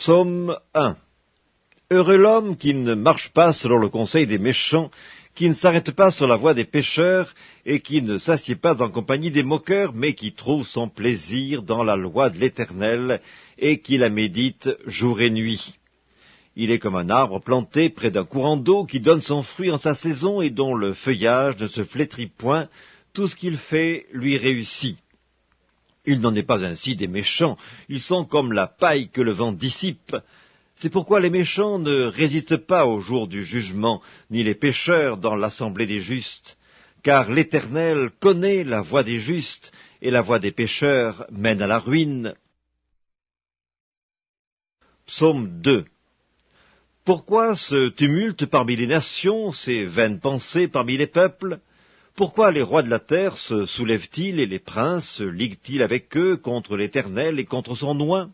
Psaume 1. Heureux l'homme qui ne marche pas selon le conseil des méchants, qui ne s'arrête pas sur la voie des pécheurs, et qui ne s'assied pas en compagnie des moqueurs, mais qui trouve son plaisir dans la loi de l'Éternel, et qui la médite jour et nuit. Il est comme un arbre planté près d'un courant d'eau, qui donne son fruit en sa saison, et dont le feuillage ne se flétrit point. Tout ce qu'il fait lui réussit. Il n'en est pas ainsi des méchants, ils sont comme la paille que le vent dissipe. C'est pourquoi les méchants ne résistent pas au jour du jugement, ni les pécheurs dans l'assemblée des justes. Car l'Éternel connaît la voie des justes, et la voie des pécheurs mène à la ruine. Psaume 2. Pourquoi ce tumulte parmi les nations, ces vaines pensées parmi les peuples? Pourquoi les rois de la terre se soulèvent-ils et les princes se liguent-ils avec eux contre l'Éternel et contre son oint?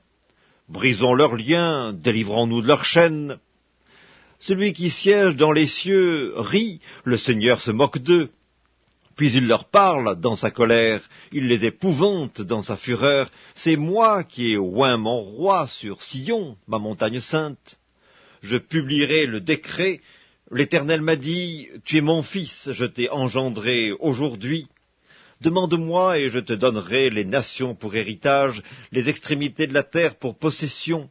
Brisons leurs liens, délivrons-nous de leurs chaînes. Celui qui siège dans les cieux rit, le Seigneur se moque d'eux. Puis il leur parle dans sa colère, il les épouvante dans sa fureur. C'est moi qui ai oint mon roi sur Sion, ma montagne sainte. Je publierai le décret. L'Éternel m'a dit, tu es mon fils, je t'ai engendré aujourd'hui. Demande-moi et je te donnerai les nations pour héritage, les extrémités de la terre pour possession.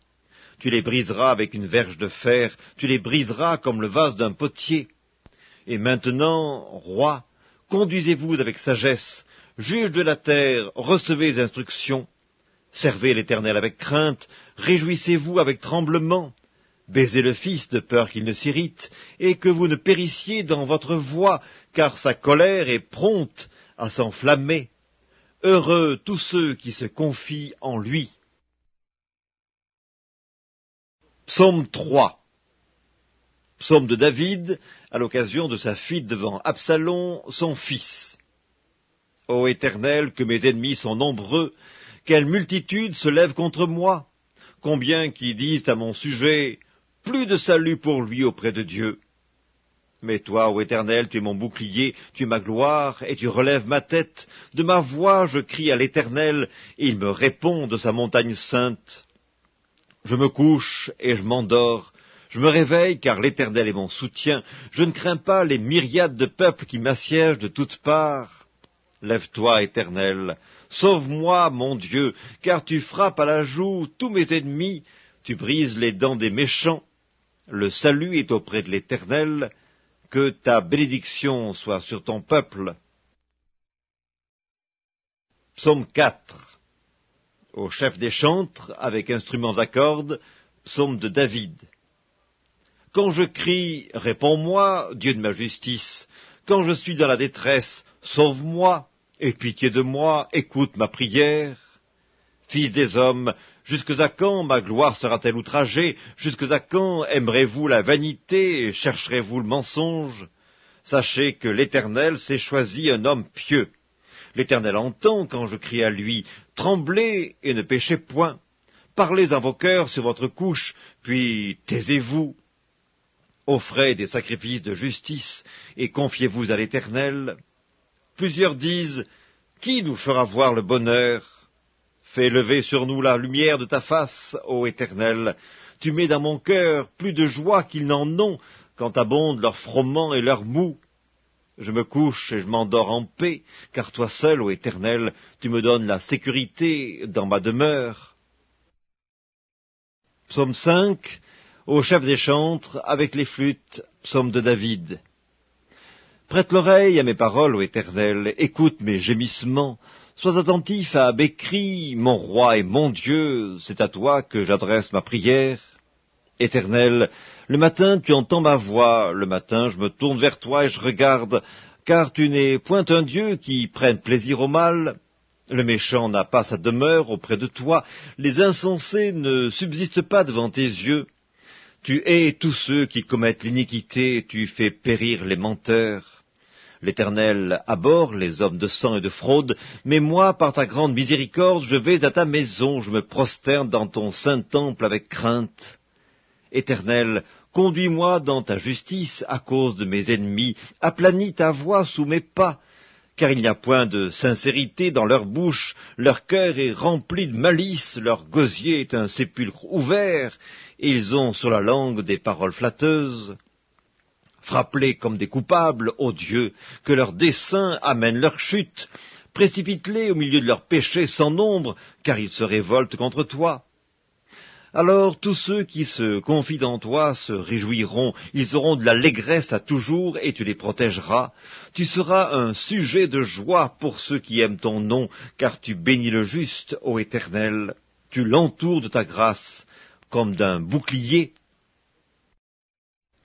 Tu les briseras avec une verge de fer, tu les briseras comme le vase d'un potier. Et maintenant, roi, conduisez-vous avec sagesse, juges de la terre, recevez instruction. Servez l'Éternel avec crainte, réjouissez-vous avec tremblement. Baisez le Fils de peur qu'il ne s'irrite, et que vous ne périssiez dans votre voie, car sa colère est prompte à s'enflammer. Heureux tous ceux qui se confient en lui. Psaume 3. Psaume de David, à l'occasion de sa fuite devant Absalom, son fils. Ô Éternel, que mes ennemis sont nombreux, quelle multitude se lève contre moi, combien qui disent à mon sujet, plus de salut pour lui auprès de Dieu. Mais toi, ô Éternel, tu es mon bouclier, tu es ma gloire, et tu relèves ma tête. De ma voix je crie à l'Éternel, et il me répond de sa montagne sainte. Je me couche et je m'endors, je me réveille, car l'Éternel est mon soutien. Je ne crains pas les myriades de peuples qui m'assiègent de toutes parts. Lève-toi, Éternel, sauve-moi, mon Dieu, car tu frappes à la joue tous mes ennemis, tu brises les dents des méchants. Le salut est auprès de l'Éternel, que ta bénédiction soit sur ton peuple. Psaume 4. Au chef des chantres, avec instruments à cordes, psaume de David. Quand je crie, réponds-moi, Dieu de ma justice. Quand je suis dans la détresse, sauve-moi, aie pitié de moi, écoute ma prière. Fils des hommes, jusque à quand ma gloire sera-t-elle outragée? Jusque à quand aimerez-vous la vanité et chercherez-vous le mensonge? Sachez que l'Éternel s'est choisi un homme pieux. L'Éternel entend quand je crie à lui. Tremblez et ne péchez point. Parlez en vos cœurs sur votre couche, puis taisez-vous. Offrez des sacrifices de justice et confiez-vous à l'Éternel. Plusieurs disent, qui nous fera voir le bonheur? Fais lever sur nous la lumière de ta face, ô Éternel. Tu mets dans mon cœur plus de joie qu'ils n'en ont, quand abondent leurs froment et leurs mou. Je me couche et je m'endors en paix, car toi seul, ô Éternel, tu me donnes la sécurité dans ma demeure. Psaume 5, au chef des chantres, avec les flûtes, psaume de David. Prête l'oreille à mes paroles, ô Éternel, écoute mes gémissements. Sois attentif à mes cris, mon roi et mon Dieu, c'est à toi que j'adresse ma prière. Éternel, le matin tu entends ma voix, le matin je me tourne vers toi et je regarde, car tu n'es point un Dieu qui prenne plaisir au mal. Le méchant n'a pas sa demeure auprès de toi, les insensés ne subsistent pas devant tes yeux. Tu hais tous ceux qui commettent l'iniquité, tu fais périr les menteurs. L'Éternel abhorre les hommes de sang et de fraude, mais moi, par ta grande miséricorde, je vais à ta maison, je me prosterne dans ton saint temple avec crainte. Éternel, conduis-moi dans ta justice à cause de mes ennemis, aplanis ta voie sous mes pas, car il n'y a point de sincérité dans leur bouche, leur cœur est rempli de malice, leur gosier est un sépulcre ouvert, et ils ont sur la langue des paroles flatteuses. Frappe-les comme des coupables, ô Dieu, que leurs desseins amènent leur chute. Précipite-les au milieu de leurs péchés sans nombre, car ils se révoltent contre toi. Alors tous ceux qui se confient en toi se réjouiront, ils auront de l'allégresse à toujours, et tu les protégeras. Tu seras un sujet de joie pour ceux qui aiment ton nom, car tu bénis le juste, ô Éternel. Tu l'entoures de ta grâce, comme d'un bouclier.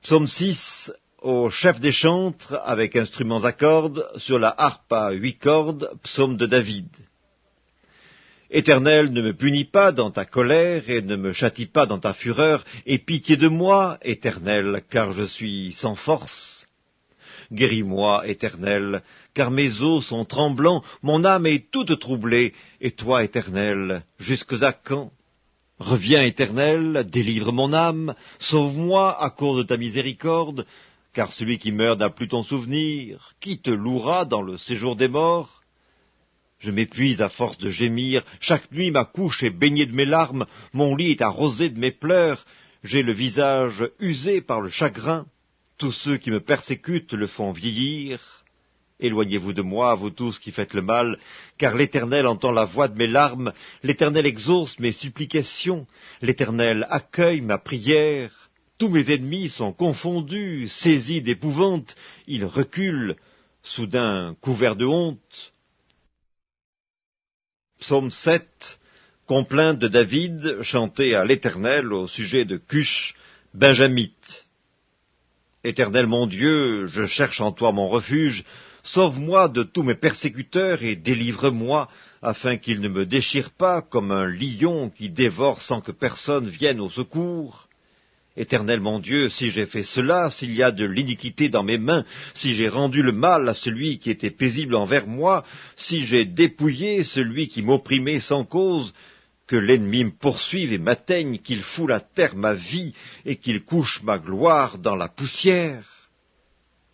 Psaume 6. Au chef des chantres, avec instruments à cordes, sur la harpe à 8 cordes, psaume de David. Éternel, ne me punis pas dans ta colère, et ne me châtie pas dans ta fureur, et pitié de moi, Éternel, car je suis sans force. Guéris-moi, Éternel, car mes os sont tremblants, mon âme est toute troublée, et toi, Éternel, jusques à quand? Reviens, Éternel, délivre mon âme, sauve-moi à cause de ta miséricorde, car celui qui meurt n'a plus ton souvenir. Qui te louera dans le séjour des morts? Je m'épuise à force de gémir, chaque nuit ma couche est baignée de mes larmes, mon lit est arrosé de mes pleurs, j'ai le visage usé par le chagrin, tous ceux qui me persécutent le font vieillir. Éloignez-vous de moi, vous tous qui faites le mal, car l'Éternel entend la voix de mes larmes, l'Éternel exauce mes supplications, l'Éternel accueille ma prière. Tous mes ennemis sont confondus, saisis d'épouvante, ils reculent, soudain couverts de honte. Psaume 7, complainte de David, chantée à l'Éternel au sujet de Cush, benjamite. Éternel mon Dieu, je cherche en toi mon refuge, sauve-moi de tous mes persécuteurs et délivre-moi, afin qu'ils ne me déchirent pas comme un lion qui dévore sans que personne vienne au secours. Éternel mon Dieu, si j'ai fait cela, s'il y a de l'iniquité dans mes mains, si j'ai rendu le mal à celui qui était paisible envers moi, si j'ai dépouillé celui qui m'opprimait sans cause, que l'ennemi me poursuive et m'atteigne, qu'il foule à terre ma vie et qu'il couche ma gloire dans la poussière.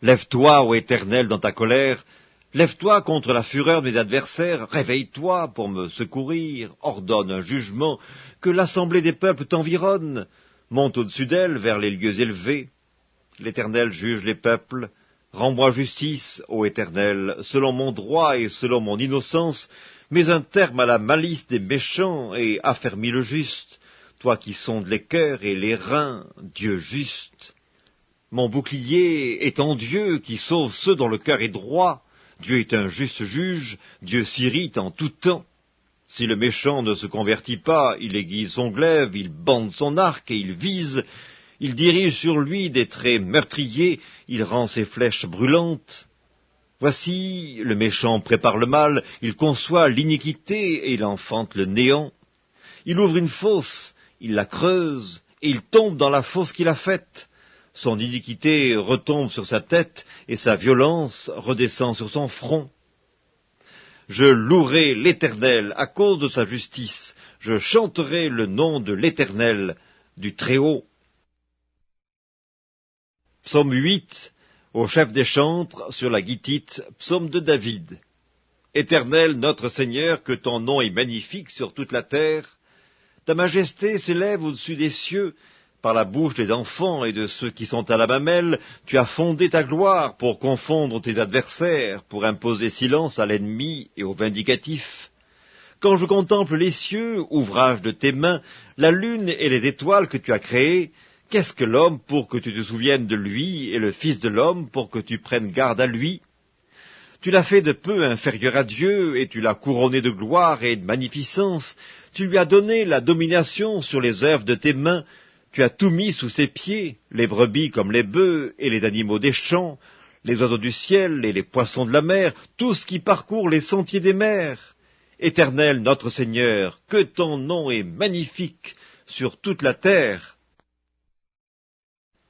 Lève-toi, ô Éternel, dans ta colère, lève-toi contre la fureur de mes adversaires, réveille-toi pour me secourir, ordonne un jugement, que l'assemblée des peuples t'environne. Monte au-dessus d'elle, vers les lieux élevés. L'Éternel juge les peuples. Rends-moi justice, ô Éternel, selon mon droit et selon mon innocence. Mets un terme à la malice des méchants et affermis le juste. Toi qui sondes les cœurs et les reins, Dieu juste. Mon bouclier est en Dieu qui sauve ceux dont le cœur est droit. Dieu est un juste juge, Dieu s'irrite en tout temps. Si le méchant ne se convertit pas, il aiguise son glaive, il bande son arc et il vise, il dirige sur lui des traits meurtriers, il rend ses flèches brûlantes. Voici, le méchant prépare le mal, il conçoit l'iniquité et il enfante le néant. Il ouvre une fosse, il la creuse, et il tombe dans la fosse qu'il a faite. Son iniquité retombe sur sa tête, et sa violence redescend sur son front. Je louerai l'Éternel à cause de sa justice. Je chanterai le nom de l'Éternel, du Très-Haut. Psaume 8, au chef des chantres, sur la guitite, psaume de David. Éternel, notre Seigneur, que ton nom est magnifique sur toute la terre. Ta majesté s'élève au-dessus des cieux. Par la bouche des enfants et de ceux qui sont à la mamelle, tu as fondé ta gloire pour confondre tes adversaires, pour imposer silence à l'ennemi et au vindicatif. Quand je contemple les cieux, ouvrage de tes mains, la lune et les étoiles que tu as créées, qu'est-ce que l'homme pour que tu te souviennes de lui, et le Fils de l'homme pour que tu prennes garde à lui? Tu l'as fait de peu inférieur à Dieu, et tu l'as couronné de gloire et de magnificence. Tu lui as donné la domination sur les œuvres de tes mains. Tu as tout mis sous ses pieds, les brebis comme les bœufs et les animaux des champs, les oiseaux du ciel et les poissons de la mer, tout ce qui parcourt les sentiers des mers. Éternel notre Seigneur, que ton nom est magnifique sur toute la terre.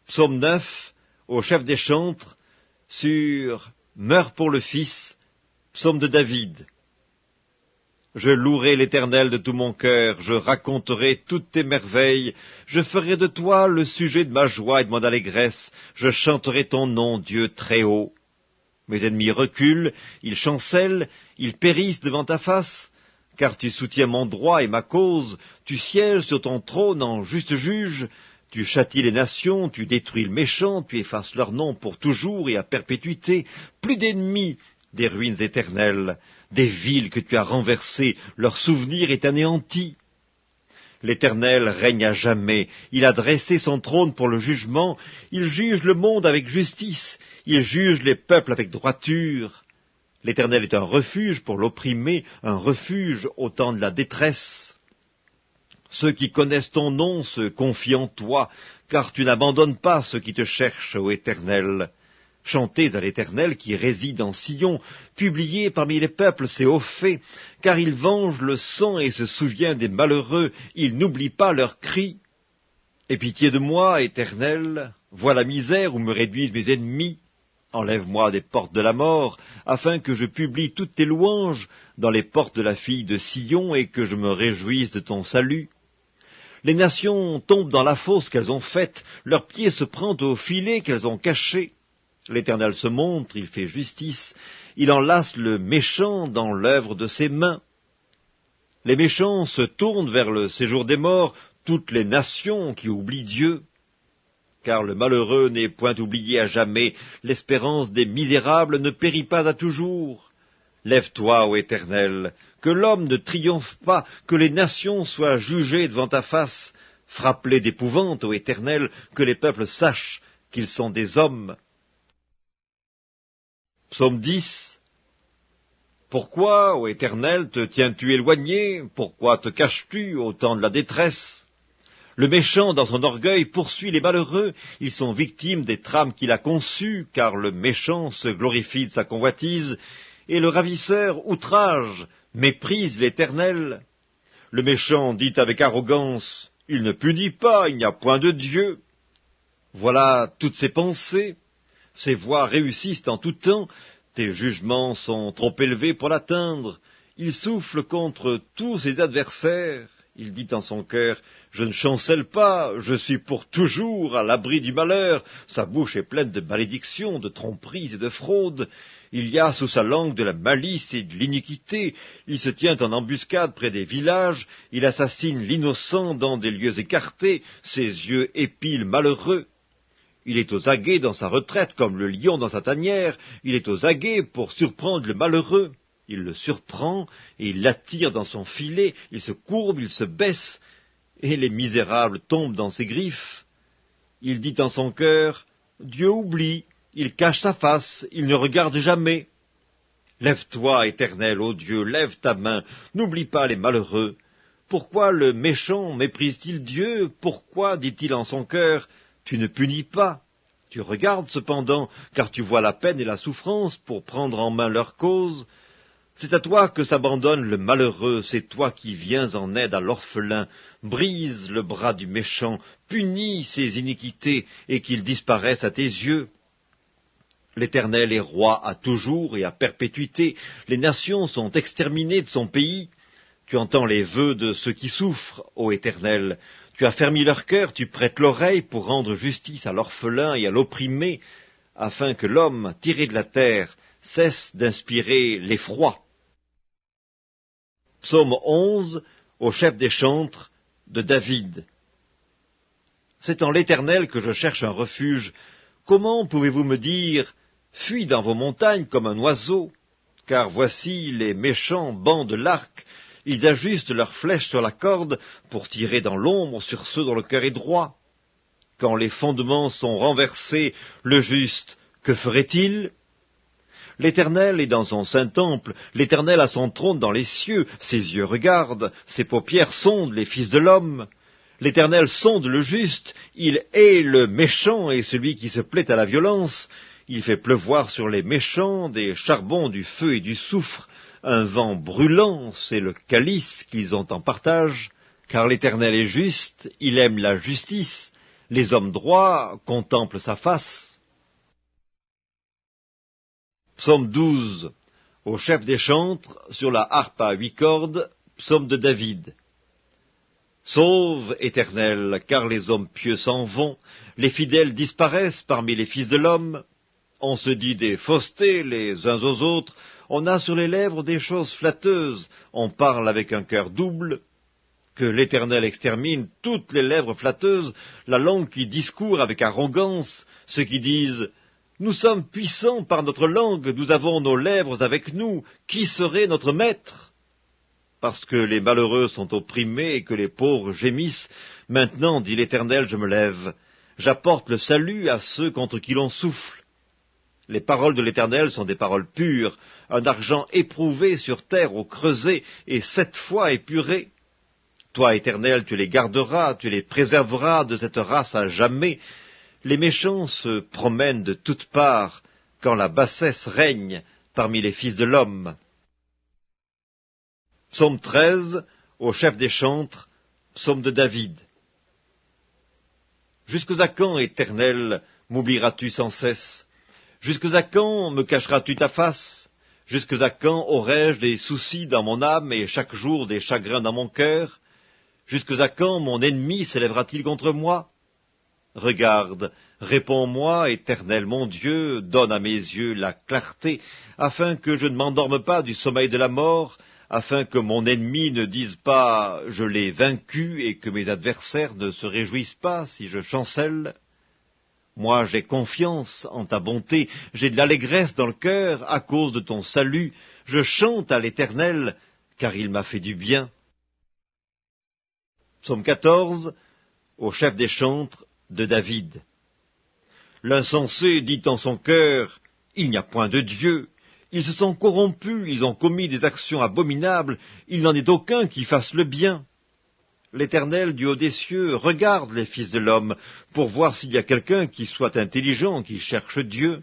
Psaume 9, au chef des chantres, sur « Meurs pour le Fils », psaume de David. Je louerai l'Éternel de tout mon cœur, je raconterai toutes tes merveilles, je ferai de toi le sujet de ma joie et de mon allégresse, je chanterai ton nom, Dieu très haut. Mes ennemis reculent, ils chancellent, ils périssent devant ta face, car tu soutiens mon droit et ma cause, tu sièges sur ton trône en juste juge, tu châties les nations, tu détruis le méchant, tu effaces leur nom pour toujours et à perpétuité. Plus d'ennemis, des ruines éternelles, des villes que tu as renversées, leur souvenir est anéanti. L'Éternel règne à jamais, il a dressé son trône pour le jugement, il juge le monde avec justice, il juge les peuples avec droiture. L'Éternel est un refuge pour l'opprimé, un refuge au temps de la détresse. Ceux qui connaissent ton nom se confient en toi, car tu n'abandonnes pas ceux qui te cherchent, ô Éternel. Chantez à l'Éternel qui réside en Sion, publiez parmi les peuples ses hauts faits, car il venge le sang et se souvient des malheureux, il n'oublie pas leurs cris. Aie pitié de moi, Éternel, vois la misère où me réduisent mes ennemis. Enlève-moi des portes de la mort, afin que je publie toutes tes louanges dans les portes de la fille de Sion et que je me réjouisse de ton salut. Les nations tombent dans la fosse qu'elles ont faite, leur pied se prend au filet qu'elles ont caché. L'Éternel se montre, il fait justice, il enlace le méchant dans l'œuvre de ses mains. Les méchants se tournent vers le séjour des morts, toutes les nations qui oublient Dieu. Car le malheureux n'est point oublié à jamais, l'espérance des misérables ne périt pas à toujours. Lève-toi, ô Éternel, que l'homme ne triomphe pas, que les nations soient jugées devant ta face. Frappe-les d'épouvante, ô Éternel, que les peuples sachent qu'ils sont des hommes. Psaume 10. Pourquoi, ô Éternel, te tiens-tu éloigné? Pourquoi te caches-tu au temps de la détresse? Le méchant, dans son orgueil, poursuit les malheureux. Ils sont victimes des trames qu'il a conçues, car le méchant se glorifie de sa convoitise, et le ravisseur outrage, méprise l'Éternel. Le méchant dit avec arrogance, « Il ne punit pas, il n'y a point de Dieu. » Voilà toutes ses pensées. Ses voies réussissent en tout temps. Tes jugements sont trop élevés pour l'atteindre. Il souffle contre tous ses adversaires. Il dit en son cœur, « Je ne chancelle pas, je suis pour toujours à l'abri du malheur. » Sa bouche est pleine de malédictions, de tromperies et de fraudes. Il y a sous sa langue de la malice et de l'iniquité. Il se tient en embuscade près des villages. Il assassine l'innocent dans des lieux écartés. Ses yeux épient le malheureux. Il est aux aguets dans sa retraite, comme le lion dans sa tanière. Il est aux aguets pour surprendre le malheureux. Il le surprend et il l'attire dans son filet. Il se courbe, il se baisse, et les misérables tombent dans ses griffes. Il dit en son cœur, « Dieu oublie, il cache sa face, il ne regarde jamais. » Lève-toi, Éternel, ô Dieu, lève ta main, n'oublie pas les malheureux. Pourquoi le méchant méprise-t-il Dieu? Pourquoi, dit-il en son cœur, tu ne punis pas? Tu regardes cependant, car tu vois la peine et la souffrance pour prendre en main leur cause. C'est à toi que s'abandonne le malheureux, c'est toi qui viens en aide à l'orphelin. Brise le bras du méchant, punis ses iniquités, et qu'il disparaisse à tes yeux. L'Éternel est roi à toujours et à perpétuité. Les nations sont exterminées de son pays. Tu entends les vœux de ceux qui souffrent, ô Éternel. Tu as fermi leur cœur, tu prêtes l'oreille pour rendre justice à l'orphelin et à l'opprimé, afin que l'homme, tiré de la terre, cesse d'inspirer l'effroi. Psaume 11, au chef des chantres, de David. C'est en l'Éternel que je cherche un refuge. Comment pouvez-vous me dire, fuis dans vos montagnes comme un oiseau? Car voici les méchants bandent l'arc, ils ajustent leurs flèches sur la corde pour tirer dans l'ombre sur ceux dont le cœur est droit. Quand les fondements sont renversés, le juste, que ferait-il? L'Éternel est dans son saint temple, l'Éternel a son trône dans les cieux, ses yeux regardent, ses paupières sondent les fils de l'homme. L'Éternel sonde le juste, il hait le méchant et celui qui se plaît à la violence. Il fait pleuvoir sur les méchants des charbons, du feu et du soufre. Un vent brûlant, c'est le calice qu'ils ont en partage. Car l'Éternel est juste, il aime la justice. Les hommes droits contemplent sa face. Psaume 12, au chef des chantres, sur la harpe à 8 cordes, psaume de David. Sauve, Éternel, car les hommes pieux s'en vont, les fidèles disparaissent parmi les fils de l'homme. On se dit des faussetés les uns aux autres, on a sur les lèvres des choses flatteuses, on parle avec un cœur double. Que l'Éternel extermine toutes les lèvres flatteuses, la langue qui discourt avec arrogance, ceux qui disent « Nous sommes puissants par notre langue, nous avons nos lèvres avec nous, qui serait notre maître ?» Parce que les malheureux sont opprimés et que les pauvres gémissent, maintenant, dit l'Éternel, je me lève. J'apporte le salut à ceux contre qui l'on souffle. Les paroles de l'Éternel sont des paroles pures, un argent éprouvé sur terre au creuset et 7 fois épuré. Toi, Éternel, tu les garderas, tu les préserveras de cette race à jamais. Les méchants se promènent de toutes parts, quand la bassesse règne parmi les fils de l'homme. Psaume 13, au chef des chantres, psaume de David. Jusqu'à quand, Éternel, m'oublieras-tu sans cesse? Jusqu'à quand me cacheras-tu ta face? Jusqu'à quand aurai-je des soucis dans mon âme et chaque jour des chagrins dans mon cœur? Jusqu'à quand mon ennemi s'élèvera-t-il contre moi? Regarde, réponds-moi, Éternel mon Dieu, donne à mes yeux la clarté, afin que je ne m'endorme pas du sommeil de la mort, afin que mon ennemi ne dise pas « je l'ai vaincu » et que mes adversaires ne se réjouissent pas si je chancelle. Moi j'ai confiance en ta bonté, j'ai de l'allégresse dans le cœur à cause de ton salut, je chante à l'Éternel, car il m'a fait du bien. Psaume 14, au chef des chantres de David. L'insensé dit en son cœur, « Il n'y a point de Dieu. » Ils se sont corrompus, ils ont commis des actions abominables, il n'en est aucun qui fasse le bien. L'Éternel du haut des cieux regarde les fils de l'homme, pour voir s'il y a quelqu'un qui soit intelligent, qui cherche Dieu.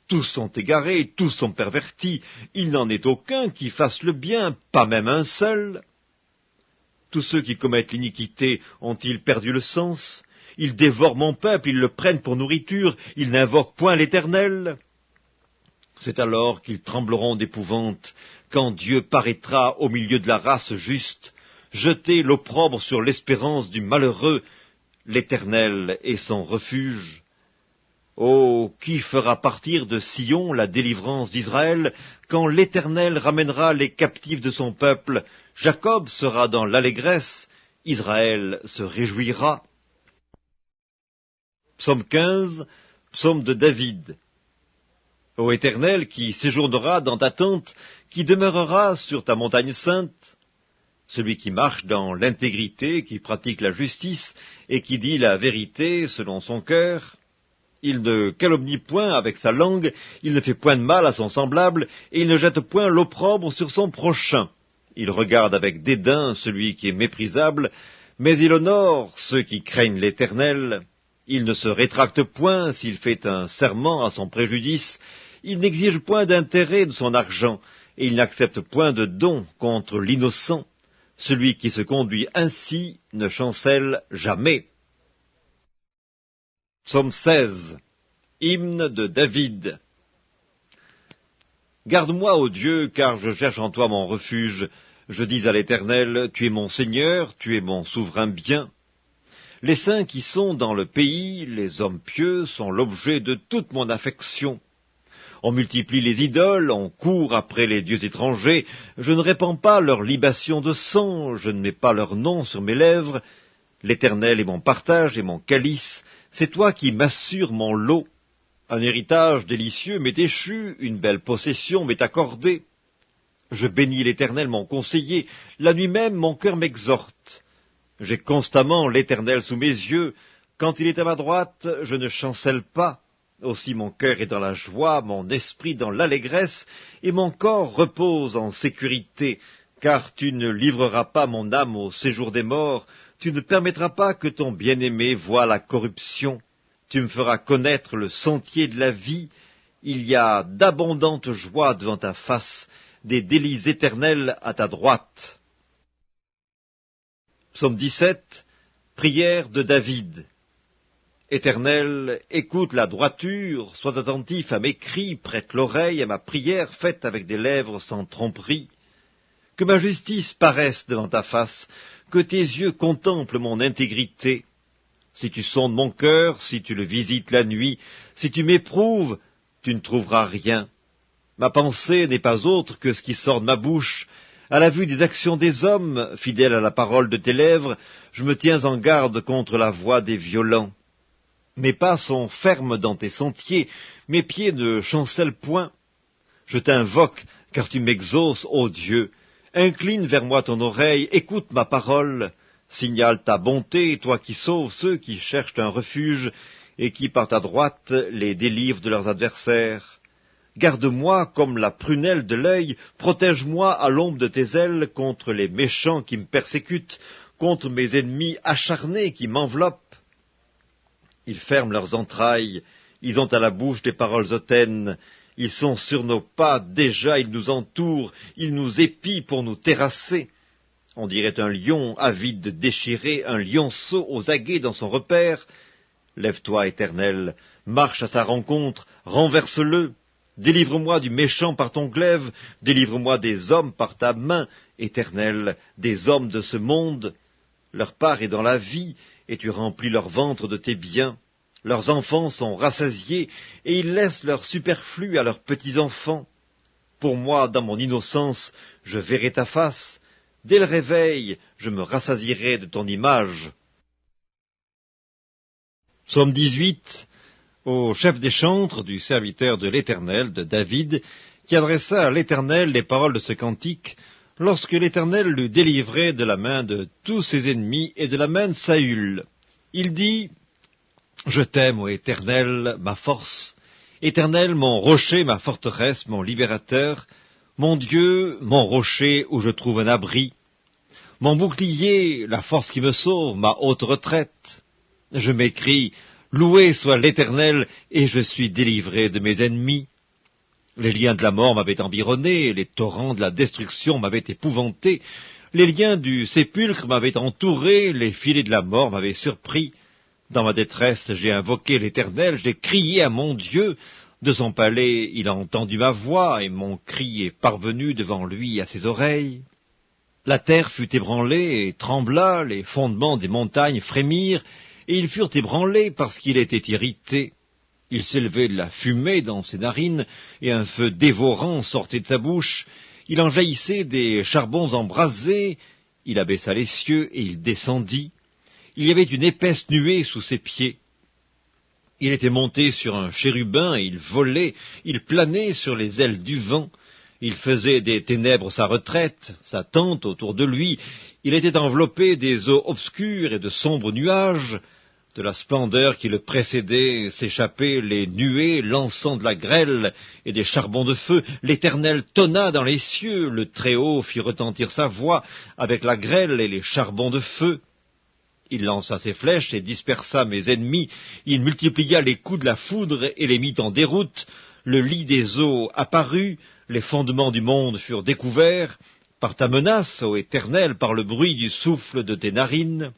Tous sont égarés, tous sont pervertis, il n'en est aucun qui fasse le bien, pas même un seul. Tous ceux qui commettent l'iniquité ont-ils perdu le sens? Ils dévorent mon peuple, ils le prennent pour nourriture, ils n'invoquent point l'Éternel. C'est alors qu'ils trembleront d'épouvante, quand Dieu paraîtra au milieu de la race juste, jeter l'opprobre sur l'espérance du malheureux, l'Éternel est son refuge. Oh, qui fera partir de Sion la délivrance d'Israël, quand l'Éternel ramènera les captifs de son peuple? Jacob sera dans l'allégresse, Israël se réjouira. Psaume 15, psaume de David. Ô Éternel, qui séjournera dans ta tente, qui demeurera sur ta montagne sainte, celui qui marche dans l'intégrité, qui pratique la justice, et qui dit la vérité selon son cœur, il ne calomnie point avec sa langue, il ne fait point de mal à son semblable, et il ne jette point l'opprobre sur son prochain. Il regarde avec dédain celui qui est méprisable, mais il honore ceux qui craignent l'Éternel. Il ne se rétracte point s'il fait un serment à son préjudice, il n'exige point d'intérêt de son argent, et il n'accepte point de don contre l'innocent. Celui qui se conduit ainsi ne chancelle jamais. Psaume 16, hymne de David. Garde-moi, ô Dieu, car je cherche en toi mon refuge. Je dis à l'Éternel, tu es mon Seigneur, tu es mon souverain bien. Les saints qui sont dans le pays, les hommes pieux, sont l'objet de toute mon affection. On multiplie les idoles, on court après les dieux étrangers, je ne répands pas leur libation de sang, je ne mets pas leur nom sur mes lèvres. L'Éternel est mon partage et mon calice, c'est toi qui m'assures mon lot. Un héritage délicieux m'est échu, une belle possession m'est accordée. Je bénis l'Éternel mon conseiller, la nuit même mon cœur m'exhorte. J'ai constamment l'Éternel sous mes yeux, quand il est à ma droite, je ne chancelle pas. Aussi mon cœur est dans la joie, mon esprit dans l'allégresse, et mon corps repose en sécurité, car tu ne livreras pas mon âme au séjour des morts, tu ne permettras pas que ton bien-aimé voie la corruption, tu me feras connaître le sentier de la vie, il y a d'abondantes joies devant ta face, des délices éternels à ta droite. Psaume 17, prière de David. Éternel, écoute la droiture, sois attentif à mes cris, prête l'oreille à ma prière faite avec des lèvres sans tromperie. Que ma justice paraisse devant ta face, que tes yeux contemplent mon intégrité. Si tu sondes mon cœur, si tu le visites la nuit, si tu m'éprouves, tu ne trouveras rien. Ma pensée n'est pas autre que ce qui sort de ma bouche. À la vue des actions des hommes, fidèle à la parole de tes lèvres, je me tiens en garde contre la voix des violents. Mes pas sont fermes dans tes sentiers, mes pieds ne chancellent point. Je t'invoque, car tu m'exauces, ô Dieu. Incline vers moi ton oreille, écoute ma parole. Signale ta bonté, toi qui sauves ceux qui cherchent un refuge, et qui par ta droite les délivrent de leurs adversaires. Garde-moi comme la prunelle de l'œil, protège-moi à l'ombre de tes ailes contre les méchants qui me persécutent, contre mes ennemis acharnés qui m'enveloppent. Ils ferment leurs entrailles, ils ont à la bouche des paroles hautaines, ils sont sur nos pas, déjà ils nous entourent, ils nous épient pour nous terrasser. On dirait un lion avide de déchirer, un lionceau aux aguets dans son repère. Lève-toi, Éternel, marche à sa rencontre, renverse-le. Délivre-moi du méchant par ton glaive, délivre-moi des hommes par ta main, Éternel, des hommes de ce monde. Leur part est dans la vie, et tu remplis leur ventre de tes biens. Leurs enfants sont rassasiés, et ils laissent leur superflu à leurs petits-enfants. Pour moi, dans mon innocence, je verrai ta face. Dès le réveil, je me rassasierai de ton image. Psaume 18, au chef des chantres du serviteur de l'Éternel, de David, qui adressa à l'Éternel les paroles de ce cantique, lorsque l'Éternel l'eut délivré de la main de tous ses ennemis et de la main de Saül. Il dit, « Je t'aime, ô Éternel, ma force, Éternel, mon rocher, ma forteresse, mon libérateur, mon Dieu, mon rocher où je trouve un abri, mon bouclier, la force qui me sauve, ma haute retraite. Je m'écrie, loué soit l'Éternel, et je suis délivré de mes ennemis. Les liens de la mort m'avaient environné, les torrents de la destruction m'avaient épouvanté, les liens du sépulcre m'avaient entouré, les filets de la mort m'avaient surpris. Dans ma détresse, j'ai invoqué l'Éternel, j'ai crié à mon Dieu. De son palais, il a entendu ma voix, et mon cri est parvenu devant lui à ses oreilles. La terre fut ébranlée et trembla, les fondements des montagnes frémirent, et ils furent ébranlés parce qu'il était irrité. Il s'élevait de la fumée dans ses narines, et un feu dévorant sortait de sa bouche. Il en jaillissait des charbons embrasés. Il abaissa les cieux, et il descendit. Il y avait une épaisse nuée sous ses pieds. Il était monté sur un chérubin, et il volait, il planait sur les ailes du vent. Il faisait des ténèbres sa retraite, sa tente autour de lui. Il était enveloppé des eaux obscures et de sombres nuages. De la splendeur qui le précédait s'échappaient les nuées lançant de la grêle et des charbons de feu. L'Éternel tonna dans les cieux, le Très-Haut fit retentir sa voix avec la grêle et les charbons de feu. Il lança ses flèches et dispersa mes ennemis. Il multiplia les coups de la foudre et les mit en déroute. Le lit des eaux apparut, les fondements du monde furent découverts. Par ta menace, ô Éternel, par le bruit du souffle de tes narines.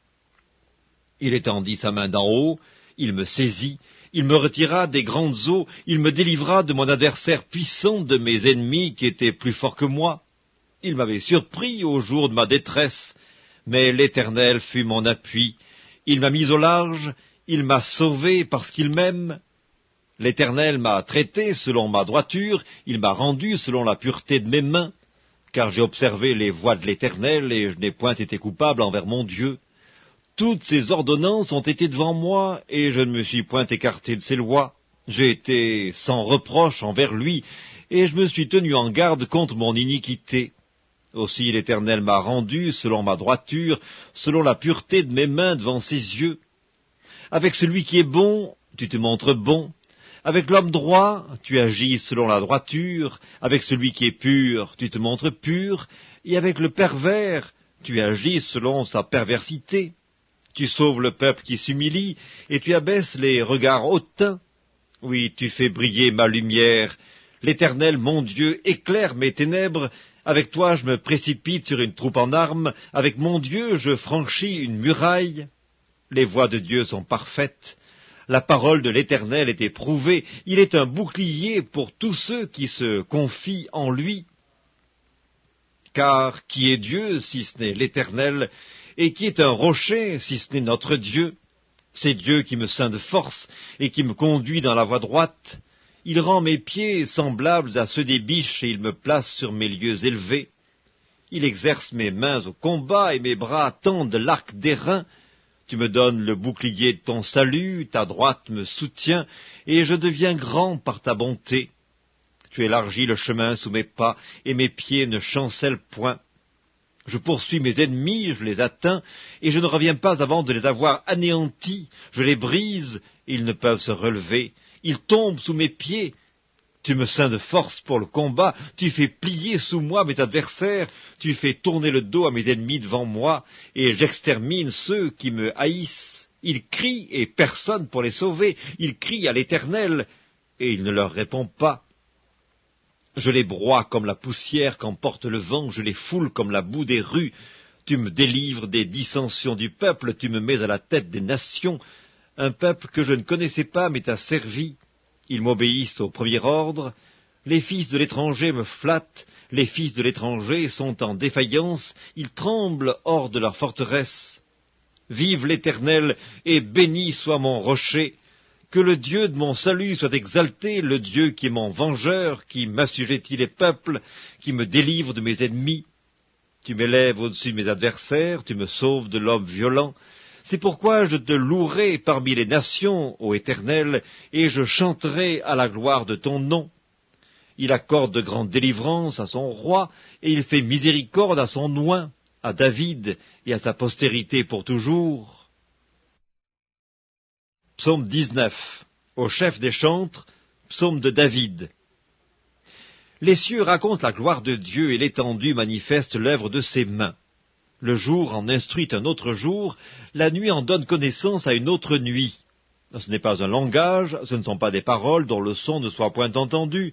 Il étendit sa main d'en haut, il me saisit, il me retira des grandes eaux, il me délivra de mon adversaire puissant, de mes ennemis qui étaient plus forts que moi. Il m'avait surpris au jour de ma détresse, mais l'Éternel fut mon appui. Il m'a mis au large, il m'a sauvé parce qu'il m'aime. L'Éternel m'a traité selon ma droiture, il m'a rendu selon la pureté de mes mains, car j'ai observé les voies de l'Éternel et je n'ai point été coupable envers mon Dieu. Toutes ses ordonnances ont été devant moi, et je ne me suis point écarté de ses lois. J'ai été sans reproche envers lui, et je me suis tenu en garde contre mon iniquité. Aussi l'Éternel m'a rendu selon ma droiture, selon la pureté de mes mains devant ses yeux. Avec celui qui est bon, tu te montres bon. Avec l'homme droit, tu agis selon la droiture. Avec celui qui est pur, tu te montres pur. Et avec le pervers, tu agis selon sa perversité. Tu sauves le peuple qui s'humilie, et tu abaisses les regards hautains. Oui, tu fais briller ma lumière. L'Éternel, mon Dieu, éclaire mes ténèbres. Avec toi, je me précipite sur une troupe en armes. Avec mon Dieu, je franchis une muraille. Les voies de Dieu sont parfaites. La parole de l'Éternel est éprouvée. Il est un bouclier pour tous ceux qui se confient en lui. Car qui est Dieu, si ce n'est l'Éternel, et qui est un rocher, si ce n'est notre Dieu? C'est Dieu qui me ceint de force et qui me conduit dans la voie droite. Il rend mes pieds semblables à ceux des biches et il me place sur mes lieux élevés. Il exerce mes mains au combat et mes bras tendent l'arc d'airain. Tu me donnes le bouclier de ton salut, ta droite me soutient, et je deviens grand par ta bonté. Tu élargis le chemin sous mes pas, et mes pieds ne chancellent point. Je poursuis mes ennemis, je les atteins, et je ne reviens pas avant de les avoir anéantis. Je les brise, et ils ne peuvent se relever. Ils tombent sous mes pieds. Tu me ceins de force pour le combat, tu fais plier sous moi mes adversaires, tu fais tourner le dos à mes ennemis devant moi, et j'extermine ceux qui me haïssent. Ils crient, et personne pour les sauver. Ils crient à l'Éternel, et il ne leur répond pas. Je les broie comme la poussière qu'emporte le vent, je les foule comme la boue des rues. Tu me délivres des dissensions du peuple, tu me mets à la tête des nations. Un peuple que je ne connaissais pas m'est asservi. Ils m'obéissent au premier ordre. Les fils de l'étranger me flattent, les fils de l'étranger sont en défaillance, ils tremblent hors de leur forteresse. Vive l'Éternel, et béni soit mon rocher. Que le Dieu de mon salut soit exalté, le Dieu qui est mon vengeur, qui m'assujettit les peuples, qui me délivre de mes ennemis. Tu m'élèves au-dessus de mes adversaires, tu me sauves de l'homme violent. C'est pourquoi je te louerai parmi les nations, ô Éternel, et je chanterai à la gloire de ton nom. Il accorde de grandes délivrances à son roi, et il fait miséricorde à son oint, à David et à sa postérité pour toujours. Psaume 19. Au chef des chantres, psaume de David. Les cieux racontent la gloire de Dieu et l'étendue manifeste l'œuvre de ses mains. Le jour en instruit un autre jour, la nuit en donne connaissance à une autre nuit. Ce n'est pas un langage, ce ne sont pas des paroles dont le son ne soit point entendu.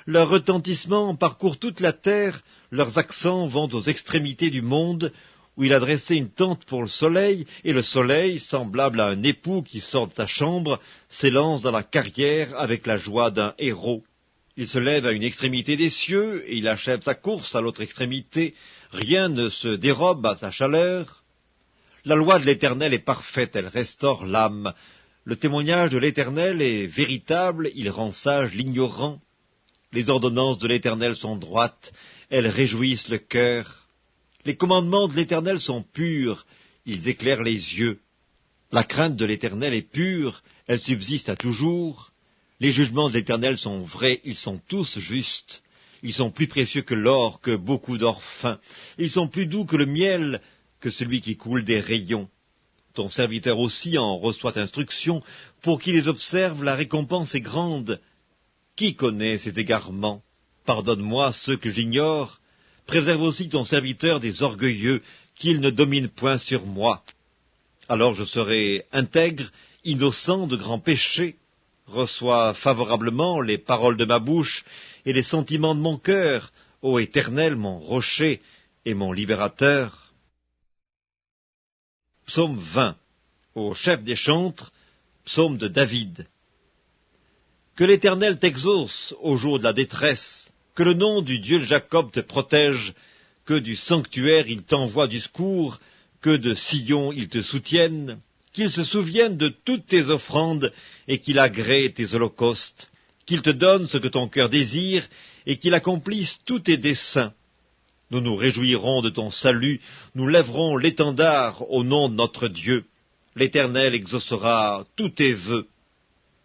Leur retentissement parcourt toute la terre, leurs accents vont aux extrémités du monde, où il a dressé une tente pour le soleil, et le soleil, semblable à un époux qui sort de sa chambre, s'élance dans la carrière avec la joie d'un héros. Il se lève à une extrémité des cieux, et il achève sa course à l'autre extrémité. Rien ne se dérobe à sa chaleur. La loi de l'Éternel est parfaite, elle restaure l'âme. Le témoignage de l'Éternel est véritable, il rend sage l'ignorant. Les ordonnances de l'Éternel sont droites, elles réjouissent le cœur. Les commandements de l'Éternel sont purs, ils éclairent les yeux. La crainte de l'Éternel est pure, elle subsiste à toujours. Les jugements de l'Éternel sont vrais, ils sont tous justes. Ils sont plus précieux que l'or, que beaucoup d'or fin. Ils sont plus doux que le miel, que celui qui coule des rayons. Ton serviteur aussi en reçoit instruction. Pour qui les observe, la récompense est grande. Qui connaît ces égarements? Pardonne-moi ceux que j'ignore. Préserve aussi ton serviteur des orgueilleux, qu'ils ne dominent point sur moi. Alors je serai intègre, innocent de grands péchés. Reçois favorablement les paroles de ma bouche et les sentiments de mon cœur, ô Éternel, mon rocher et mon libérateur. Psaume 20. Au chef des chantres, psaume de David. Que l'Éternel t'exauce au jour de la détresse, que le nom du Dieu de Jacob te protège, que du sanctuaire il t'envoie du secours, que de Sion il te soutienne, qu'il se souvienne de toutes tes offrandes et qu'il agrée tes holocaustes, qu'il te donne ce que ton cœur désire et qu'il accomplisse tous tes desseins. Nous nous réjouirons de ton salut, nous lèverons l'étendard au nom de notre Dieu. L'Éternel exaucera tous tes vœux.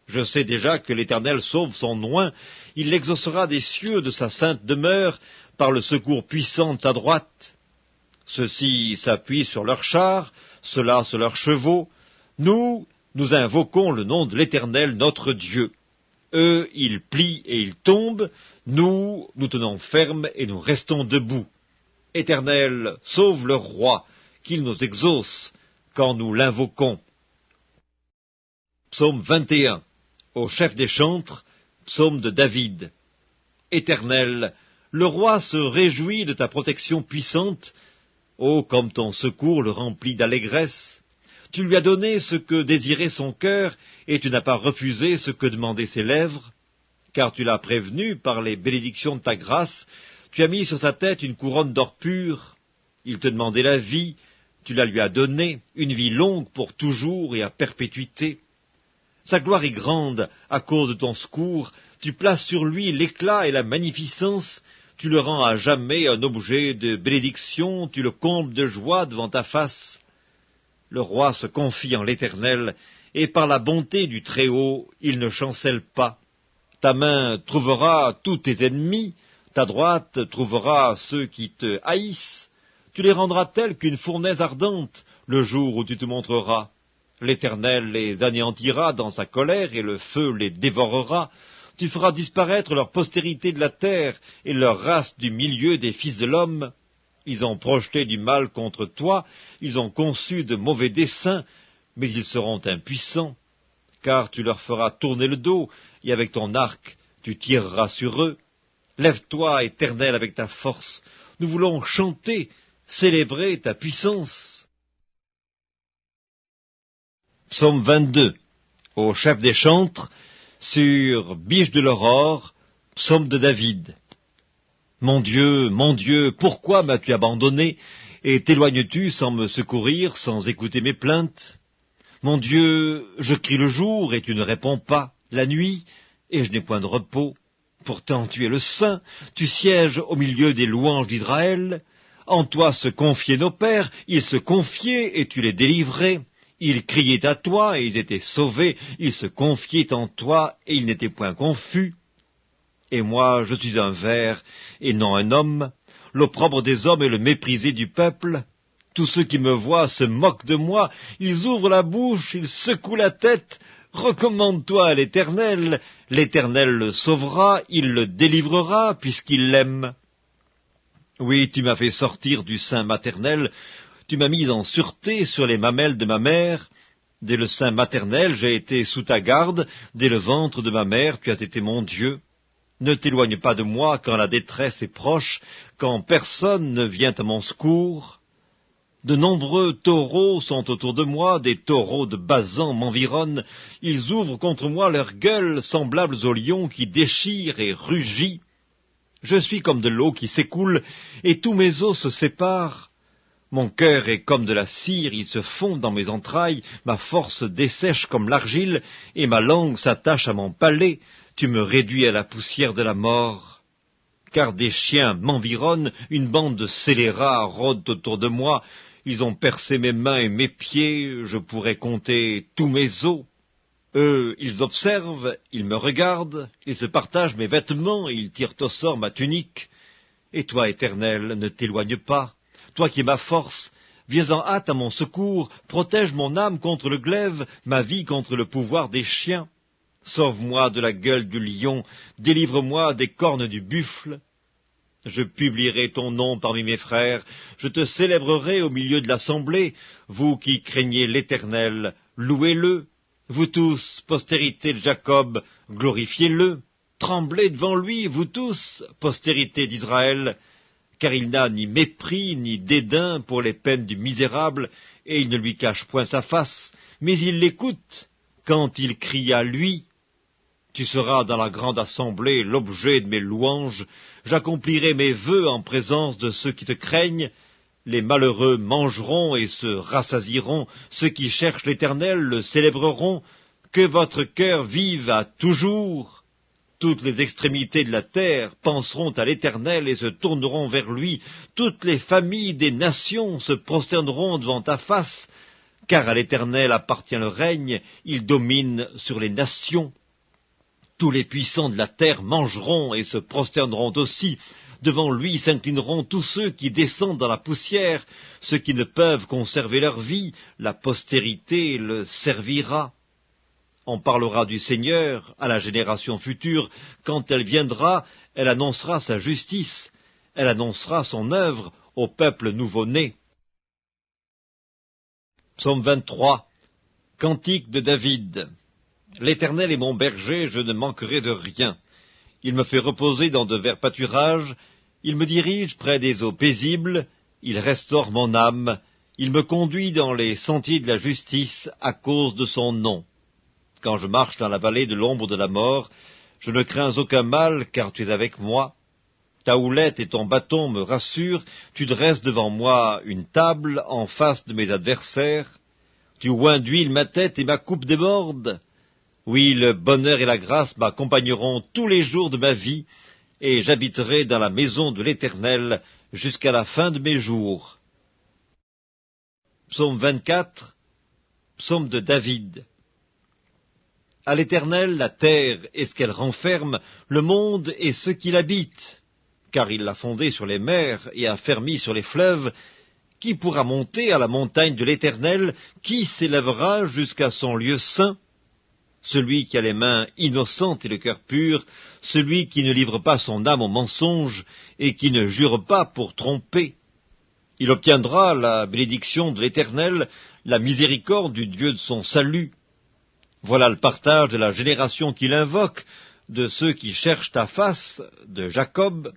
Je sais déjà que l'Éternel sauve son oint, il l'exaucera des cieux de sa sainte demeure par le secours puissant de sa droite. Ceux-ci s'appuient sur leurs chars, ceux-là sur leurs chevaux. Nous invoquons le nom de l'Éternel notre Dieu. Eux, ils plient et ils tombent, nous tenons ferme et nous restons debout. Éternel, sauve le roi, qu'il nous exauce quand nous l'invoquons. Psaume 21. Au chef des chantres, psaume de David. Éternel, le roi se réjouit de ta protection puissante. Oh, comme ton secours le remplit d'allégresse. Tu lui as donné ce que désirait son cœur, et tu n'as pas refusé ce que demandaient ses lèvres. Car tu l'as prévenu par les bénédictions de ta grâce, tu as mis sur sa tête une couronne d'or pur. Il te demandait la vie, tu la lui as donnée, une vie longue pour toujours et à perpétuité. Sa gloire est grande à cause de ton secours, tu places sur lui l'éclat et la magnificence, tu le rends à jamais un objet de bénédiction, tu le combles de joie devant ta face. Le roi se confie en l'Éternel, et par la bonté du Très-Haut, il ne chancelle pas. Ta main trouvera tous tes ennemis, ta droite trouvera ceux qui te haïssent. Tu les rendras tels qu'une fournaise ardente, le jour où tu te montreras. L'Éternel les anéantira dans sa colère, et le feu les dévorera. Tu feras disparaître leur postérité de la terre, et leur race du milieu des fils de l'homme. Ils ont projeté du mal contre toi, ils ont conçu de mauvais desseins, mais ils seront impuissants, car tu leur feras tourner le dos, et avec ton arc tu tireras sur eux. Lève-toi, Éternel, avec ta force, nous voulons chanter, célébrer ta puissance. Psaume 22. Au chef des chantres, sur Biche de l'aurore, psaume de David. Mon Dieu, pourquoi m'as-tu abandonné, et t'éloignes-tu sans me secourir, sans écouter mes plaintes? Mon Dieu, je crie le jour, et tu ne réponds pas, la nuit, et je n'ai point de repos. Pourtant tu es le Saint, tu sièges au milieu des louanges d'Israël. En toi se confiaient nos pères, ils se confiaient, et tu les délivrais. Ils criaient à toi, et ils étaient sauvés, ils se confiaient en toi, et ils n'étaient point confus. Et moi, je suis un ver, et non un homme, l'opprobre des hommes et le méprisé du peuple. Tous ceux qui me voient se moquent de moi, ils ouvrent la bouche, ils secouent la tête. Recommande-toi à l'Éternel, l'Éternel le sauvera, il le délivrera, puisqu'il l'aime. Oui, tu m'as fait sortir du sein maternel, tu m'as mis en sûreté sur les mamelles de ma mère. Dès le sein maternel, j'ai été sous ta garde, dès le ventre de ma mère, tu as été mon Dieu. Ne t'éloigne pas de moi quand la détresse est proche, quand personne ne vient à mon secours. De nombreux taureaux sont autour de moi, des taureaux de Basan m'environnent. Ils ouvrent contre moi leurs gueules, semblables aux lions qui déchirent et rugissent. Je suis comme de l'eau qui s'écoule, et tous mes os se séparent. Mon cœur est comme de la cire, il se fond dans mes entrailles, ma force dessèche comme l'argile, et ma langue s'attache à mon palais. Tu me réduis à la poussière de la mort. Car des chiens m'environnent, une bande de scélérats rôde autour de moi. Ils ont percé mes mains et mes pieds, je pourrais compter tous mes os. Eux, ils observent, ils me regardent, ils se partagent mes vêtements, et ils tirent au sort ma tunique. Et toi, Éternel, ne t'éloigne pas. Toi qui es ma force, viens en hâte à mon secours, protège mon âme contre le glaive, ma vie contre le pouvoir des chiens. Sauve-moi de la gueule du lion, délivre-moi des cornes du buffle. Je publierai ton nom parmi mes frères, je te célébrerai au milieu de l'assemblée, vous qui craignez l'Éternel, louez-le. Vous tous, postérité de Jacob, glorifiez-le. Tremblez devant lui, vous tous, postérité d'Israël, car il n'a ni mépris ni dédain pour les peines du misérable, et il ne lui cache point sa face, mais il l'écoute quand il crie à lui. Tu seras dans la grande assemblée l'objet de mes louanges, j'accomplirai mes vœux en présence de ceux qui te craignent. Les malheureux mangeront et se rassasieront, ceux qui cherchent l'Éternel le célébreront. Que votre cœur vive à toujours. Toutes les extrémités de la terre penseront à l'Éternel et se tourneront vers lui. Toutes les familles des nations se prosterneront devant ta face, car à l'Éternel appartient le règne, il domine sur les nations. Tous les puissants de la terre mangeront et se prosterneront aussi. Devant lui s'inclineront tous ceux qui descendent dans la poussière, ceux qui ne peuvent conserver leur vie, la postérité le servira. On parlera du Seigneur à la génération future, quand elle viendra, elle annoncera sa justice, elle annoncera son œuvre au peuple nouveau-né. Psaume 23. Cantique de David. L'Éternel est mon berger, je ne manquerai de rien. Il me fait reposer dans de verts pâturages, il me dirige près des eaux paisibles, il restaure mon âme, il me conduit dans les sentiers de la justice à cause de son nom. Quand je marche dans la vallée de l'ombre de la mort, je ne crains aucun mal, car tu es avec moi. Ta houlette et ton bâton me rassurent, tu dresses devant moi une table en face de mes adversaires. Tu oins d'huile ma tête et ma coupe déborde. Oui, le bonheur et la grâce m'accompagneront tous les jours de ma vie, et j'habiterai dans la maison de l'Éternel jusqu'à la fin de mes jours. Psaume 24, psaume de David. À l'Éternel la terre et ce qu'elle renferme, le monde et ceux qui l'habitent, car il l'a fondé sur les mers et a fermi sur les fleuves. Qui pourra monter à la montagne de l'Éternel? Qui s'élèvera jusqu'à son lieu saint? Celui qui a les mains innocentes et le cœur pur, celui qui ne livre pas son âme au mensonge et qui ne jure pas pour tromper. Il obtiendra la bénédiction de l'Éternel, la miséricorde du Dieu de son salut. Voilà le partage de la génération qu'il invoque, de ceux qui cherchent ta face, de Jacob.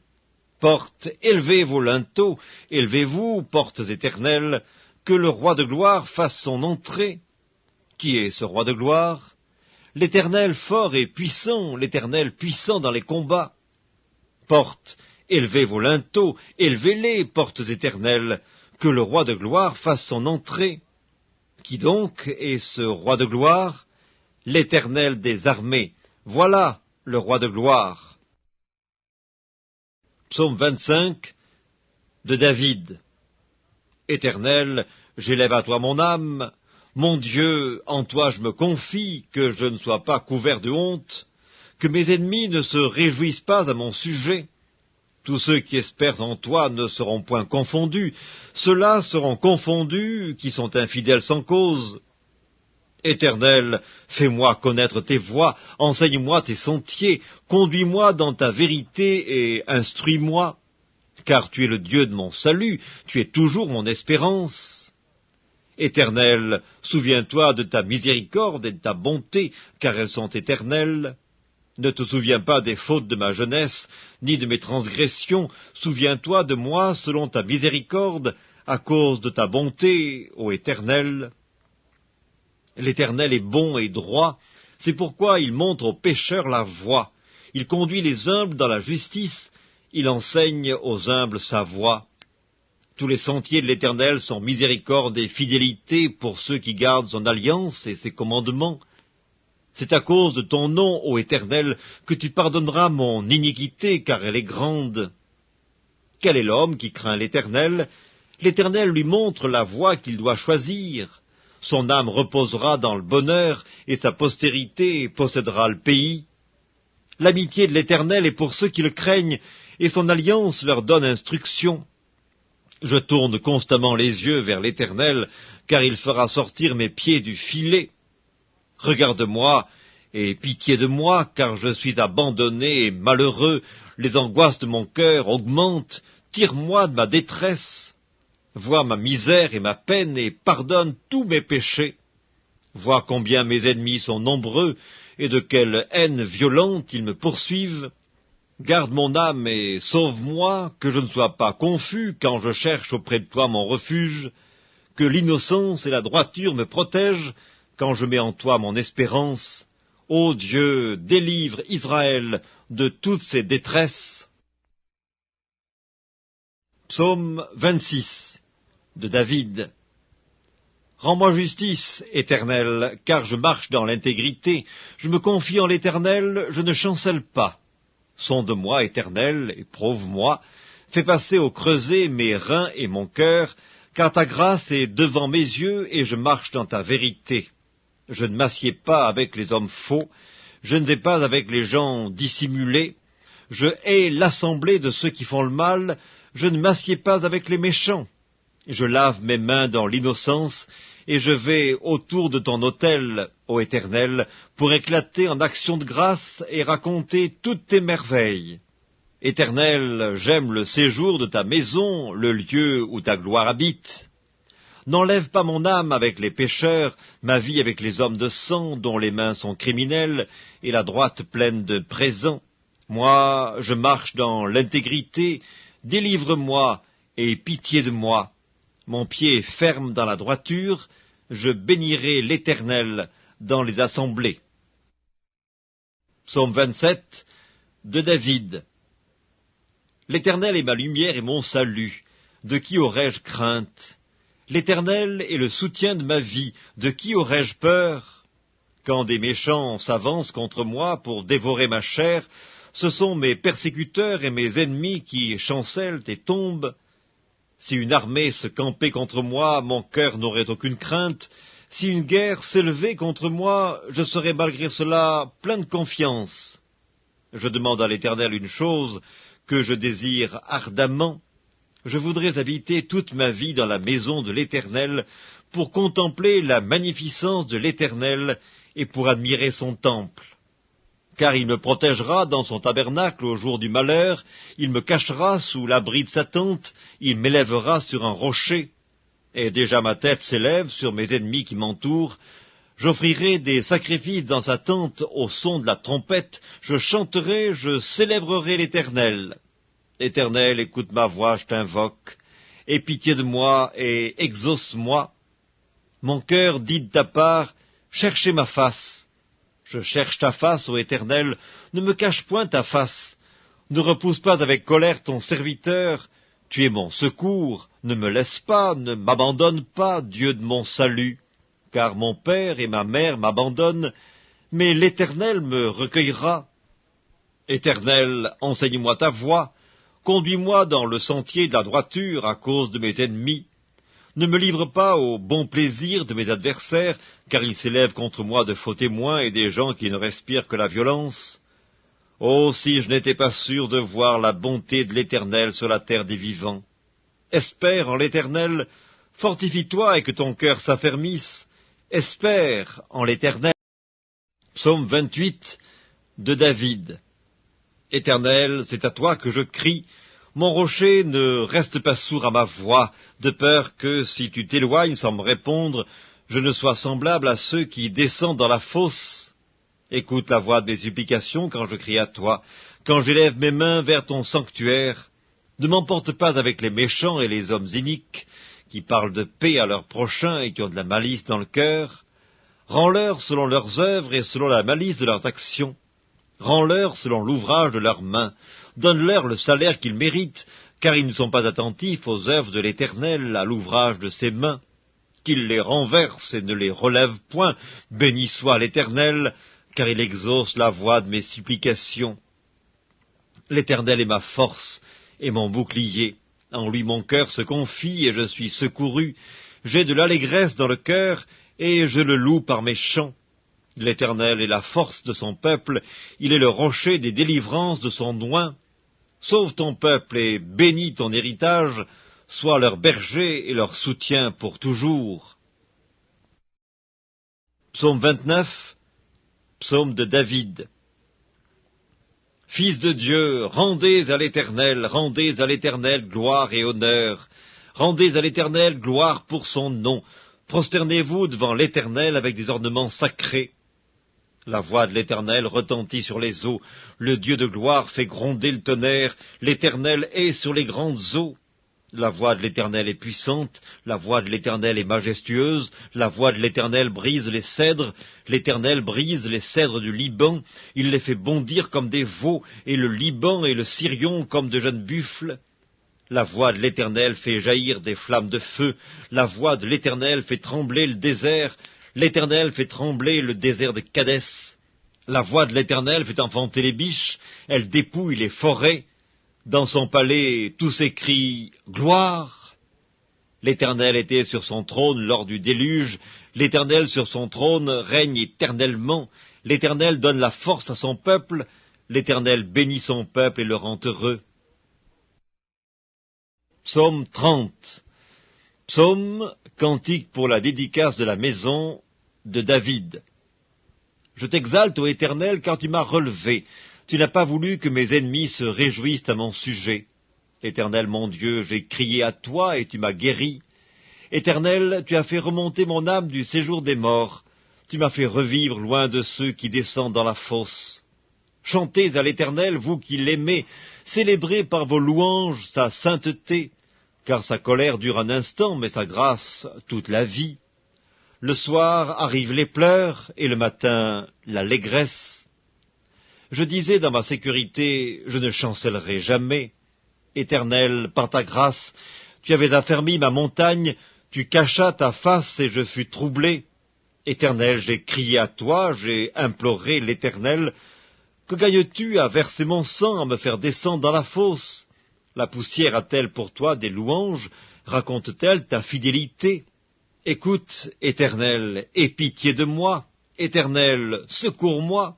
Portes, élevez vos linteaux, élevez-vous, portes éternelles, que le roi de gloire fasse son entrée. Qui est ce roi de gloire? L'Éternel fort et puissant, l'Éternel puissant dans les combats. Portes, élevez vos linteaux, élevez-les, portes éternelles, que le roi de gloire fasse son entrée. Qui donc est ce roi de gloire? L'Éternel des armées, voilà le roi de gloire. Psaume 25 de David. Éternel, j'élève à toi mon âme. Mon Dieu, en toi je me confie, que je ne sois pas couvert de honte, que mes ennemis ne se réjouissent pas à mon sujet. Tous ceux qui espèrent en toi ne seront point confondus, ceux-là seront confondus qui sont infidèles sans cause. Éternel, fais-moi connaître tes voies, enseigne-moi tes sentiers, conduis-moi dans ta vérité et instruis-moi, car tu es le Dieu de mon salut, tu es toujours mon espérance. Éternel, souviens-toi de ta miséricorde et de ta bonté, car elles sont éternelles. Ne te souviens pas des fautes de ma jeunesse, ni de mes transgressions, souviens-toi de moi selon ta miséricorde, à cause de ta bonté, ô Éternel. L'Éternel est bon et droit, c'est pourquoi il montre aux pécheurs la voie. Il conduit les humbles dans la justice, il enseigne aux humbles sa voie. Tous les sentiers de l'Éternel sont miséricorde et fidélité pour ceux qui gardent son alliance et ses commandements. C'est à cause de ton nom, ô Éternel, que tu pardonneras mon iniquité, car elle est grande. Quel est l'homme qui craint l'Éternel? L'Éternel lui montre la voie qu'il doit choisir. Son âme reposera dans le bonheur, et sa postérité possédera le pays. L'amitié de l'Éternel est pour ceux qui le craignent, et son alliance leur donne instruction. Je tourne constamment les yeux vers l'Éternel, car il fera sortir mes pieds du filet. Regarde-moi, et pitié de moi, car je suis abandonné et malheureux, les angoisses de mon cœur augmentent, tire-moi de ma détresse. Vois ma misère et ma peine, et pardonne tous mes péchés. Vois combien mes ennemis sont nombreux, et de quelle haine violente ils me poursuivent. Garde mon âme et sauve-moi, que je ne sois pas confus quand je cherche auprès de toi mon refuge, que l'innocence et la droiture me protègent quand je mets en toi mon espérance. Ô Dieu, délivre Israël de toutes ses détresses. Psaume 26 de David. Rends-moi justice, Éternel, car je marche dans l'intégrité. Je me confie en l'Éternel, je ne chancelle pas. Sonde-moi, Éternel, et prouve-moi. Fais passer au creuset mes reins et mon cœur, car ta grâce est devant mes yeux, et je marche dans ta vérité. Je ne m'assieds pas avec les hommes faux, je ne vais pas avec les gens dissimulés. Je hais l'assemblée de ceux qui font le mal, je ne m'assieds pas avec les méchants. Je lave mes mains dans l'innocence, et je vais autour de ton autel, ô Éternel, pour éclater en actions de grâce et raconter toutes tes merveilles. Éternel, j'aime le séjour de ta maison, le lieu où ta gloire habite. N'enlève pas mon âme avec les pécheurs, ma vie avec les hommes de sang, dont les mains sont criminelles, et la droite pleine de présents. Moi, je marche dans l'intégrité, délivre-moi, et pitié de moi. Mon pied est ferme dans la droiture, je bénirai l'Éternel dans les assemblées. Psaume 27 de David. L'Éternel est ma lumière et mon salut, de qui aurais-je crainte? L'Éternel est le soutien de ma vie, de qui aurais-je peur? Quand des méchants s'avancent contre moi pour dévorer ma chair, ce sont mes persécuteurs et mes ennemis qui chancellent et tombent. Si une armée se campait contre moi, mon cœur n'aurait aucune crainte. Si une guerre s'élevait contre moi, je serais malgré cela plein de confiance. Je demande à l'Éternel une chose que je désire ardemment. Je voudrais habiter toute ma vie dans la maison de l'Éternel pour contempler la magnificence de l'Éternel et pour admirer son temple. Car il me protégera dans son tabernacle au jour du malheur, il me cachera sous l'abri de sa tente, il m'élèvera sur un rocher. Et déjà ma tête s'élève sur mes ennemis qui m'entourent. J'offrirai des sacrifices dans sa tente au son de la trompette, je chanterai, je célébrerai l'Éternel. Éternel, écoute ma voix, je t'invoque. Aie pitié de moi et exauce-moi. Mon cœur dit de ta part, cherchez ma face. Je cherche ta face, ô Éternel, ne me cache point ta face. Ne repousse pas avec colère ton serviteur. Tu es mon secours, ne me laisse pas, ne m'abandonne pas, Dieu de mon salut. Car mon père et ma mère m'abandonnent, mais l'Éternel me recueillera. Éternel, enseigne-moi ta voie, conduis-moi dans le sentier de la droiture à cause de mes ennemis. Ne me livre pas au bon plaisir de mes adversaires, car ils s'élèvent contre moi de faux témoins et des gens qui ne respirent que la violence. Oh, si je n'étais pas sûr de voir la bonté de l'Éternel sur la terre des vivants. Espère en l'Éternel, fortifie-toi et que ton cœur s'affermisse. Espère en l'Éternel. Psaume 28 de David. Éternel, c'est à toi que je crie. Mon rocher ne reste pas sourd à ma voix, de peur que, si tu t'éloignes sans me répondre, je ne sois semblable à ceux qui descendent dans la fosse. Écoute la voix de mes supplications quand je crie à toi, quand j'élève mes mains vers ton sanctuaire. Ne m'emporte pas avec les méchants et les hommes iniques, qui parlent de paix à leurs prochains et qui ont de la malice dans le cœur. Rends-leur selon leurs œuvres et selon la malice de leurs actions. Rends-leur selon l'ouvrage de leurs mains. Donne-leur le salaire qu'ils méritent, car ils ne sont pas attentifs aux œuvres de l'Éternel, à l'ouvrage de ses mains. Qu'il les renverse et ne les relève point. Béni soit l'Éternel, car il exauce la voix de mes supplications. L'Éternel est ma force et mon bouclier. En lui mon cœur se confie et je suis secouru. J'ai de l'allégresse dans le cœur et je le loue par mes chants. L'Éternel est la force de son peuple, il est le rocher des délivrances de son oint. Sauve ton peuple et bénis ton héritage, sois leur berger et leur soutien pour toujours. Psaume 29, psaume de David. Fils de Dieu, rendez à l'Éternel gloire et honneur. Rendez à l'Éternel gloire pour son nom. Prosternez-vous devant l'Éternel avec des ornements sacrés. La voix de l'Éternel retentit sur les eaux. Le Dieu de gloire fait gronder le tonnerre. L'Éternel est sur les grandes eaux. La voix de l'Éternel est puissante, la voix de l'Éternel est majestueuse, la voix de l'Éternel brise les cèdres, l'Éternel brise les cèdres du Liban, il les fait bondir comme des veaux, et le Liban et le Sirion comme de jeunes buffles. La voix de l'Éternel fait jaillir des flammes de feu, la voix de l'Éternel fait trembler le désert, l'Éternel fait trembler le désert de Kadès. La voix de l'Éternel fait enfanter les biches, elle dépouille les forêts. Dans son palais, tous s'écrient « Gloire !» L'Éternel était sur son trône lors du déluge, l'Éternel sur son trône règne éternellement, l'Éternel donne la force à son peuple, l'Éternel bénit son peuple et le rend heureux. Psaume 30. Psaume, cantique pour la dédicace de la maison de David. Je t'exalte, ô Éternel, car tu m'as relevé. Tu n'as pas voulu que mes ennemis se réjouissent à mon sujet. Éternel mon Dieu, j'ai crié à toi et tu m'as guéri. Éternel, tu as fait remonter mon âme du séjour des morts. Tu m'as fait revivre loin de ceux qui descendent dans la fosse. Chantez à l'Éternel, vous qui l'aimez, célébrez par vos louanges sa sainteté, car sa colère dure un instant, mais sa grâce toute la vie. Le soir arrivent les pleurs, et le matin l'allégresse. Je disais dans ma sécurité, je ne chancellerai jamais. Éternel, par ta grâce, tu avais affermi ma montagne, tu cachas ta face et je fus troublé. Éternel, j'ai crié à toi, j'ai imploré l'Éternel. Que gagnes-tu à verser mon sang, à me faire descendre dans la fosse? La poussière a-t-elle pour toi des louanges? Raconte-t-elle ta fidélité? Écoute, Éternel, aie pitié de moi. Éternel, secours-moi.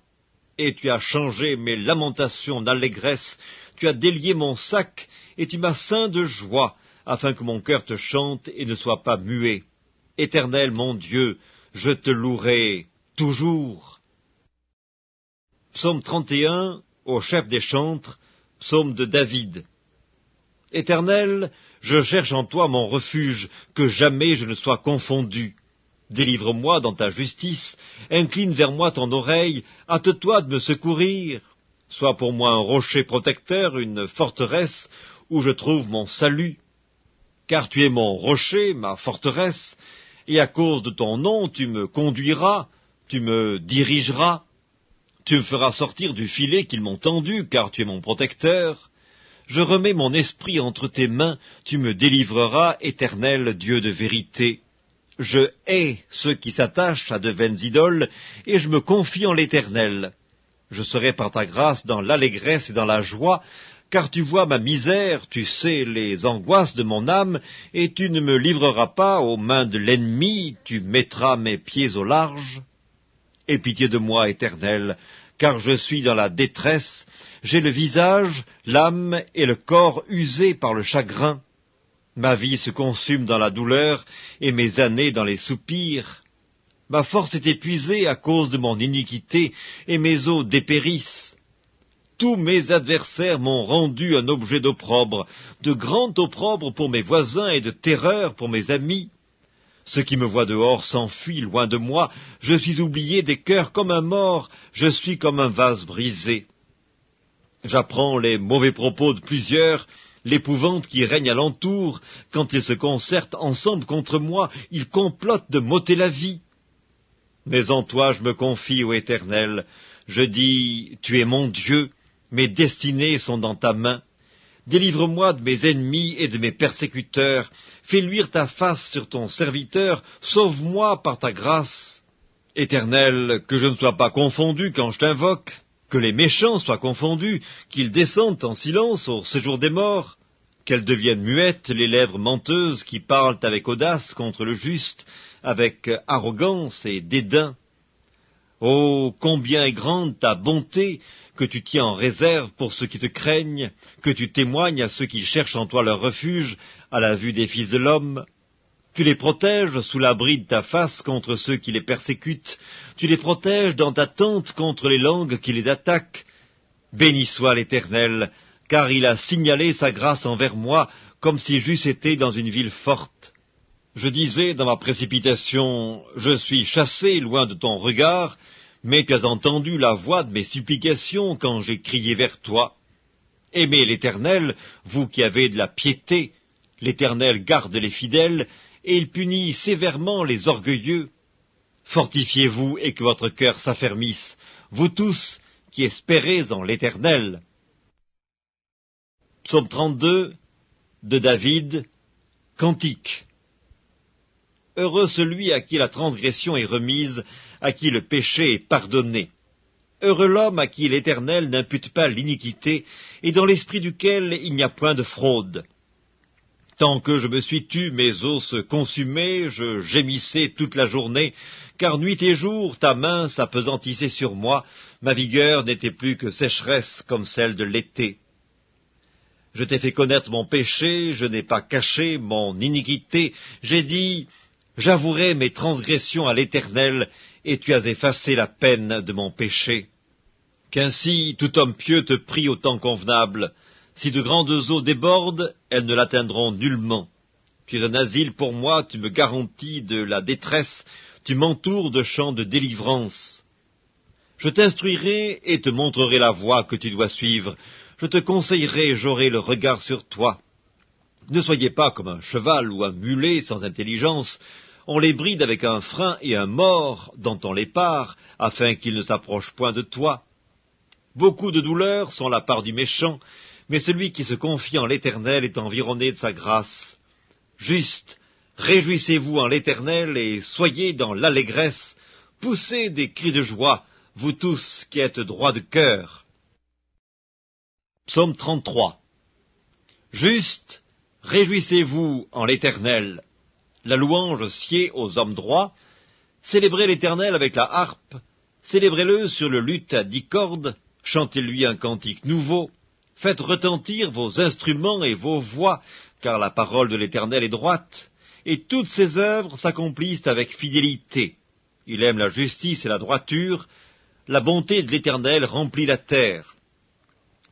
Et tu as changé mes lamentations d'allégresse, tu as délié mon sac, et tu m'as ceint de joie, afin que mon cœur te chante et ne soit pas muet. Éternel mon Dieu, je te louerai toujours. Psaume 31, au chef des chantres, psaume de David. Éternel, je cherche en toi mon refuge, que jamais je ne sois confondu. Délivre-moi dans ta justice, incline vers moi ton oreille, hâte-toi de me secourir. Sois pour moi un rocher protecteur, une forteresse, où je trouve mon salut. Car tu es mon rocher, ma forteresse, et à cause de ton nom tu me conduiras, tu me dirigeras. Tu me feras sortir du filet qu'ils m'ont tendu, car tu es mon protecteur. Je remets mon esprit entre tes mains, tu me délivreras, Éternel Dieu de vérité. Je hais ceux qui s'attachent à de vaines idoles, et je me confie en l'Éternel. Je serai par ta grâce dans l'allégresse et dans la joie, car tu vois ma misère, tu sais les angoisses de mon âme, et tu ne me livreras pas aux mains de l'ennemi, tu mettras mes pieds au large. Aie pitié de moi, Éternel, car je suis dans la détresse, j'ai le visage, l'âme et le corps usés par le chagrin. Ma vie se consume dans la douleur, et mes années dans les soupirs. Ma force est épuisée à cause de mon iniquité, et mes os dépérissent. Tous mes adversaires m'ont rendu un objet d'opprobre, de grand opprobre pour mes voisins et de terreur pour mes amis. Ceux qui me voient dehors s'enfuient loin de moi, je suis oublié des cœurs comme un mort, je suis comme un vase brisé. J'apprends les mauvais propos de plusieurs, l'épouvante qui règne alentour, quand ils se concertent ensemble contre moi, ils complotent de m'ôter la vie. Mais en toi je me confie, ô Éternel, je dis, tu es mon Dieu, mes destinées sont dans ta main. Délivre-moi de mes ennemis et de mes persécuteurs, fais luire ta face sur ton serviteur, sauve-moi par ta grâce. Éternel, que je ne sois pas confondu quand je t'invoque, que les méchants soient confondus, qu'ils descendent en silence au séjour des morts, qu'elles deviennent muettes les lèvres menteuses qui parlent avec audace contre le juste, avec arrogance et dédain. Oh, combien est grande ta bonté, que tu tiens en réserve pour ceux qui te craignent, que tu témoignes à ceux qui cherchent en toi leur refuge, à la vue des fils de l'homme. Tu les protèges sous l'abri de ta face contre ceux qui les persécutent, tu les protèges dans ta tente contre les langues qui les attaquent. Béni soit l'Éternel, car il a signalé sa grâce envers moi, comme si j'eusse été dans une ville forte. Je disais dans ma précipitation, je suis chassé loin de ton regard, mais tu as entendu la voix de mes supplications quand j'ai crié vers toi. Aimez l'Éternel, vous qui avez de la piété, l'Éternel garde les fidèles, et il punit sévèrement les orgueilleux. Fortifiez-vous et que votre cœur s'affermisse, vous tous qui espérez en l'Éternel. Psaume 32, de David, Cantique. Heureux celui à qui la transgression est remise, à qui le péché est pardonné. Heureux l'homme à qui l'Éternel n'impute pas l'iniquité, et dans l'esprit duquel il n'y a point de fraude. Tant que je me suis tu, mes os se consumaient, je gémissais toute la journée, car nuit et jour ta main s'apesantissait sur moi, ma vigueur n'était plus que sécheresse comme celle de l'été. Je t'ai fait connaître mon péché, je n'ai pas caché mon iniquité, j'ai dit, j'avouerai mes transgressions à l'Éternel, et tu as effacé la peine de mon péché. Qu'ainsi tout homme pieux te prie au temps convenable. Si de grandes eaux débordent, elles ne l'atteindront nullement. Tu es un asile pour moi, tu me garantis de la détresse, tu m'entoures de chants de délivrance. Je t'instruirai et te montrerai la voie que tu dois suivre. Je te conseillerai, j'aurai le regard sur toi. Ne soyez pas comme un cheval ou un mulet sans intelligence. On les bride avec un frein et un mors dont on les pare, afin qu'ils ne s'approchent point de toi. Beaucoup de douleurs sont la part du méchant, mais celui qui se confie en l'Éternel est environné de sa grâce. Juste, Réjouissez-vous en l'Éternel et soyez dans l'allégresse. Poussez des cris de joie, vous tous qui êtes droits de cœur. Psaume 33. Juste, réjouissez-vous en l'Éternel. La louange sied aux hommes droits. Célébrez l'Éternel avec la harpe. Célébrez-le sur le luth à 10 cordes. Chantez-lui un cantique nouveau. Faites retentir vos instruments et vos voix, car la parole de l'Éternel est droite, et toutes ses œuvres s'accomplissent avec fidélité. Il aime la justice et la droiture. La bonté de l'Éternel remplit la terre.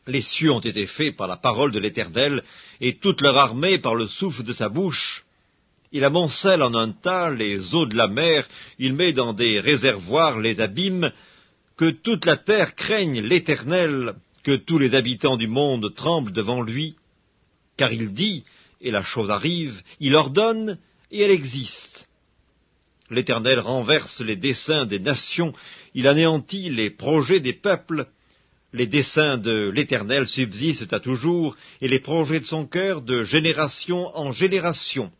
Les cieux ont été faits par la parole de l'Éternel, et toute leur armée par le souffle de sa bouche. Il amoncelle en un tas les eaux de la mer, il met dans des réservoirs les abîmes. Que toute la terre craigne l'Éternel, que tous les habitants du monde tremblent devant lui. Car il dit, et la chose arrive, il ordonne, et elle existe. L'Éternel renverse les desseins des nations, il anéantit les projets des peuples. Les desseins de l'Éternel subsistent à toujours, et les projets de son cœur de génération en génération.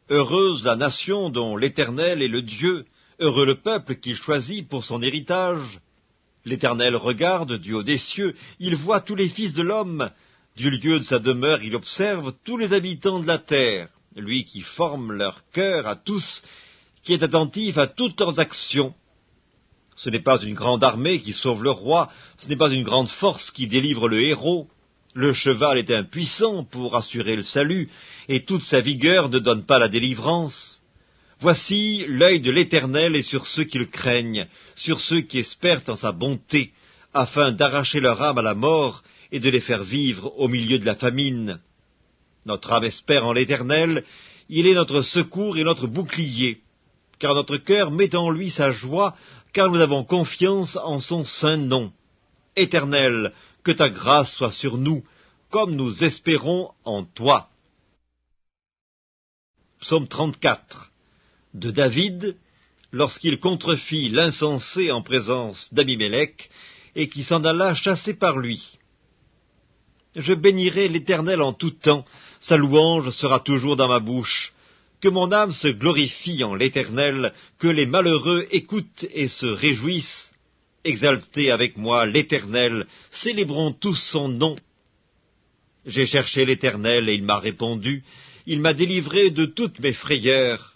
Heureuse la nation dont l'Éternel est le Dieu, heureux le peuple qu'il choisit pour son héritage. L'Éternel regarde du haut des cieux, il voit tous les fils de l'homme. Du lieu de sa demeure, il observe tous les habitants de la terre, lui qui forme leur cœur à tous, qui est attentif à toutes leurs actions. Ce n'est pas une grande armée qui sauve le roi, ce n'est pas une grande force qui délivre le héros. Le cheval est impuissant pour assurer le salut, et toute sa vigueur ne donne pas la délivrance. Voici, l'œil de l'Éternel est sur ceux qui le craignent, sur ceux qui espèrent en sa bonté, afin d'arracher leur âme à la mort et de les faire vivre au milieu de la famine. Notre âme espère en l'Éternel, il est notre secours et notre bouclier, car notre cœur met en lui sa joie, car nous avons confiance en son saint nom. Éternel, que ta grâce soit sur nous, comme nous espérons en toi. Psaume 34. De David, lorsqu'il contrefit l'insensé en présence d'Abimélec, et qui s'en alla chassé par lui. Je bénirai l'Éternel en tout temps, sa louange sera toujours dans ma bouche. Que mon âme se glorifie en l'Éternel, que les malheureux écoutent et se réjouissent. Exaltez avec moi l'Éternel, célébrons tous son nom. J'ai cherché l'Éternel et il m'a répondu, il m'a délivré de toutes mes frayeurs.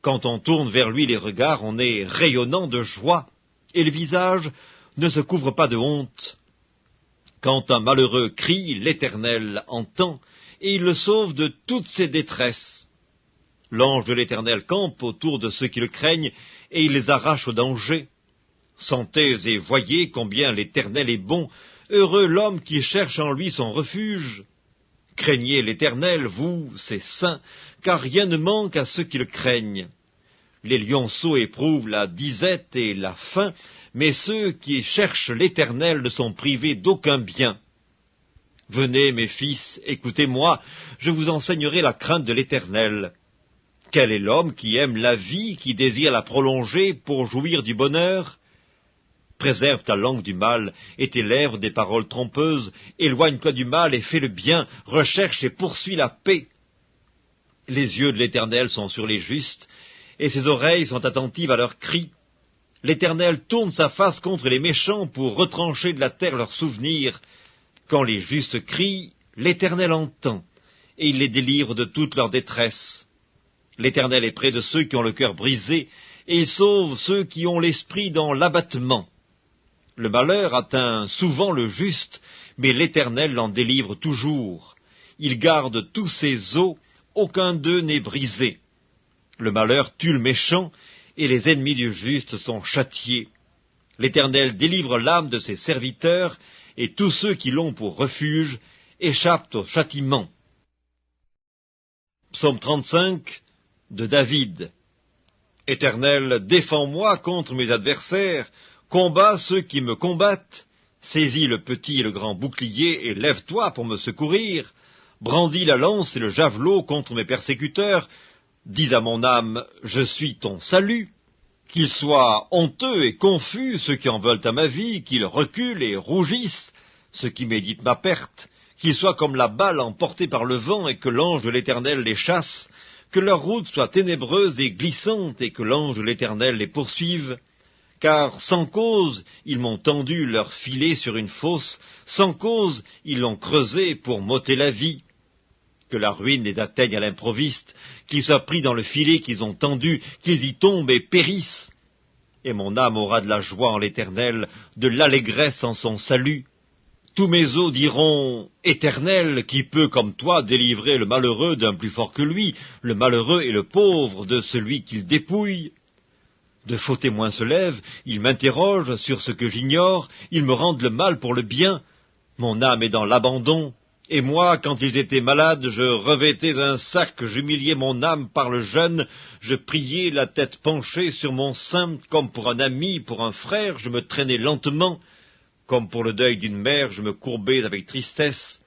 Quand on tourne vers lui les regards, on est rayonnant de joie, et le visage ne se couvre pas de honte. Quand un malheureux crie, l'Éternel entend, et il le sauve de toutes ses détresses. L'ange de l'Éternel campe autour de ceux qui le craignent, et il les arrache au danger. Sentez et voyez combien l'Éternel est bon, heureux l'homme qui cherche en lui son refuge. Craignez l'Éternel, vous, ses saints, car rien ne manque à ceux qui le craignent. Les lionceaux éprouvent la disette et la faim, mais ceux qui cherchent l'Éternel ne sont privés d'aucun bien. Venez, mes fils, écoutez-moi, je vous enseignerai la crainte de l'Éternel. Quel est l'homme qui aime la vie, qui désire la prolonger pour jouir du bonheur? Préserve ta langue du mal et tes lèvres des paroles trompeuses. Éloigne-toi du mal et fais le bien. Recherche et poursuis la paix. Les yeux de l'Éternel sont sur les justes, et ses oreilles sont attentives à leurs cris. L'Éternel tourne sa face contre les méchants pour retrancher de la terre leurs souvenirs. Quand les justes crient, l'Éternel entend, et il les délivre de toute leur détresse. L'Éternel est près de ceux qui ont le cœur brisé, et il sauve ceux qui ont l'esprit dans l'abattement. Le malheur atteint souvent le juste, mais l'Éternel l'en délivre toujours. Il garde tous ses os, aucun d'eux n'est brisé. Le malheur tue le méchant, et les ennemis du juste sont châtiés. L'Éternel délivre l'âme de ses serviteurs, et tous ceux qui l'ont pour refuge échappent au châtiment. Psaume 35 de David. Éternel, défends-moi contre mes adversaires, combats ceux qui me combattent, saisis le petit et le grand bouclier et lève-toi pour me secourir, brandis la lance et le javelot contre mes persécuteurs, dis à mon âme, je suis ton salut. Qu'ils soient honteux et confus ceux qui en veulent à ma vie, qu'ils reculent et rougissent ceux qui méditent ma perte, qu'ils soient comme la balle emportée par le vent et que l'ange de l'Éternel les chasse, que leur route soit ténébreuse et glissante, et que l'ange de l'Éternel les poursuive. Car sans cause, ils m'ont tendu leur filet sur une fosse, sans cause, ils l'ont creusé pour m'ôter la vie. Que la ruine les atteigne à l'improviste, qu'ils soient pris dans le filet qu'ils ont tendu, qu'ils y tombent et périssent. Et mon âme aura de la joie en l'Éternel, de l'allégresse en son salut. Tous mes os diront, Éternel, qui peut comme toi délivrer le malheureux d'un plus fort que lui, le malheureux et le pauvre de celui qu'il dépouille. De faux témoins se lèvent, ils m'interrogent sur ce que j'ignore, ils me rendent le mal pour le bien. Mon âme est dans l'abandon. Et moi, quand ils étaient malades, je revêtais un sac, j'humiliais mon âme par le jeûne, je priais la tête penchée sur mon sein, comme pour un ami, pour un frère, je me traînais lentement, comme pour le deuil d'une mère, je me courbais avec tristesse.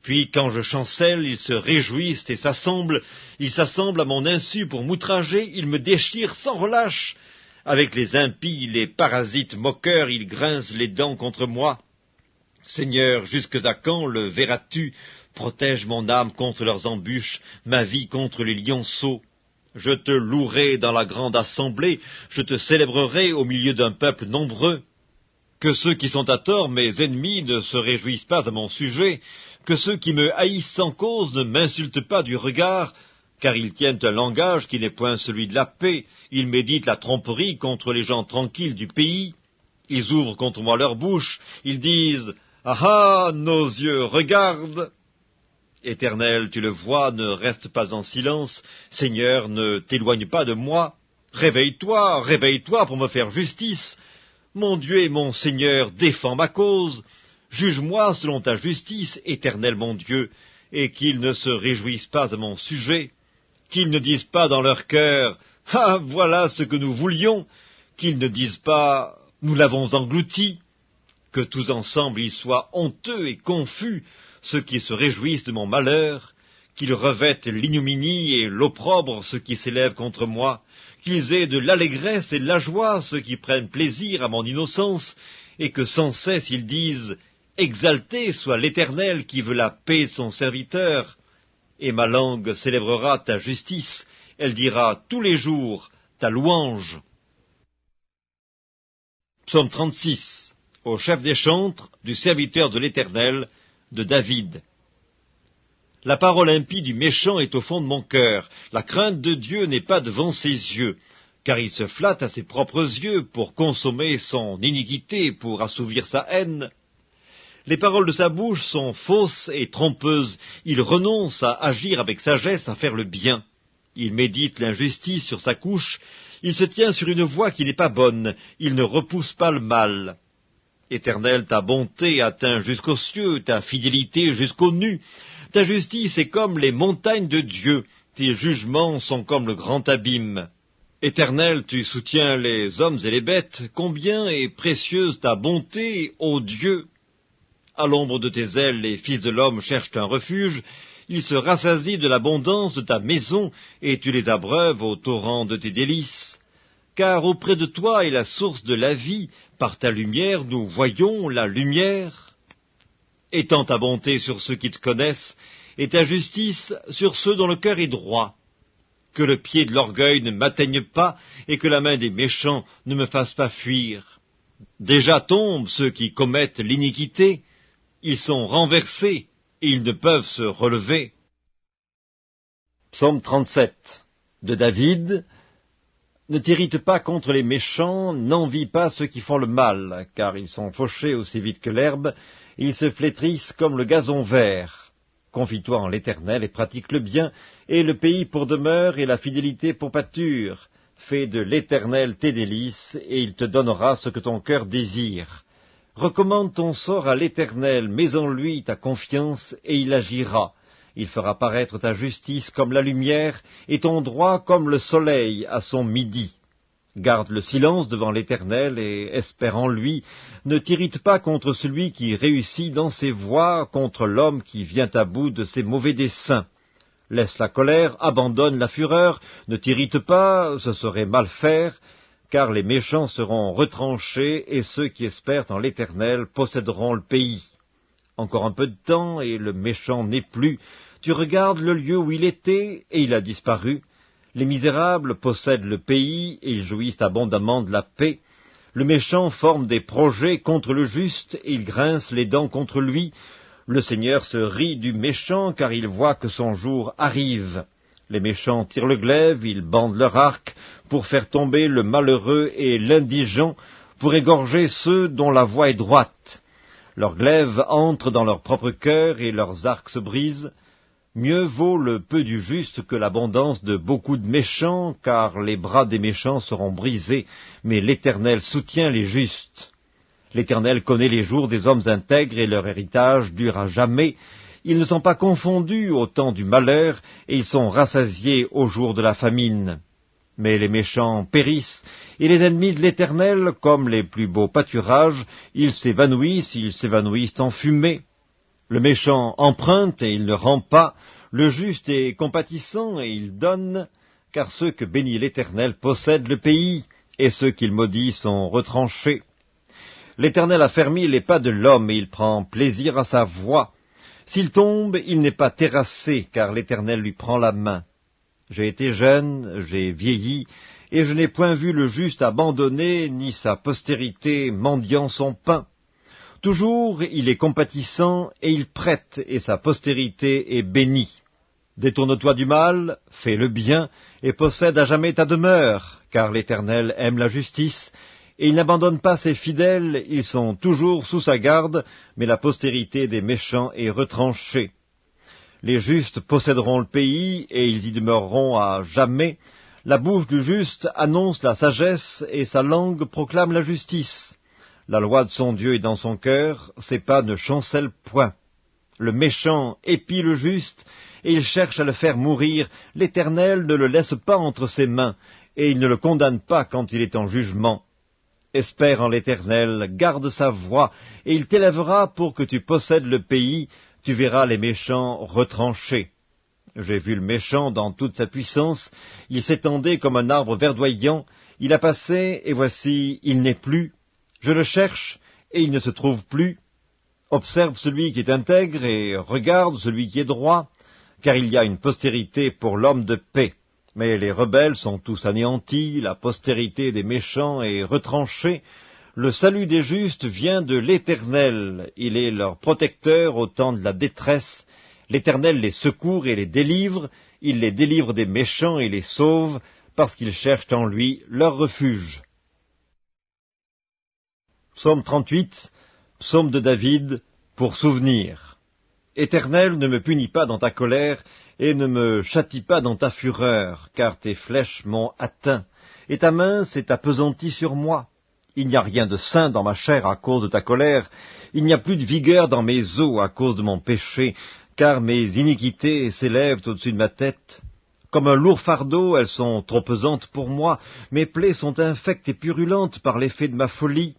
Puis, quand je chancelle, ils se réjouissent et s'assemblent, ils s'assemblent à mon insu pour m'outrager, ils me déchirent sans relâche. Avec les impies, les parasites moqueurs, ils grincent les dents contre moi. Seigneur, jusque à quand le verras-tu? Protège mon âme contre leurs embûches, ma vie contre les lionceaux. Je te louerai dans la grande assemblée, je te célébrerai au milieu d'un peuple nombreux. Que ceux qui sont à tort, mes ennemis, ne se réjouissent pas à mon sujet, que ceux qui me haïssent sans cause ne m'insultent pas du regard, car ils tiennent un langage qui n'est point celui de la paix, ils méditent la tromperie contre les gens tranquilles du pays. Ils ouvrent contre moi leur bouche, ils disent « Ah ah, nos yeux regardent !» Éternel, tu le vois, ne reste pas en silence. Seigneur, ne t'éloigne pas de moi. Réveille-toi, réveille-toi pour me faire justice. Mon Dieu et mon Seigneur, défends ma cause. Juge-moi selon ta justice, Éternel mon Dieu, et qu'ils ne se réjouissent pas à mon sujet. Qu'ils ne disent pas dans leur cœur « Ah, voilà ce que nous voulions !» Qu'ils ne disent pas « Nous l'avons englouti !» Que tous ensemble ils soient honteux et confus, ceux qui se réjouissent de mon malheur, qu'ils revêtent l'ignominie et l'opprobre ceux qui s'élèvent contre moi, qu'ils aient de l'allégresse et de la joie ceux qui prennent plaisir à mon innocence, et que sans cesse ils disent « Exalté soit l'Éternel qui veut la paix de son serviteur !» Et ma langue célébrera ta justice, elle dira tous les jours ta louange. Psaume 36. Au chef des chantres, du serviteur de l'Éternel, de David. La parole impie du méchant est au fond de mon cœur, la crainte de Dieu n'est pas devant ses yeux, car il se flatte à ses propres yeux pour consommer son iniquité, pour assouvir sa haine. Les paroles de sa bouche sont fausses et trompeuses, il renonce à agir avec sagesse, à faire le bien. Il médite l'injustice sur sa couche, il se tient sur une voie qui n'est pas bonne, il ne repousse pas le mal. Éternel, ta bonté atteint jusqu'aux cieux, ta fidélité jusqu'aux nues. Ta justice est comme les montagnes de Dieu, tes jugements sont comme le grand abîme. Éternel, tu soutiens les hommes et les bêtes, combien est précieuse ta bonté, ô Dieu! À l'ombre de tes ailes, les fils de l'homme cherchent un refuge, ils se rassasient de l'abondance de ta maison, et tu les abreuves au torrent de tes délices. Car auprès de toi est la source de la vie, par ta lumière nous voyons la lumière. Étends ta bonté sur ceux qui te connaissent, et ta justice sur ceux dont le cœur est droit. Que le pied de l'orgueil ne m'atteigne pas, et que la main des méchants ne me fasse pas fuir. Déjà tombent ceux qui commettent l'iniquité, ils sont renversés, et ils ne peuvent se relever. Psaume 37 de David. Ne t'irrite pas contre les méchants, n'envie pas ceux qui font le mal, car ils sont fauchés aussi vite que l'herbe, ils se flétrissent comme le gazon vert. Confie-toi en l'Éternel et pratique le bien, et le pays pour demeure et la fidélité pour pâture. Fais de l'Éternel tes délices, et il te donnera ce que ton cœur désire. Recommande ton sort à l'Éternel, mets en lui ta confiance, et il agira. Il fera paraître ta justice comme la lumière, et ton droit comme le soleil à son midi. Garde le silence devant l'Éternel, et espère en lui. Ne t'irrite pas contre celui qui réussit dans ses voies, contre l'homme qui vient à bout de ses mauvais desseins. Laisse la colère, abandonne la fureur, ne t'irrite pas, ce serait mal faire, car les méchants seront retranchés, et ceux qui espèrent en l'Éternel posséderont le pays. Encore un peu de temps, et le méchant n'est plus. Tu regardes le lieu où il était, et il a disparu. Les misérables possèdent le pays, et ils jouissent abondamment de la paix. Le méchant forme des projets contre le juste, et il grince les dents contre lui. Le Seigneur se rit du méchant, car il voit que son jour arrive. Les méchants tirent le glaive, ils bandent leur arc, pour faire tomber le malheureux et l'indigent, pour égorger ceux dont la voie est droite. Leurs glaives entrent dans leur propre cœur, et leurs arcs se brisent. Mieux vaut le peu du juste que l'abondance de beaucoup de méchants, car les bras des méchants seront brisés, mais l'Éternel soutient les justes. L'Éternel connaît les jours des hommes intègres, et leur héritage dure à jamais. Ils ne sont pas confondus au temps du malheur, et ils sont rassasiés au jour de la famine. Mais les méchants périssent, et les ennemis de l'Éternel, comme les plus beaux pâturages, ils s'évanouissent en fumée. Le méchant emprunte et il ne rend pas, le juste est compatissant et il donne, car ceux que bénit l'Éternel possèdent le pays, et ceux qu'il maudit sont retranchés. L'Éternel a fermé les pas de l'homme, et il prend plaisir à sa voie. S'il tombe, il n'est pas terrassé, car l'Éternel lui prend la main. J'ai été jeune, j'ai vieilli, et je n'ai point vu le juste abandonné, ni sa postérité mendiant son pain. Toujours il est compatissant, et il prête, et sa postérité est bénie. Détourne-toi du mal, fais le bien, et possède à jamais ta demeure, car l'Éternel aime la justice, et il n'abandonne pas ses fidèles, ils sont toujours sous sa garde, mais la postérité des méchants est retranchée. Les justes posséderont le pays, et ils y demeureront à jamais. La bouche du juste annonce la sagesse, et sa langue proclame la justice. La loi de son Dieu est dans son cœur, ses pas ne chancellent point. Le méchant épie le juste, et il cherche à le faire mourir. L'Éternel ne le laisse pas entre ses mains, et il ne le condamne pas quand il est en jugement. Espère en l'Éternel, garde sa voie, et il t'élèvera pour que tu possèdes le pays, tu verras les méchants retranchés. J'ai vu le méchant dans toute sa puissance, il s'étendait comme un arbre verdoyant, il a passé, et voici, il n'est plus. Je le cherche, et il ne se trouve plus. Observe celui qui est intègre, et regarde celui qui est droit, car il y a une postérité pour l'homme de paix. Mais les rebelles sont tous anéantis, la postérité des méchants est retranchée. Le salut des justes vient de l'Éternel, il est leur protecteur au temps de la détresse. L'Éternel les secourt et les délivre, il les délivre des méchants et les sauve, parce qu'ils cherchent en lui leur refuge. Psaume 38, psaume de David, pour souvenir. Éternel, ne me punis pas dans ta colère, et ne me châtie pas dans ta fureur, car tes flèches m'ont atteint, et ta main s'est appesantie sur moi. Il n'y a rien de sain dans ma chair à cause de ta colère, il n'y a plus de vigueur dans mes os à cause de mon péché, car mes iniquités s'élèvent au-dessus de ma tête. Comme un lourd fardeau, elles sont trop pesantes pour moi, mes plaies sont infectes et purulentes par l'effet de ma folie.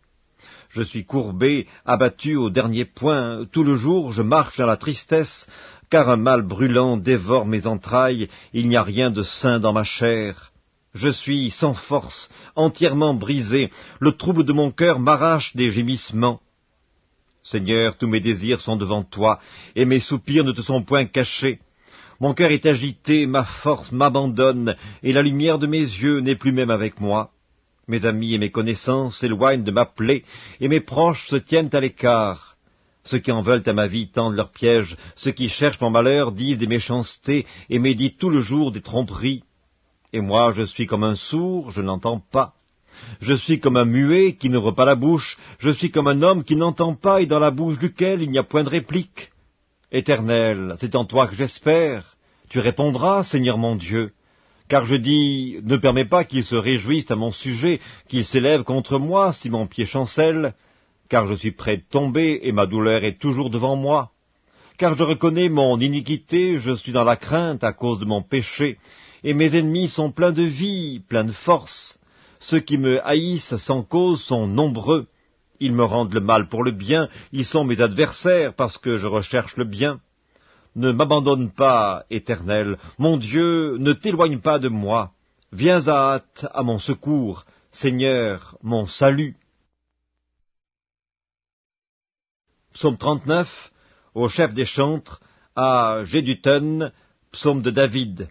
Je suis courbé, abattu au dernier point, tout le jour je marche dans la tristesse, car un mal brûlant dévore mes entrailles, il n'y a rien de sain dans ma chair. Je suis sans force, entièrement brisé, le trouble de mon cœur m'arrache des gémissements. Seigneur, tous mes désirs sont devant toi, et mes soupirs ne te sont point cachés. Mon cœur est agité, ma force m'abandonne, et la lumière de mes yeux n'est plus même avec moi. Mes amis et mes connaissances s'éloignent de ma plaie, et mes proches se tiennent à l'écart. Ceux qui en veulent à ma vie tendent leurs pièges, ceux qui cherchent mon malheur disent des méchancetés, et méditent tout le jour des tromperies. Et moi je suis comme un sourd, je n'entends pas. Je suis comme un muet qui n'ouvre pas la bouche, je suis comme un homme qui n'entend pas et dans la bouche duquel il n'y a point de réplique. Éternel, c'est en toi que j'espère. Tu répondras, Seigneur mon Dieu. Car je dis, ne permets pas qu'ils se réjouissent à mon sujet, qu'ils s'élèvent contre moi si mon pied chancelle, car je suis près de tomber et ma douleur est toujours devant moi. Car je reconnais mon iniquité, je suis dans la crainte à cause de mon péché, et mes ennemis sont pleins de vie, pleins de force. Ceux qui me haïssent sans cause sont nombreux. Ils me rendent le mal pour le bien, ils sont mes adversaires parce que je recherche le bien. Ne m'abandonne pas, Éternel, mon Dieu, ne t'éloigne pas de moi. Viens à hâte à mon secours, Seigneur, mon salut. Psaume 39, au chef des chantres, à Jédutun, psaume de David.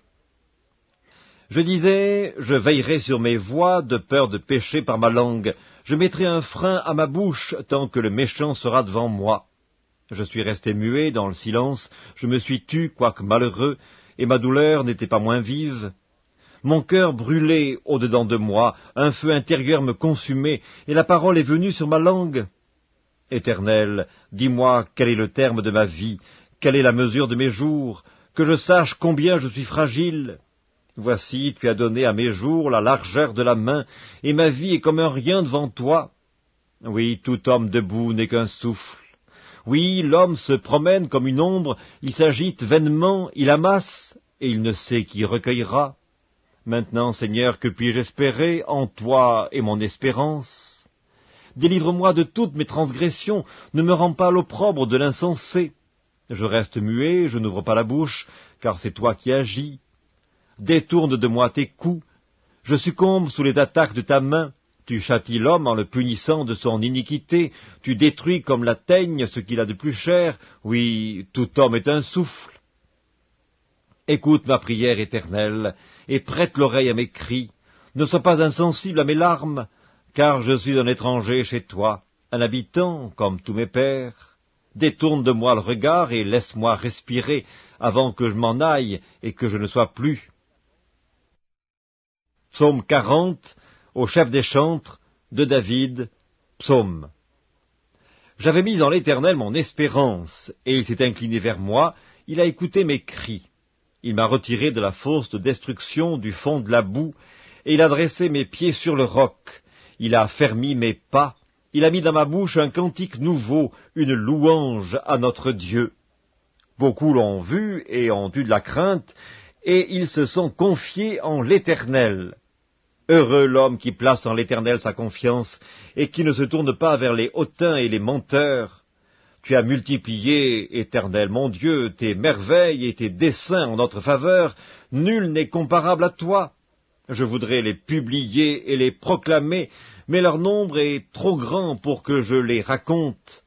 Je disais, je veillerai sur mes voies de peur de pécher par ma langue. Je mettrai un frein à ma bouche tant que le méchant sera devant moi. Je suis resté muet dans le silence, je me suis tu, quoique malheureux, et ma douleur n'était pas moins vive. Mon cœur brûlait au-dedans de moi, un feu intérieur me consumait, et la parole est venue sur ma langue. Éternel, dis-moi quel est le terme de ma vie, quelle est la mesure de mes jours, que je sache combien je suis fragile. Voici, tu as donné à mes jours la largeur de la main, et ma vie est comme un rien devant toi. Oui, tout homme debout n'est qu'un souffle. Oui, l'homme se promène comme une ombre, il s'agite vainement, il amasse, et il ne sait qui recueillera. Maintenant, Seigneur, que puis-je espérer? En toi est mon espérance. Délivre-moi de toutes mes transgressions, ne me rends pas l'opprobre de l'insensé. Je reste muet, je n'ouvre pas la bouche, car c'est toi qui agis. Détourne de moi tes coups, je succombe sous les attaques de ta main. Tu châties l'homme en le punissant de son iniquité, tu détruis comme la teigne ce qu'il a de plus cher. Oui, tout homme est un souffle. Écoute ma prière éternelle, et prête l'oreille à mes cris. Ne sois pas insensible à mes larmes, car je suis un étranger chez toi, un habitant comme tous mes pères. Détourne de moi le regard et laisse-moi respirer avant que je m'en aille et que je ne sois plus. Psaume 40, au chef des chantres, de David, psaume. J'avais mis en l'Éternel mon espérance, et il s'est incliné vers moi, il a écouté mes cris. Il m'a retiré de la fosse de destruction, du fond de la boue, et il a dressé mes pieds sur le roc. Il a affermi mes pas, il a mis dans ma bouche un cantique nouveau, une louange à notre Dieu. Beaucoup l'ont vu et ont eu de la crainte, et ils se sont confiés en l'Éternel. Heureux l'homme qui place en l'Éternel sa confiance, et qui ne se tourne pas vers les hautains et les menteurs. Tu as multiplié, Éternel mon Dieu, tes merveilles et tes desseins en notre faveur, nul n'est comparable à toi. Je voudrais les publier et les proclamer, mais leur nombre est trop grand pour que je les raconte.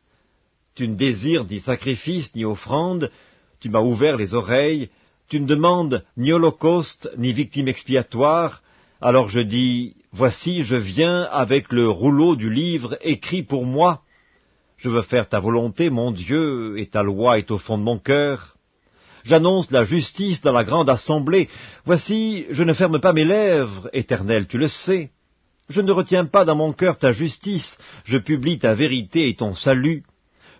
Tu ne désires ni sacrifice ni offrande, tu m'as ouvert les oreilles, tu ne demandes ni holocauste ni victime expiatoire. Alors je dis, voici, je viens avec le rouleau du livre écrit pour moi. Je veux faire ta volonté, mon Dieu, et ta loi est au fond de mon cœur. J'annonce la justice dans la grande assemblée. Voici, je ne ferme pas mes lèvres, Éternel, tu le sais. Je ne retiens pas dans mon cœur ta justice, je publie ta vérité et ton salut.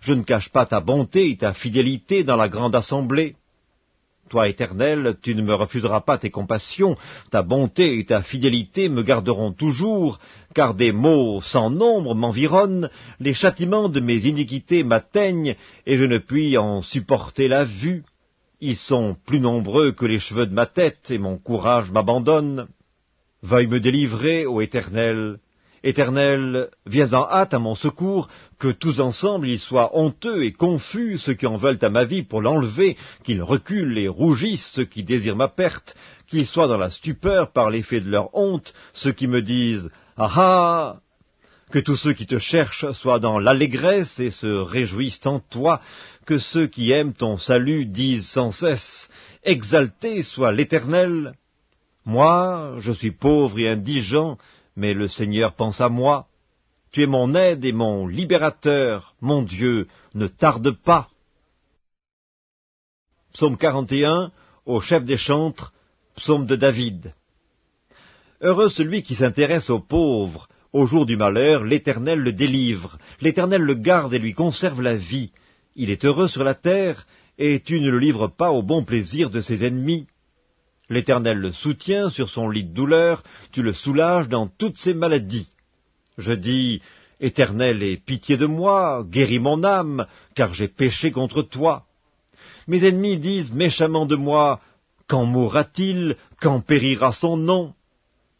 Je ne cache pas ta bonté et ta fidélité dans la grande assemblée. Toi, Éternel, tu ne me refuseras pas tes compassions, ta bonté et ta fidélité me garderont toujours, car des maux sans nombre m'environnent, les châtiments de mes iniquités m'atteignent, et je ne puis en supporter la vue. Ils sont plus nombreux que les cheveux de ma tête, et mon courage m'abandonne. Veuille me délivrer, ô Éternel. Éternel, viens en hâte à mon secours, que tous ensemble ils soient honteux et confus, ceux qui en veulent à ma vie pour l'enlever, qu'ils reculent et rougissent, ceux qui désirent ma perte, qu'ils soient dans la stupeur par l'effet de leur honte, ceux qui me disent « Ah ah !» Que tous ceux qui te cherchent soient dans l'allégresse et se réjouissent en toi, que ceux qui aiment ton salut disent sans cesse « Exalté soit l'Éternel !» Moi, je suis pauvre et indigent, mais le Seigneur pense à moi. Tu es mon aide et mon libérateur, mon Dieu, ne tarde pas. Psaume 41, au chef des chantres, psaume de David. Heureux celui qui s'intéresse aux pauvres. Au jour du malheur, l'Éternel le délivre. L'Éternel le garde et lui conserve la vie. Il est heureux sur la terre, et tu ne le livres pas au bon plaisir de ses ennemis. L'Éternel le soutient sur son lit de douleur, tu le soulages dans toutes ses maladies. Je dis, Éternel, aie pitié de moi, guéris mon âme, car j'ai péché contre toi. Mes ennemis disent méchamment de moi, quand mourra-t-il, quand périra son nom?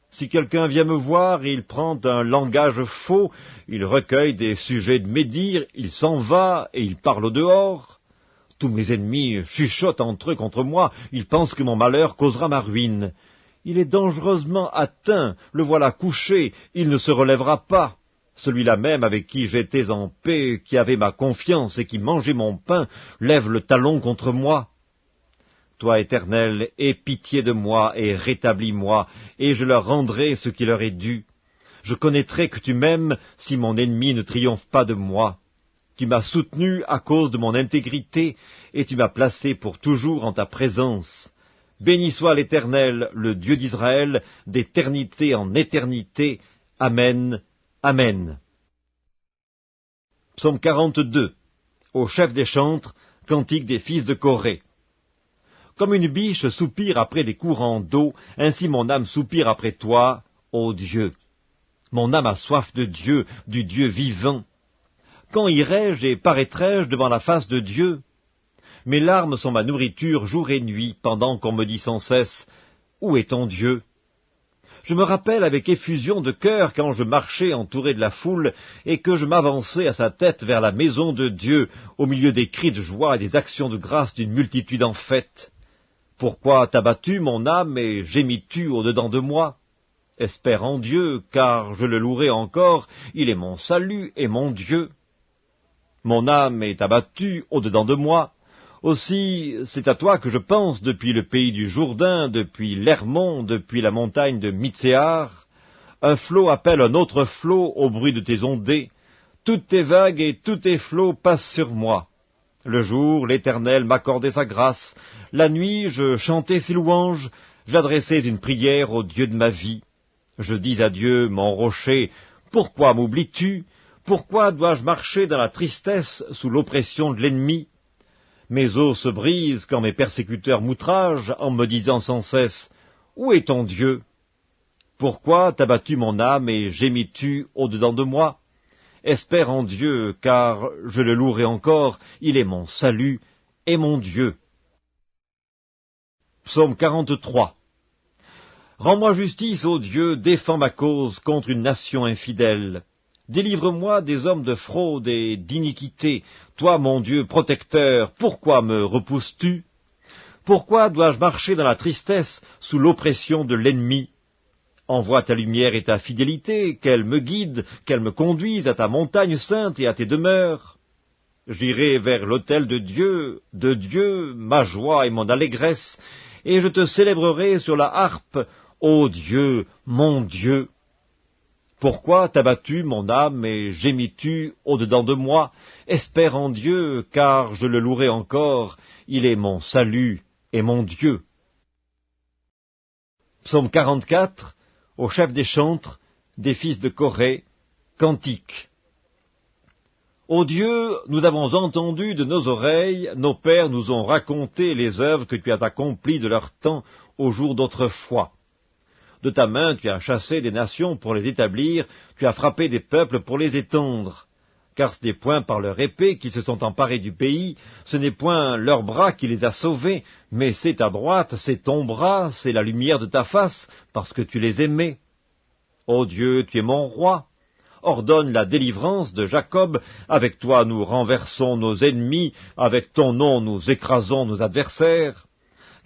Si quelqu'un vient me voir, il prend un langage faux, il recueille des sujets de médire, il s'en va et il parle au dehors. Tous mes ennemis chuchotent entre eux contre moi, ils pensent que mon malheur causera ma ruine. Il est dangereusement atteint, le voilà couché, il ne se relèvera pas. celui-là même avec qui j'étais en paix, qui avait ma confiance et qui mangeait mon pain, lève le talon contre moi. Toi, Éternel, aie pitié de moi et rétablis-moi, et je leur rendrai ce qui leur est dû. Je connaîtrai que tu m'aimes si mon ennemi ne triomphe pas de moi. Tu m'as soutenu à cause de mon intégrité, et tu m'as placé pour toujours en ta présence. Béni soit l'Éternel, le Dieu d'Israël, d'éternité en éternité. Amen. Amen. Psaume 42. Au chef des chantres, cantique des fils de Corée. Comme une biche soupire après des courants d'eau, ainsi mon âme soupire après toi, ô Dieu. Mon âme a soif de Dieu, du Dieu vivant. Quand irai-je et paraîtrai-je devant la face de Dieu? Mes larmes sont ma nourriture jour et nuit, pendant qu'on me dit sans cesse, « Où est ton Dieu ?» Je me rappelle avec effusion de cœur quand je marchais entouré de la foule et que je m'avançais à sa tête vers la maison de Dieu, au milieu des cris de joie et des actions de grâce d'une multitude en fête. Pourquoi t'as-tu mon âme et gémis-tu au-dedans de moi? Espère en Dieu, car je le louerai encore, il est mon salut et mon Dieu. Mon âme est abattue au-dedans de moi. Aussi, c'est à toi que je pense depuis le pays du Jourdain, depuis l'Hermon, depuis la montagne de Mitséar. Un flot appelle un autre flot au bruit de tes ondées. Toutes tes vagues et tous tes flots passent sur moi. Le jour, l'Éternel m'accordait sa grâce. La nuit, je chantais ses louanges. J'adressais une prière au Dieu de ma vie. Je dis à Dieu, mon rocher, pourquoi m'oublies-tu? Pourquoi dois-je marcher dans la tristesse sous l'oppression de l'ennemi? Mes os se brisent quand mes persécuteurs m'outragent en me disant sans cesse, où est ton Dieu? Pourquoi t'as battu mon âme et gémis-tu au-dedans de moi? Espère en Dieu, car je le louerai encore, il est mon salut et mon Dieu. Psaume 43. Rends-moi justice, ô Dieu, défends ma cause contre une nation infidèle. Délivre-moi des hommes de fraude et d'iniquité. Toi, mon Dieu protecteur, pourquoi me repousses-tu? Pourquoi dois-je marcher dans la tristesse sous l'oppression de l'ennemi? Envoie ta lumière et ta fidélité, qu'elle me guide, qu'elle me conduise à ta montagne sainte et à tes demeures. J'irai vers l'autel de Dieu, ma joie et mon allégresse, et je te célébrerai sur la harpe, ô Dieu, mon Dieu. Pourquoi t'as battu mon âme et gémis-tu au-dedans de moi? Espère en Dieu, car je le louerai encore, il est mon salut et mon Dieu. Psaume 44. Au chef des chantres, des fils de Corée, cantique. Ô Dieu, nous avons entendu de nos oreilles, nos pères nous ont raconté les œuvres que tu as accomplies de leur temps au jour d'autrefois. De ta main tu as chassé des nations pour les établir, tu as frappé des peuples pour les étendre. Car ce n'est point par leur épée qu'ils se sont emparés du pays, ce n'est point leur bras qui les a sauvés, mais c'est ta droite, c'est ton bras, c'est la lumière de ta face, parce que tu les aimais. Ô Dieu, tu es mon roi. Ordonne la délivrance de Jacob, avec toi nous renversons nos ennemis, avec ton nom nous écrasons nos adversaires.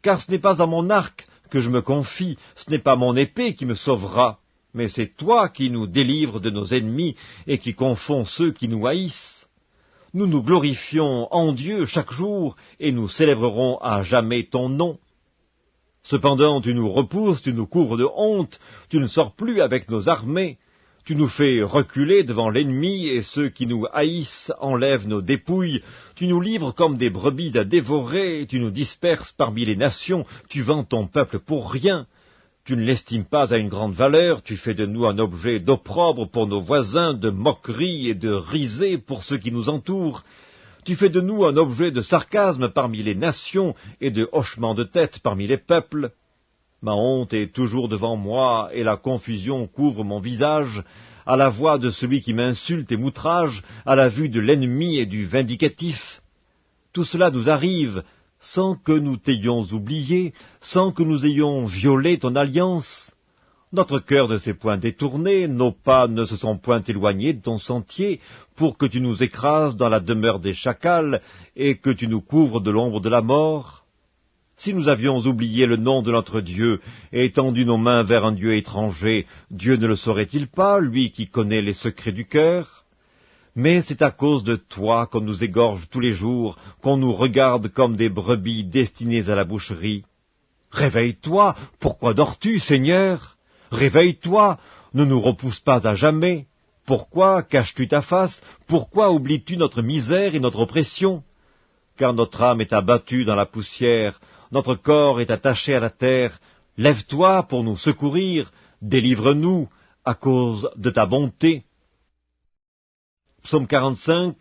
Car ce n'est pas à mon arc que je me confie, ce n'est pas mon épée qui me sauvera, mais c'est toi qui nous délivres de nos ennemis et qui confonds ceux qui nous haïssent. Nous nous glorifions en Dieu chaque jour et nous célébrerons à jamais ton nom. Cependant tu nous repousses, tu nous couvres de honte, tu ne sors plus avec nos armées, tu nous fais reculer devant l'ennemi et ceux qui nous haïssent enlèvent nos dépouilles, tu nous livres comme des brebis à dévorer, tu nous disperses parmi les nations, tu vends ton peuple pour rien. Tu ne l'estimes pas à une grande valeur, tu fais de nous un objet d'opprobre pour nos voisins, de moquerie et de risée pour ceux qui nous entourent. Tu fais de nous un objet de sarcasme parmi les nations et de hochement de tête parmi les peuples. Ma honte est toujours devant moi et la confusion couvre mon visage, à la voix de celui qui m'insulte et m'outrage, à la vue de l'ennemi et du vindicatif. Tout cela nous arrive sans que nous t'ayons oublié, sans que nous ayons violé ton alliance. Notre cœur ne s'est point détourné, nos pas ne se sont point éloignés de ton sentier, pour que tu nous écrases dans la demeure des chacals, et que tu nous couvres de l'ombre de la mort. Si nous avions oublié le nom de notre Dieu et étendu nos mains vers un Dieu étranger, Dieu ne le saurait-il pas, lui qui connaît les secrets du cœur? Mais c'est à cause de toi qu'on nous égorge tous les jours, qu'on nous regarde comme des brebis destinées à la boucherie. Réveille-toi, pourquoi dors-tu, Seigneur? Réveille-toi, ne nous repousse pas à jamais. Pourquoi caches-tu ta face? Pourquoi oublies-tu notre misère et notre oppression? Car notre âme est abattue dans la poussière, notre corps est attaché à la terre. Lève-toi pour nous secourir, délivre-nous à cause de ta bonté. Psaume 45,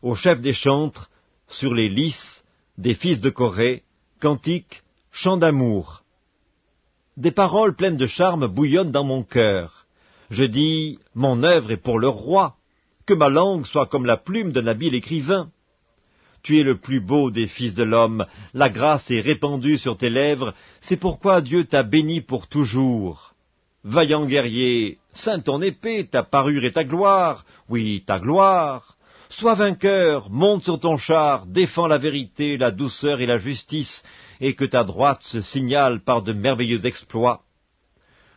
au chef des chantres, sur les lys des fils de Corée, cantique, chant d'amour. Des paroles pleines de charme bouillonnent dans mon cœur. Je dis, mon œuvre est pour le roi, que ma langue soit comme la plume d'un habile écrivain. Tu es le plus beau des fils de l'homme, la grâce est répandue sur tes lèvres, c'est pourquoi Dieu t'a béni pour toujours. Vaillant guerrier, ceins ton épée, ta parure et ta gloire, oui, ta gloire. Sois vainqueur, monte sur ton char, défends la vérité, la douceur et la justice, et que ta droite se signale par de merveilleux exploits.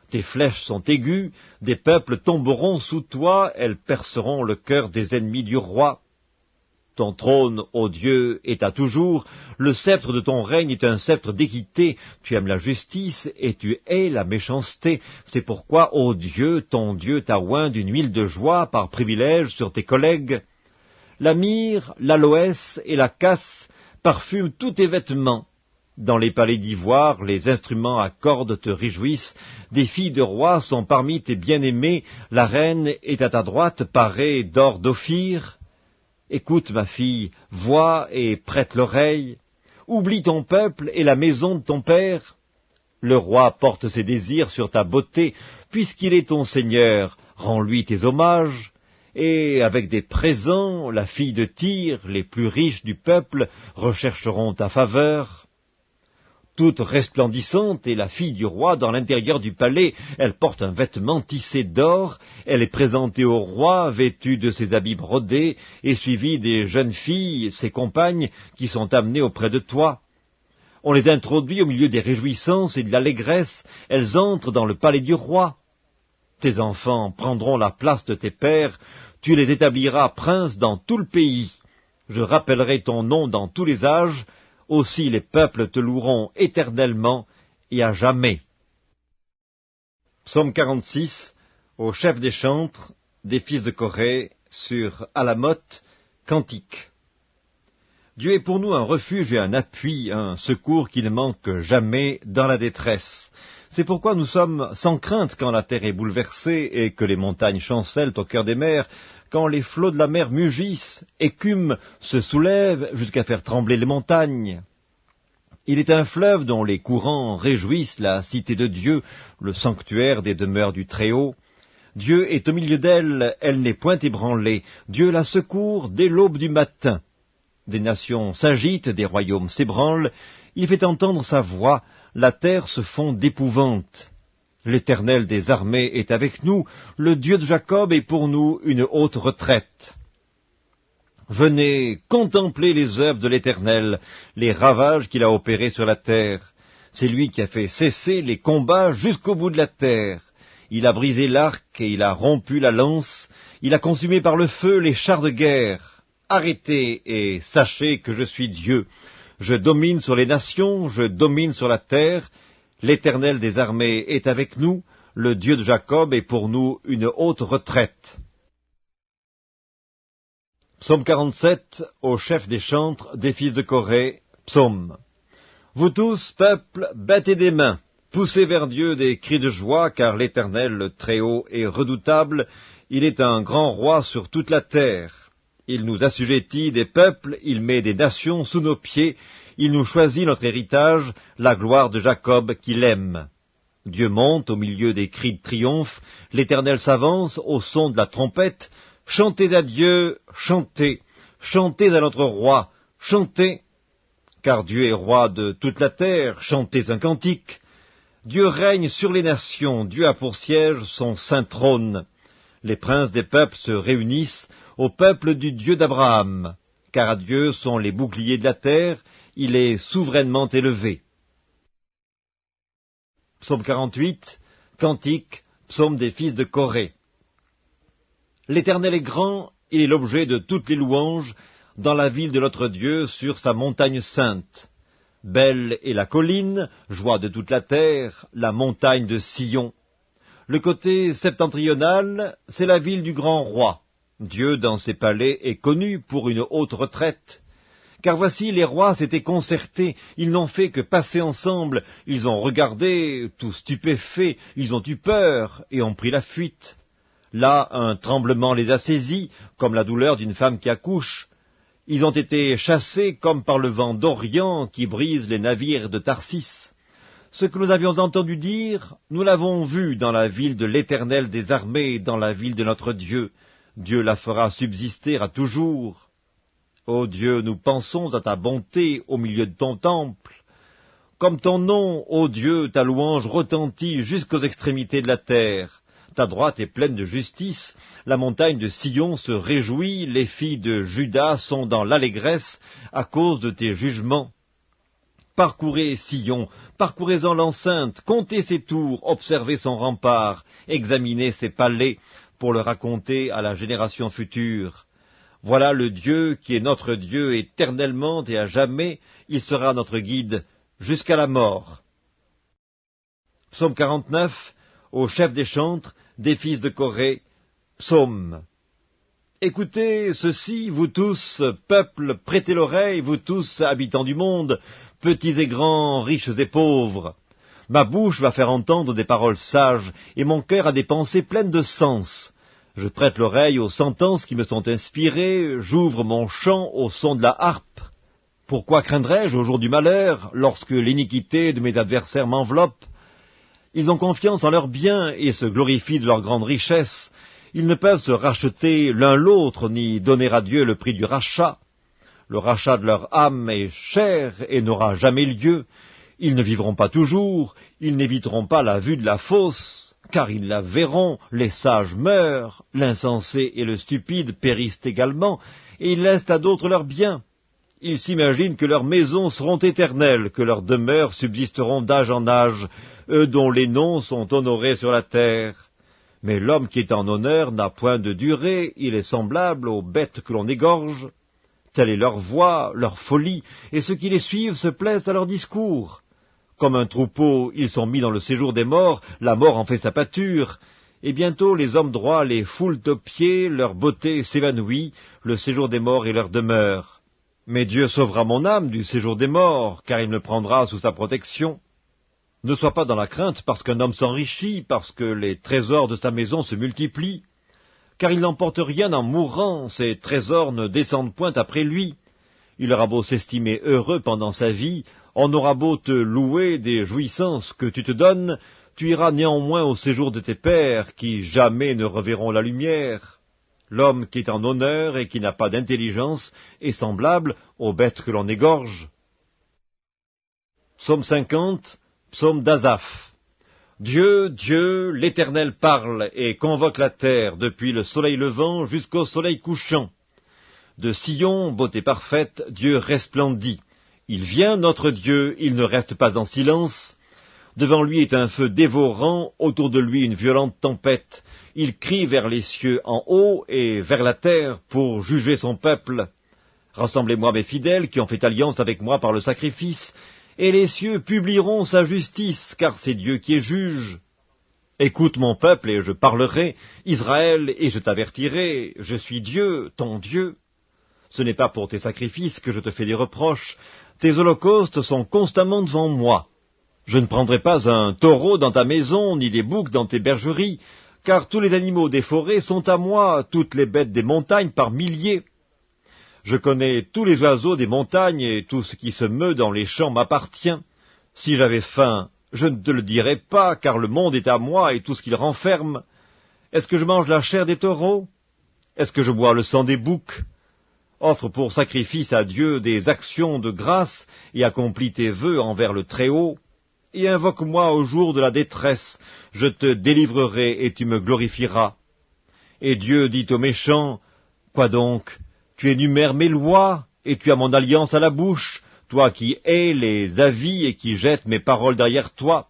Tes flèches sont aiguës, des peuples tomberont sous toi, elles perceront le cœur des ennemis du roi. Ton trône, ô Dieu, est à toujours, le sceptre de ton règne est un sceptre d'équité, tu aimes la justice et tu hais la méchanceté, c'est pourquoi, ô Dieu, ton Dieu t'a oint d'une huile de joie par privilège sur tes collègues. La myrrhe, l'aloès et la casse parfument tous tes vêtements. Dans les palais d'ivoire, les instruments à cordes te réjouissent, des filles de rois sont parmi tes bien-aimés, la reine est à ta droite parée d'or d'Ophir. Écoute, ma fille, vois et prête l'oreille. Oublie ton peuple et la maison de ton père. Le roi porte ses désirs sur ta beauté, puisqu'il est ton seigneur, rends-lui tes hommages. Et avec des présents, la fille de Tyr, les plus riches du peuple, rechercheront ta faveur. Toute resplendissante est la fille du roi dans l'intérieur du palais, elle porte un vêtement tissé d'or, elle est présentée au roi vêtue de ses habits brodés, et suivie des jeunes filles, ses compagnes, qui sont amenées auprès de toi. On les introduit au milieu des réjouissances et de l'allégresse, elles entrent dans le palais du roi. Tes enfants prendront la place de tes pères, tu les établiras princes dans tout le pays. Je rappellerai ton nom dans tous les âges, aussi les peuples te loueront éternellement et à jamais. Psaume 46, au chef des chantres, des fils de Corée, sur Alamoth, cantique. Dieu est pour nous un refuge et un appui, un secours qui ne manque jamais dans la détresse. C'est pourquoi nous sommes sans crainte quand la terre est bouleversée et que les montagnes chancellent au cœur des mers, quand les flots de la mer mugissent, écument, se soulèvent jusqu'à faire trembler les montagnes. Il est un fleuve dont les courants réjouissent la cité de Dieu, le sanctuaire des demeures du Très-Haut. Dieu est au milieu d'elle, elle n'est point ébranlée. Dieu la secourt dès l'aube du matin. Des nations s'agitent, des royaumes s'ébranlent. Il fait entendre sa voix, la terre se fond d'épouvante. L'Éternel des armées est avec nous, le Dieu de Jacob est pour nous une haute retraite. Venez contempler les œuvres de l'Éternel, les ravages qu'il a opérés sur la terre. C'est lui qui a fait cesser les combats jusqu'au bout de la terre. Il a brisé l'arc et il a rompu la lance, il a consumé par le feu les chars de guerre. Arrêtez et sachez que je suis Dieu. Je domine sur les nations, je domine sur la terre. L'Éternel des armées est avec nous, le Dieu de Jacob est pour nous une haute retraite. Psaume 47, au chef des chantres, des fils de Corée, psaume. Vous tous, peuple, battez des mains, poussez vers Dieu des cris de joie, car l'Éternel, le Très-Haut, est redoutable, il est un grand roi sur toute la terre. Il nous assujettit des peuples, il met des nations sous nos pieds, il nous choisit notre héritage, la gloire de Jacob qu'il aime. Dieu monte au milieu des cris de triomphe, l'Éternel s'avance au son de la trompette. Chantez à Dieu, chantez, chantez à notre roi, chantez, car Dieu est roi de toute la terre, chantez un cantique. Dieu règne sur les nations, Dieu a pour siège son saint trône. Les princes des peuples se réunissent au peuple du Dieu d'Abraham, car à Dieu sont les boucliers de la terre, il est souverainement élevé. Psaume 48, Cantique, psaume des fils de Corée. L'Éternel est grand, il est l'objet de toutes les louanges, dans la ville de notre Dieu, sur sa montagne sainte. Belle est la colline, joie de toute la terre, la montagne de Sion. Le côté septentrional, c'est la ville du grand roi. Dieu, dans ses palais, est connu pour une haute retraite. Car voici, les rois s'étaient concertés, ils n'ont fait que passer ensemble, ils ont regardé, tout stupéfaits, ils ont eu peur et ont pris la fuite. Là, un tremblement les a saisis, comme la douleur d'une femme qui accouche. Ils ont été chassés comme par le vent d'Orient qui brise les navires de Tarsis. Ce que nous avions entendu dire, nous l'avons vu dans la ville de l'Éternel des armées, dans la ville de notre Dieu. Dieu la fera subsister à toujours. Ô Dieu, nous pensons à ta bonté au milieu de ton temple. Comme ton nom, ô Dieu, ta louange retentit jusqu'aux extrémités de la terre. Ta droite est pleine de justice, la montagne de Sion se réjouit, les filles de Juda sont dans l'allégresse à cause de tes jugements. Parcourez Sion, parcourez-en l'enceinte, comptez ses tours, observez son rempart, examinez ses palais, pour le raconter à la génération future. Voilà le Dieu qui est notre Dieu éternellement et à jamais, il sera notre guide jusqu'à la mort. Psaume 49, au chef des chantres, des fils de Corée, psaume. Écoutez ceci, vous tous, peuple, prêtez l'oreille, vous tous, habitants du monde, petits et grands, riches et pauvres. Ma bouche va faire entendre des paroles sages, et mon cœur a des pensées pleines de sens. Je prête l'oreille aux sentences qui me sont inspirées, j'ouvre mon chant au son de la harpe. Pourquoi craindrais-je au jour du malheur, lorsque l'iniquité de mes adversaires m'enveloppe? Ils ont confiance en leurs biens et se glorifient de leur grande richesse. Ils ne peuvent se racheter l'un l'autre, ni donner à Dieu le prix du rachat. Le rachat de leur âme est cher et n'aura jamais lieu. Ils ne vivront pas toujours, ils n'éviteront pas la vue de la fosse. Car ils la verront, les sages meurent, l'insensé et le stupide périssent également, et ils laissent à d'autres leurs biens. Ils s'imaginent que leurs maisons seront éternelles, que leurs demeures subsisteront d'âge en âge, eux dont les noms sont honorés sur la terre. Mais l'homme qui est en honneur n'a point de durée, il est semblable aux bêtes que l'on égorge. Telle est leur voix, leur folie, et ceux qui les suivent se plaisent à leur discours. Comme un troupeau, ils sont mis dans le séjour des morts, la mort en fait sa pâture, et bientôt les hommes droits les foulent aux pieds, leur beauté s'évanouit, le séjour des morts est leur demeure. Mais Dieu sauvera mon âme du séjour des morts, car il me prendra sous sa protection. Ne sois pas dans la crainte parce qu'un homme s'enrichit, parce que les trésors de sa maison se multiplient, car il n'emporte rien en mourant, ses trésors ne descendent point après lui. Il aura beau s'estimer heureux pendant sa vie, on aura beau te louer des jouissances que tu te donnes, tu iras néanmoins au séjour de tes pères, qui jamais ne reverront la lumière. L'homme qui est en honneur et qui n'a pas d'intelligence est semblable aux bêtes que l'on égorge. Psaume 50, psaume d'Asaph. Dieu, Dieu, l'Éternel parle et convoque la terre depuis le soleil levant jusqu'au soleil couchant. De Sion, beauté parfaite, Dieu resplendit. Il vient, notre Dieu, il ne reste pas en silence. Devant lui est un feu dévorant, autour de lui une violente tempête. Il crie vers les cieux en haut et vers la terre pour juger son peuple. Rassemblez-moi mes fidèles qui ont fait alliance avec moi par le sacrifice, et les cieux publieront sa justice, car c'est Dieu qui est juge. Écoute mon peuple et je parlerai, Israël, et je t'avertirai, je suis Dieu, ton Dieu. Ce n'est pas pour tes sacrifices que je te fais des reproches, tes holocaustes sont constamment devant moi. Je ne prendrai pas un taureau dans ta maison, ni des boucs dans tes bergeries, car tous les animaux des forêts sont à moi, toutes les bêtes des montagnes par milliers. Je connais tous les oiseaux des montagnes, et tout ce qui se meut dans les champs m'appartient. Si j'avais faim, je ne te le dirais pas, car le monde est à moi et tout ce qu'il renferme. Est-ce que je mange la chair des taureaux? Est-ce que je bois le sang des boucs? Offre pour sacrifice à Dieu des actions de grâce et accomplis tes vœux envers le Très-Haut. Et invoque-moi au jour de la détresse, je te délivrerai et tu me glorifieras. Et Dieu dit aux méchants, quoi donc? Tu énumères mes lois et tu as mon alliance à la bouche, toi qui hais les avis et qui jettes mes paroles derrière toi.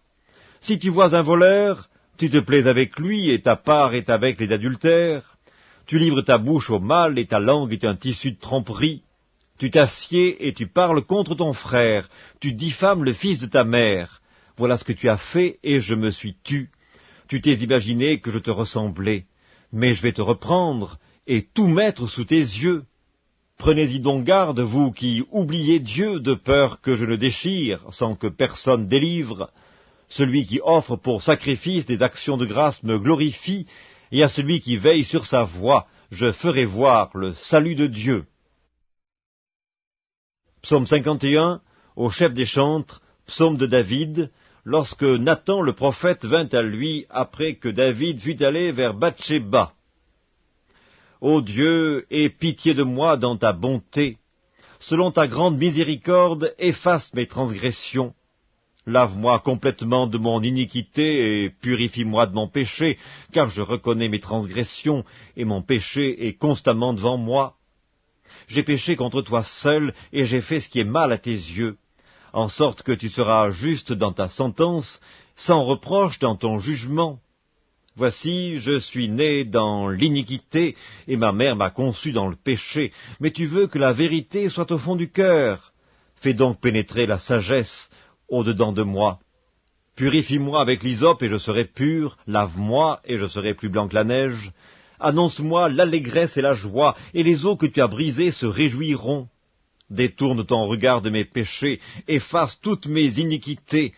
Si tu vois un voleur, tu te plais avec lui, et ta part est avec les adultères. Tu livres ta bouche au mal, et ta langue est un tissu de tromperie. Tu t'assieds et tu parles contre ton frère, tu diffames le fils de ta mère. Voilà ce que tu as fait, et je me suis tu. Tu t'es imaginé que je te ressemblais, mais je vais te reprendre, et tout mettre sous tes yeux. Prenez-y donc garde, vous qui oubliez Dieu, de peur que je ne déchire, sans que personne délivre. Celui qui offre pour sacrifice des actions de grâce me glorifie, et à celui qui veille sur sa voie, je ferai voir le salut de Dieu. Psaume 51, au chef des chantres, psaume de David, lorsque Nathan le prophète vint à lui après que David fut allé vers Bathsheba. Ô Dieu, aie pitié de moi dans ta bonté. Selon ta grande miséricorde, efface mes transgressions. Lave-moi complètement de mon iniquité et purifie-moi de mon péché, car je reconnais mes transgressions et mon péché est constamment devant moi. J'ai péché contre toi seul et j'ai fait ce qui est mal à tes yeux, en sorte que tu seras juste dans ta sentence, sans reproche dans ton jugement. Voici, je suis né dans l'iniquité, et ma mère m'a conçu dans le péché, mais tu veux que la vérité soit au fond du cœur. Fais donc pénétrer la sagesse au-dedans de moi. Purifie-moi avec l'hysope et je serai pur, lave-moi et je serai plus blanc que la neige. Annonce-moi l'allégresse et la joie, et les eaux que tu as brisées se réjouiront. Détourne ton regard de mes péchés, efface toutes mes iniquités.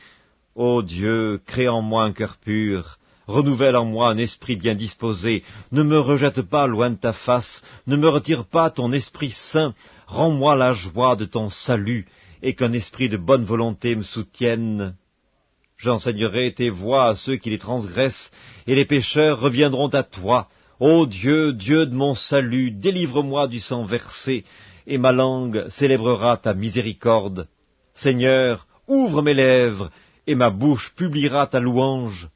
Ô Dieu, crée en moi un cœur pur, renouvelle en moi un esprit bien disposé, ne me rejette pas loin de ta face, ne me retire pas ton Esprit Saint, rends-moi la joie de ton salut, et qu'un esprit de bonne volonté me soutienne. J'enseignerai tes voies à ceux qui les transgressent, et les pécheurs reviendront à toi. Ô Dieu, Dieu de mon salut, délivre-moi du sang versé, et ma langue célébrera ta miséricorde. Seigneur, ouvre mes lèvres, et ma bouche publiera ta louange.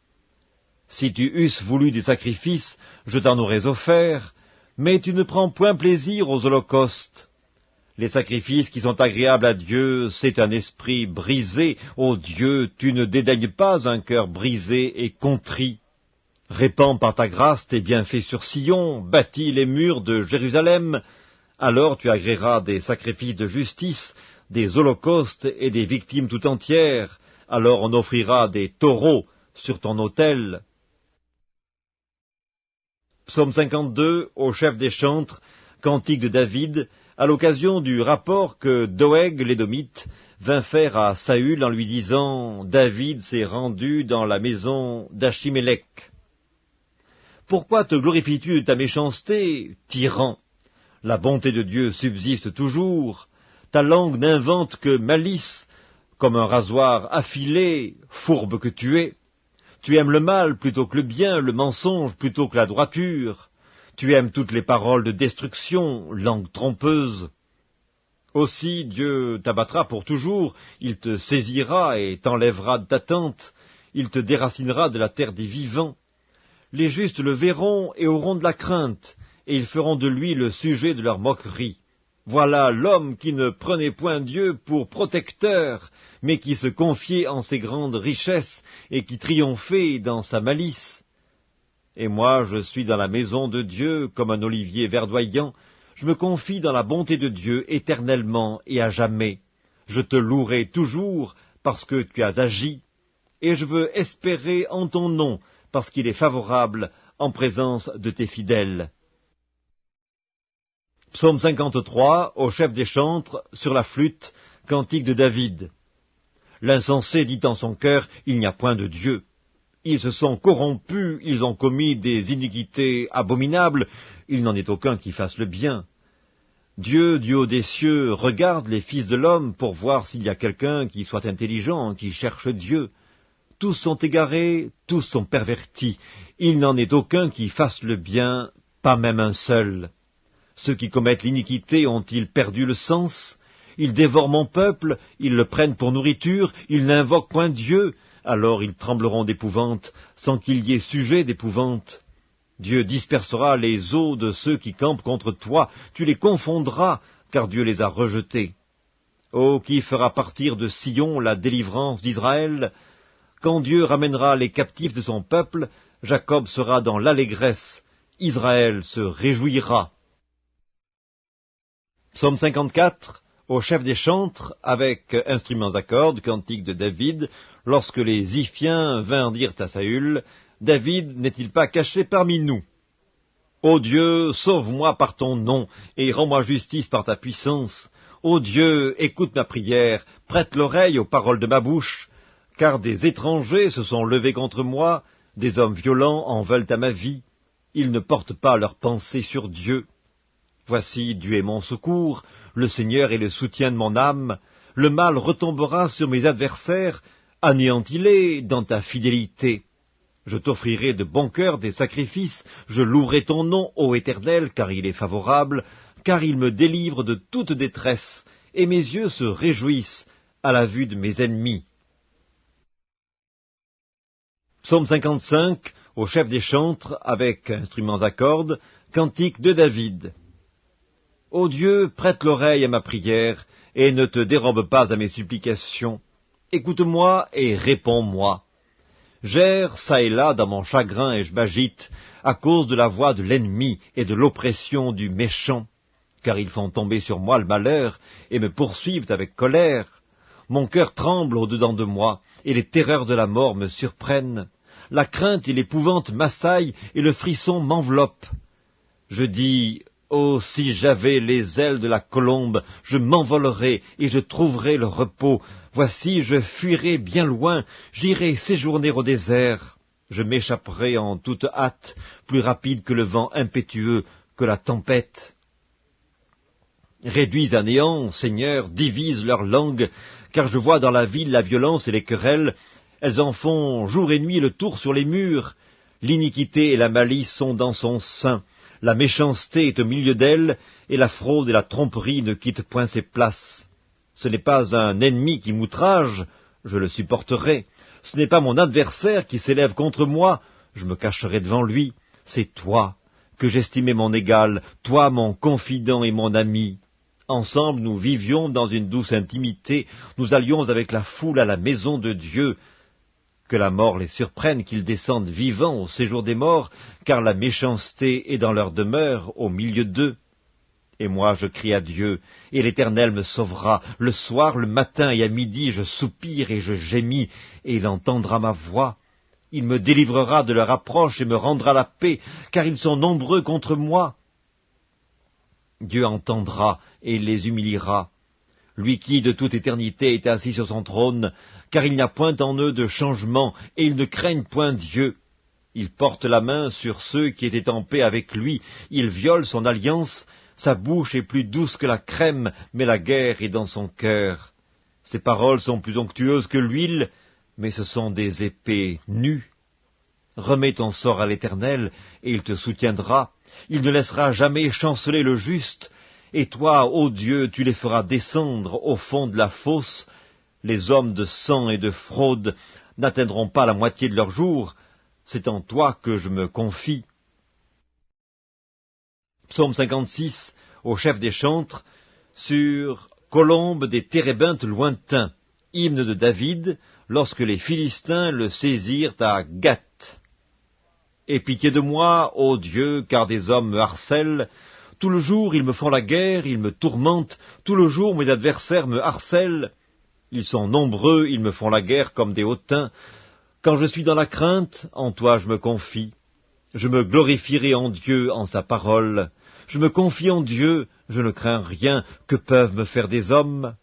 Si tu eusses voulu des sacrifices, je t'en aurais offert, mais tu ne prends point plaisir aux holocaustes. Les sacrifices qui sont agréables à Dieu, c'est un esprit brisé. Ô Dieu, tu ne dédaignes pas un cœur brisé et contrit. Répands par ta grâce tes bienfaits sur Sion, bâtis les murs de Jérusalem. Alors tu agréeras des sacrifices de justice, des holocaustes et des victimes tout entières. Alors on offrira des taureaux sur ton autel. Psaume 52, au chef des chantres, cantique de David, à l'occasion du rapport que Doeg l'Édomite vint faire à Saül en lui disant « David s'est rendu dans la maison d'Achimélec. » Pourquoi te glorifies-tu de ta méchanceté, tyran? La bonté de Dieu subsiste toujours. Ta langue n'invente que malice, comme un rasoir affilé, fourbe que tu es. Tu aimes le mal plutôt que le bien, le mensonge plutôt que la droiture. Tu aimes toutes les paroles de destruction, langue trompeuse. Aussi Dieu t'abattra pour toujours, il te saisira et t'enlèvera de ta tente, il te déracinera de la terre des vivants. Les justes le verront et auront de la crainte, et ils feront de lui le sujet de leur moquerie. Voilà l'homme qui ne prenait point Dieu pour protecteur, mais qui se confiait en ses grandes richesses et qui triomphait dans sa malice. Et moi, je suis dans la maison de Dieu comme un olivier verdoyant, je me confie dans la bonté de Dieu éternellement et à jamais. Je te louerai toujours parce que tu as agi, et je veux espérer en ton nom parce qu'il est favorable en présence de tes fidèles. Psaume 53, au chef des chantres, sur la flûte, cantique de David. L'insensé dit en son cœur, il n'y a point de Dieu. Ils se sont corrompus, ils ont commis des iniquités abominables, il n'en est aucun qui fasse le bien. Dieu, du haut des cieux, regarde les fils de l'homme pour voir s'il y a quelqu'un qui soit intelligent, qui cherche Dieu. Tous sont égarés, tous sont pervertis, il n'en est aucun qui fasse le bien, pas même un seul. Ceux qui commettent l'iniquité ont-ils perdu le sens? Ils dévorent mon peuple, ils le prennent pour nourriture, ils n'invoquent point Dieu, alors ils trembleront d'épouvante, sans qu'il y ait sujet d'épouvante. Dieu dispersera les eaux de ceux qui campent contre toi, tu les confondras, car Dieu les a rejetés. Oh, qui fera partir de Sion la délivrance d'Israël? Quand Dieu ramènera les captifs de son peuple, Jacob sera dans l'allégresse, Israël se réjouira. Psaume 54, au chef des chantres, avec instruments à cordes, cantique de David, lorsque les Ziphiens vinrent dire à Saül, « David n'est-il pas caché parmi nous ?» Ô Dieu, sauve-moi par ton nom, et rends-moi justice par ta puissance. Ô Dieu, écoute ma prière, prête l'oreille aux paroles de ma bouche, car des étrangers se sont levés contre moi, des hommes violents en veulent à ma vie. Ils ne portent pas leur pensée sur Dieu. Voici, Dieu est mon secours, le Seigneur est le soutien de mon âme. Le mal retombera sur mes adversaires, anéantis-les dans ta fidélité. Je t'offrirai de bon cœur des sacrifices, je louerai ton nom, ô Éternel, car il est favorable, car il me délivre de toute détresse, et mes yeux se réjouissent à la vue de mes ennemis. Psaume 55, au chef des chantres, avec instruments à cordes, cantique de David. Ô Dieu, prête l'oreille à ma prière, et ne te dérobe pas à mes supplications. Écoute-moi et réponds-moi. J'erre çà et là dans mon chagrin et je m'agite, à cause de la voix de l'ennemi et de l'oppression du méchant, car ils font tomber sur moi le malheur et me poursuivent avec colère. Mon cœur tremble au-dedans de moi, et les terreurs de la mort me surprennent. La crainte et l'épouvante m'assaillent, et le frisson m'enveloppe. Je dis, oh, si j'avais les ailes de la colombe, je m'envolerais et je trouverais le repos. Voici, je fuirai bien loin, j'irai séjourner au désert. Je m'échapperai en toute hâte, plus rapide que le vent impétueux, que la tempête. Réduis à néant, Seigneur, divise leur langue, car je vois dans la ville la violence et les querelles. Elles en font jour et nuit le tour sur les murs. L'iniquité et la malice sont dans son sein. La méchanceté est au milieu d'elle, et la fraude et la tromperie ne quittent point ses places. Ce n'est pas un ennemi qui m'outrage, je le supporterai. Ce n'est pas mon adversaire qui s'élève contre moi, je me cacherai devant lui. C'est toi que j'estimais mon égal, toi mon confident et mon ami. Ensemble nous vivions dans une douce intimité, nous allions avec la foule à la maison de Dieu. Que la mort les surprenne, qu'ils descendent vivants au séjour des morts, car la méchanceté est dans leur demeure, au milieu d'eux. Et moi je crie à Dieu, et l'Éternel me sauvera. Le soir, le matin et à midi, je soupire et je gémis, et il entendra ma voix. Il me délivrera de leur approche et me rendra la paix, car ils sont nombreux contre moi. Dieu entendra et il les humiliera. Lui qui, de toute éternité, est assis sur son trône, car il n'y a point en eux de changement, et ils ne craignent point Dieu. Il porte la main sur ceux qui étaient en paix avec lui, il viole son alliance, sa bouche est plus douce que la crème, mais la guerre est dans son cœur. Ses paroles sont plus onctueuses que l'huile, mais ce sont des épées nues. Remets ton sort à l'Éternel, et il te soutiendra. Il ne laissera jamais chanceler le juste, et toi, ô Dieu, tu les feras descendre au fond de la fosse. Les hommes de sang et de fraude n'atteindront pas la moitié de leur jour. C'est en toi que je me confie. Psaume 56, au chef des chantres, sur colombe des térébintes lointains, hymne de David, lorsque les Philistins le saisirent à Gath. Aie pitié de moi, ô Dieu, car des hommes me harcèlent. Tout le jour ils me font la guerre, ils me tourmentent, tout le jour mes adversaires me harcèlent. Ils sont nombreux, ils me font la guerre comme des hautains. Quand je suis dans la crainte, en toi je me confie. Je me glorifierai en Dieu, en sa parole. Je me confie en Dieu, je ne crains rien, que peuvent me faire des hommes?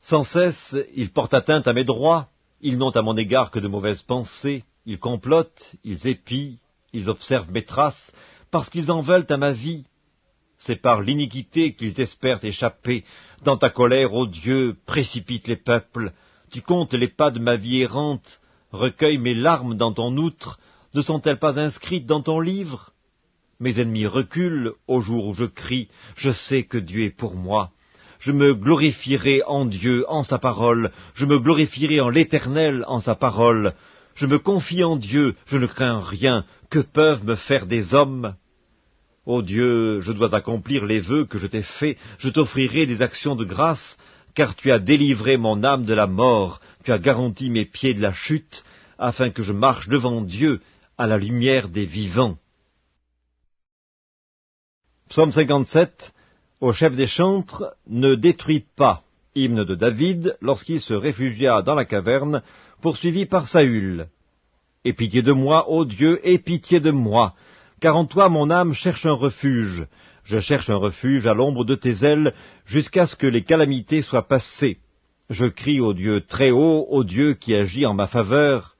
Sans cesse, ils portent atteinte à mes droits, ils n'ont à mon égard que de mauvaises pensées, ils complotent, ils épient, ils observent mes traces, parce qu'ils en veulent à ma vie. C'est par l'iniquité qu'ils espèrent échapper. Dans ta colère, ô Dieu, précipite les peuples. Tu comptes les pas de ma vie errante, recueille mes larmes dans ton outre. Ne sont-elles pas inscrites dans ton livre? Mes ennemis reculent au jour où je crie. Je sais que Dieu est pour moi. Je me glorifierai en Dieu, en sa parole. Je me glorifierai en l'Éternel, en sa parole. Je me confie en Dieu, je ne crains rien. Que peuvent me faire des hommes? Ô Dieu, je dois accomplir les vœux que je t'ai faits, je t'offrirai des actions de grâce, car tu as délivré mon âme de la mort, tu as garanti mes pieds de la chute, afin que je marche devant Dieu à la lumière des vivants. Psaume 57. Au chef des chantres, ne détruis pas. Hymne de David, lorsqu'il se réfugia dans la caverne, poursuivi par Saül. Aie pitié de moi, ô Dieu, aie pitié de moi, car en toi mon âme cherche un refuge. Je cherche un refuge à l'ombre de tes ailes, jusqu'à ce que les calamités soient passées. Je crie au Dieu très haut, au Dieu qui agit en ma faveur.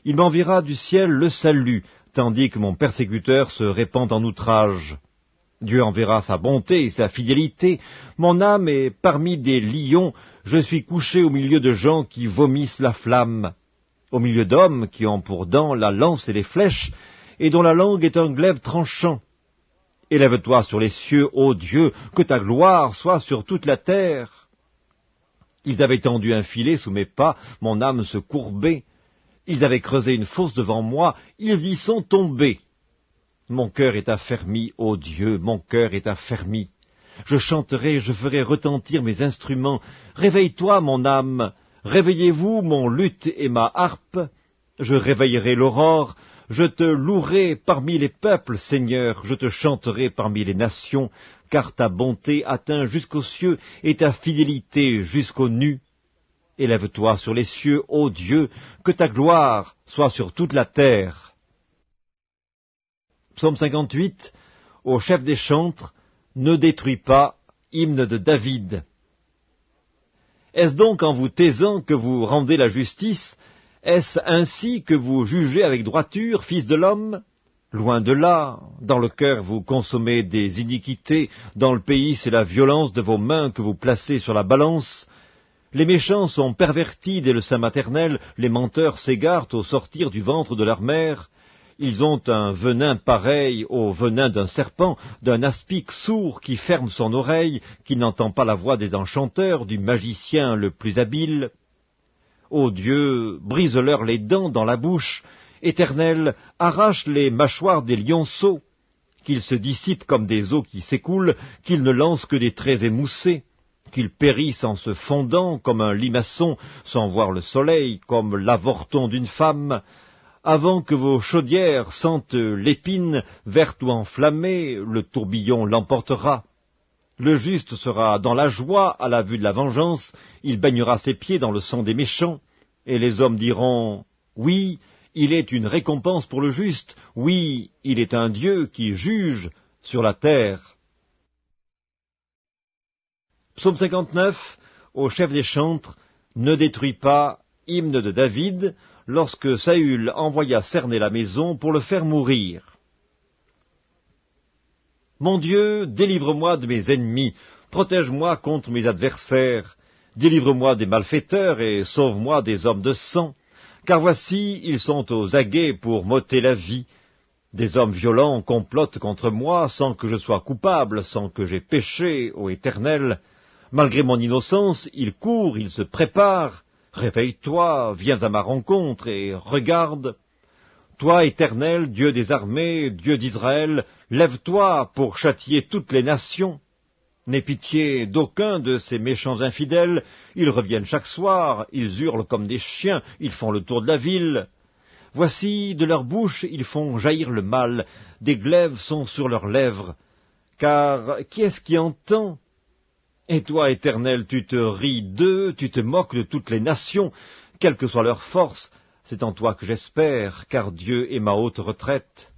Il m'enverra du ciel le salut, tandis que mon persécuteur se répand en outrage. Dieu enverra sa bonté et sa fidélité. Mon âme est parmi des lions, je suis couché au milieu de gens qui vomissent la flamme, au milieu d'hommes qui ont pour dents la lance et les flèches, et dont la langue est un glaive tranchant. Élève-toi sur les cieux, ô Dieu, que ta gloire soit sur toute la terre. Ils avaient tendu un filet sous mes pas, mon âme se courbait. Ils avaient creusé une fosse devant moi, ils y sont tombés. Mon cœur est affermi, ô Dieu, mon cœur est affermi. Je chanterai, je ferai retentir mes instruments. Réveille-toi, mon âme, réveillez-vous, mon luth et ma harpe. Je réveillerai l'aurore, je te louerai parmi les peuples, Seigneur, je te chanterai parmi les nations, car ta bonté atteint jusqu'aux cieux et ta fidélité jusqu'aux nues. Élève-toi sur les cieux, ô Dieu, que ta gloire soit sur toute la terre. Psaume 58, au chef des chantres, ne détruis pas, hymne de David. Est-ce donc en vous taisant que vous rendez la justice? Est-ce ainsi que vous jugez avec droiture, fils de l'homme? Loin de là, dans le cœur vous consommez des iniquités, dans le pays c'est la violence de vos mains que vous placez sur la balance. Les méchants sont pervertis dès le sein maternel, les menteurs s'égarent au sortir du ventre de leur mère. Ils ont un venin pareil au venin d'un serpent, d'un aspic sourd qui ferme son oreille, qui n'entend pas la voix des enchanteurs, du magicien le plus habile. Ô Dieu, brise-leur les dents dans la bouche, Éternel, arrache les mâchoires des lionceaux, qu'ils se dissipent comme des eaux qui s'écoulent, qu'ils ne lancent que des traits émoussés, qu'ils périssent en se fondant comme un limaçon, sans voir le soleil, comme l'avorton d'une femme, avant que vos chaudières sentent l'épine, verte ou enflammée, le tourbillon l'emportera. Le juste sera dans la joie à la vue de la vengeance, il baignera ses pieds dans le sang des méchants, et les hommes diront, « Oui, il est une récompense pour le juste, oui, il est un Dieu qui juge sur la terre. » Psaume 59, au chef des chantres, ne détruis pas, hymne de David, lorsque Saül envoya cerner la maison pour le faire mourir. Mon Dieu, délivre-moi de mes ennemis, protège-moi contre mes adversaires, délivre-moi des malfaiteurs et sauve-moi des hommes de sang, car voici, ils sont aux aguets pour m'ôter la vie. Des hommes violents complotent contre moi sans que je sois coupable, sans que j'aie péché, ô Éternel. Malgré mon innocence, ils courent, ils se préparent. Réveille-toi, viens à ma rencontre et regarde. Toi, Éternel, Dieu des armées, Dieu d'Israël, lève-toi pour châtier toutes les nations. N'aie pitié d'aucun de ces méchants infidèles, ils reviennent chaque soir, ils hurlent comme des chiens, ils font le tour de la ville. Voici, de leur bouche, ils font jaillir le mal, des glaives sont sur leurs lèvres. Car qui est-ce qui entend? Et toi, Éternel, tu te ris d'eux, tu te moques de toutes les nations, quelle que soit leur force, c'est en toi que j'espère, car Dieu est ma haute retraite.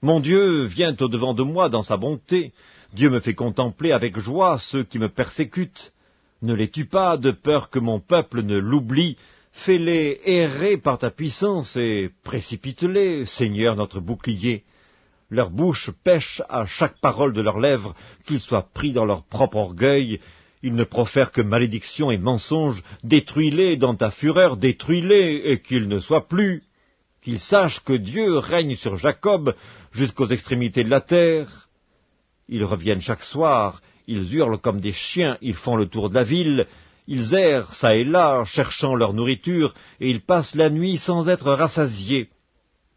Mon Dieu vient au-devant de moi dans sa bonté, Dieu me fait contempler avec joie ceux qui me persécutent. Ne les tue pas, de peur que mon peuple ne l'oublie, fais-les errer par ta puissance et précipite-les, Seigneur notre bouclier. Leur bouche pêche à chaque parole de leurs lèvres, qu'ils soient pris dans leur propre orgueil. Ils ne profèrent que malédiction et mensonge. Détruis-les dans ta fureur, détruis-les, et qu'ils ne soient plus. Qu'ils sachent que Dieu règne sur Jacob jusqu'aux extrémités de la terre. Ils reviennent chaque soir, ils hurlent comme des chiens, ils font le tour de la ville, ils errent çà et là, cherchant leur nourriture, et ils passent la nuit sans être rassasiés.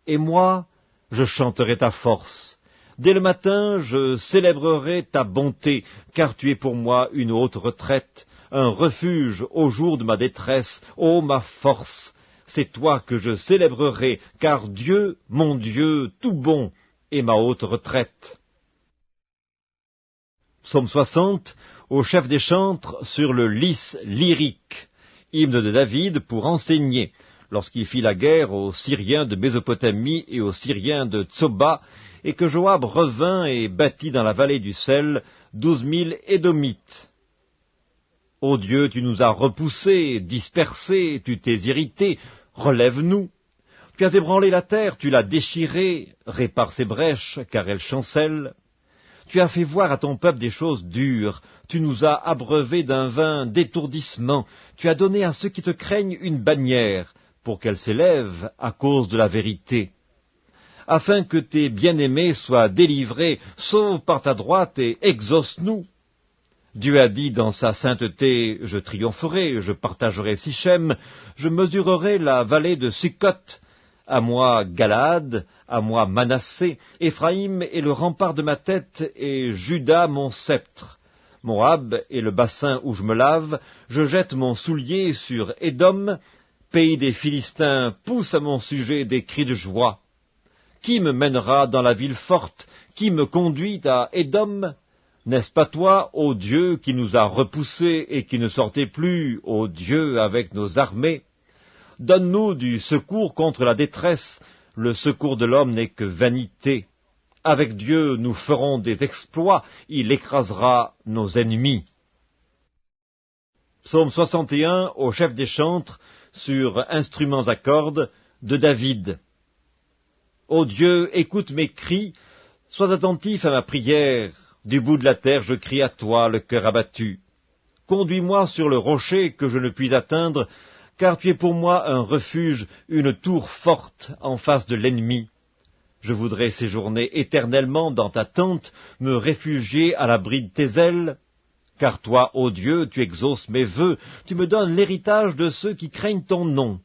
Et moi, je chanterai ta force. Dès le matin, je célébrerai ta bonté, car tu es pour moi une haute retraite, un refuge au jour de ma détresse. Ô ma force, c'est toi que je célébrerai, car Dieu, mon Dieu, tout bon, est ma haute retraite. Psaume 60, au chef des chantres, sur le lys lyrique, hymne de David pour enseigner, lorsqu'il fit la guerre aux Syriens de Mésopotamie et aux Syriens de Tsoba, et que Joab revint et bâtit dans la vallée du sel 12 000 Édomites. Ô Dieu, tu nous as repoussés, dispersés, tu t'es irrité, relève-nous. Tu as ébranlé la terre, tu l'as déchirée, répare ses brèches, car elle chancelle. Tu as fait voir à ton peuple des choses dures, tu nous as abreuvés d'un vin d'étourdissement, tu as donné à ceux qui te craignent une bannière, pour qu'elle s'élève à cause de la vérité. Afin que tes bien-aimés soient délivrés, sauve par ta droite et exauce-nous. Dieu a dit dans sa sainteté, je triompherai, je partagerai Sichem, je mesurerai la vallée de Sukkot. À moi Galaad, à moi Manassé, Éphraïm est le rempart de ma tête, et Juda mon sceptre. Moab est le bassin où je me lave, je jette mon soulier sur Édom, pays des Philistins pousse à mon sujet des cris de joie. Qui me mènera dans la ville forte? Qui me conduit à Édom? N'est-ce pas toi, ô Dieu, qui nous a repoussés et qui ne sortait plus, ô Dieu, avec nos armées? Donne-nous du secours contre la détresse, le secours de l'homme n'est que vanité. Avec Dieu, nous ferons des exploits, il écrasera nos ennemis. Psaume 61, au chef des chantres, sur instruments à cordes, de David. Ô Dieu, écoute mes cris, sois attentif à ma prière. Du bout de la terre, je crie à toi, le cœur abattu. Conduis-moi sur le rocher que je ne puis atteindre, car tu es pour moi un refuge, une tour forte en face de l'ennemi. Je voudrais séjourner éternellement dans ta tente, me réfugier à l'abri de tes ailes. Car toi, ô Dieu, tu exauces mes vœux, tu me donnes l'héritage de ceux qui craignent ton nom.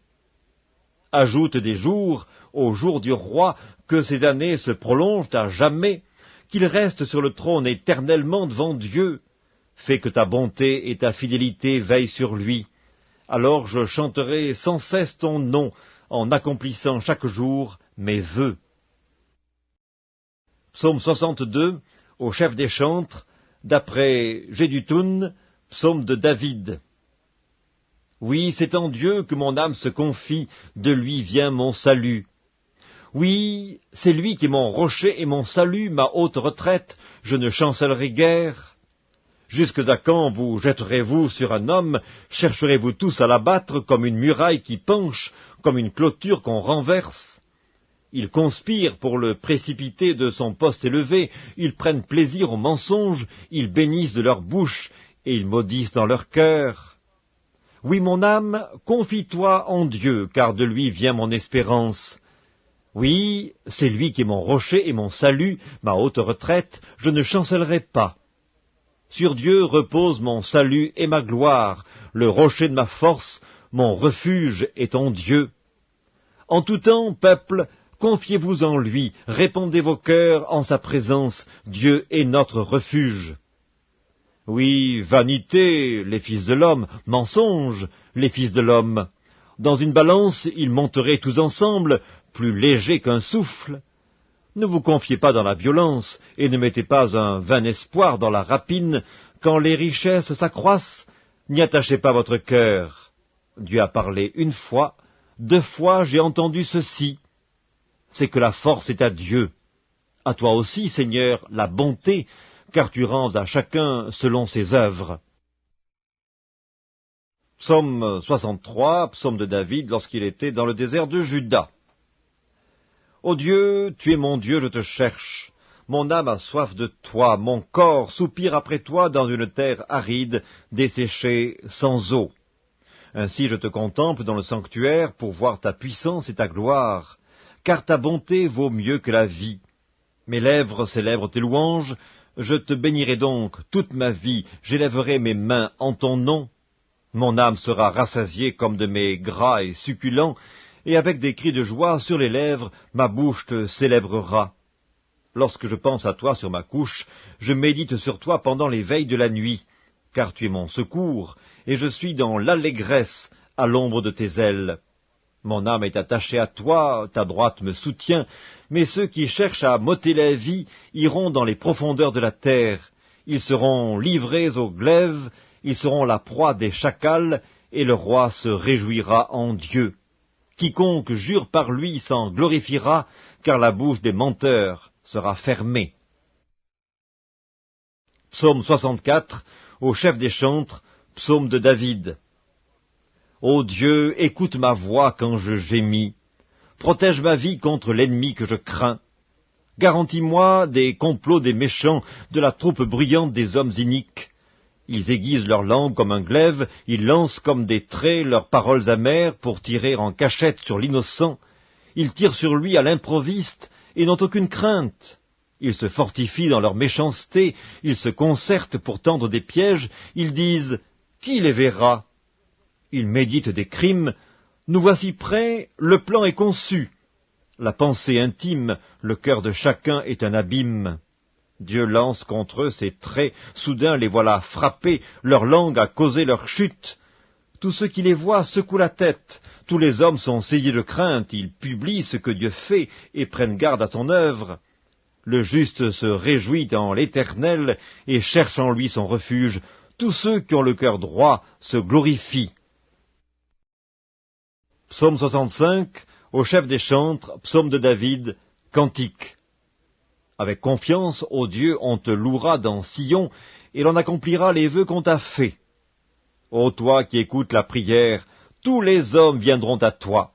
Ajoute des jours au jour du roi, que ces années se prolongent à jamais, qu'il reste sur le trône éternellement devant Dieu. Fais que ta bonté et ta fidélité veillent sur lui. Alors je chanterai sans cesse ton nom, en accomplissant chaque jour mes vœux. Psaume 62, au chef des chantres, d'après Jéduthun, psaume de David. Oui, c'est en Dieu que mon âme se confie, de lui vient mon salut. Oui, c'est lui qui est mon rocher et mon salut, ma haute retraite, je ne chancellerai guère. Jusque à quand vous jetterez-vous sur un homme, chercherez-vous tous à l'abattre comme une muraille qui penche, comme une clôture qu'on renverse? Ils conspirent pour le précipiter de son poste élevé, ils prennent plaisir au mensonge, ils bénissent de leur bouche, et ils maudissent dans leur cœur. Oui, mon âme, confie-toi en Dieu, car de lui vient mon espérance. Oui, c'est lui qui est mon rocher et mon salut, ma haute retraite, je ne chancellerai pas. Sur Dieu repose mon salut et ma gloire, le rocher de ma force, mon refuge est en Dieu. En tout temps, peuple, confiez-vous en lui, répandez vos cœurs en sa présence, Dieu est notre refuge. Oui, vanité, les fils de l'homme, mensonge, les fils de l'homme. Dans une balance, ils monteraient tous ensemble, plus légers qu'un souffle. Ne vous confiez pas dans la violence, et ne mettez pas un vain espoir dans la rapine, quand les richesses s'accroissent, n'y attachez pas votre cœur. Dieu a parlé une fois, 2 fois j'ai entendu ceci, c'est que la force est à Dieu. À toi aussi, Seigneur, la bonté, car tu rends à chacun selon ses œuvres. Psaume 63, psaume de David, lorsqu'il était dans le désert de Juda. Ô Dieu, tu es mon Dieu, je te cherche. Mon âme a soif de toi, mon corps soupire après toi dans une terre aride, desséchée, sans eau. Ainsi je te contemple dans le sanctuaire pour voir ta puissance et ta gloire, car ta bonté vaut mieux que la vie. Mes lèvres célèbrent tes louanges, je te bénirai donc toute ma vie, j'élèverai mes mains en ton nom. Mon âme sera rassasiée comme de mes gras et succulents, et avec des cris de joie sur les lèvres, ma bouche te célébrera. Lorsque je pense à toi sur ma couche, je médite sur toi pendant les veilles de la nuit, car tu es mon secours, et je suis dans l'allégresse à l'ombre de tes ailes. Mon âme est attachée à toi, ta droite me soutient, mais ceux qui cherchent à m'ôter la vie iront dans les profondeurs de la terre. Ils seront livrés aux glaives, ils seront la proie des chacals, et le roi se réjouira en Dieu. Quiconque jure par lui s'en glorifiera, car la bouche des menteurs sera fermée. Psaume 64, au chef des chantres, psaume de David. Ô Dieu, écoute ma voix quand je gémis. Protège ma vie contre l'ennemi que je crains. Garantis-moi des complots des méchants, de la troupe bruyante des hommes iniques. Ils aiguisent leur langue comme un glaive, ils lancent comme des traits leurs paroles amères pour tirer en cachette sur l'innocent. Ils tirent sur lui à l'improviste et n'ont aucune crainte. Ils se fortifient dans leur méchanceté, ils se concertent pour tendre des pièges, ils disent « Qui les verra ?» Ils méditent des crimes, « Nous voici prêts, le plan est conçu. » La pensée intime, le cœur de chacun est un abîme. Dieu lance contre eux ses traits, soudain les voilà frappés, leur langue a causé leur chute. Tous ceux qui les voient secouent la tête, tous les hommes sont saisis de crainte, ils publient ce que Dieu fait et prennent garde à son œuvre. Le juste se réjouit en l'Éternel et cherche en lui son refuge. Tous ceux qui ont le cœur droit se glorifient. Psaume 65, au chef des chantres, psaume de David, cantique. Avec confiance, ô Dieu, on te louera dans Sion, et l'on accomplira les vœux qu'on t'a faits. Ô toi qui écoutes la prière, tous les hommes viendront à toi.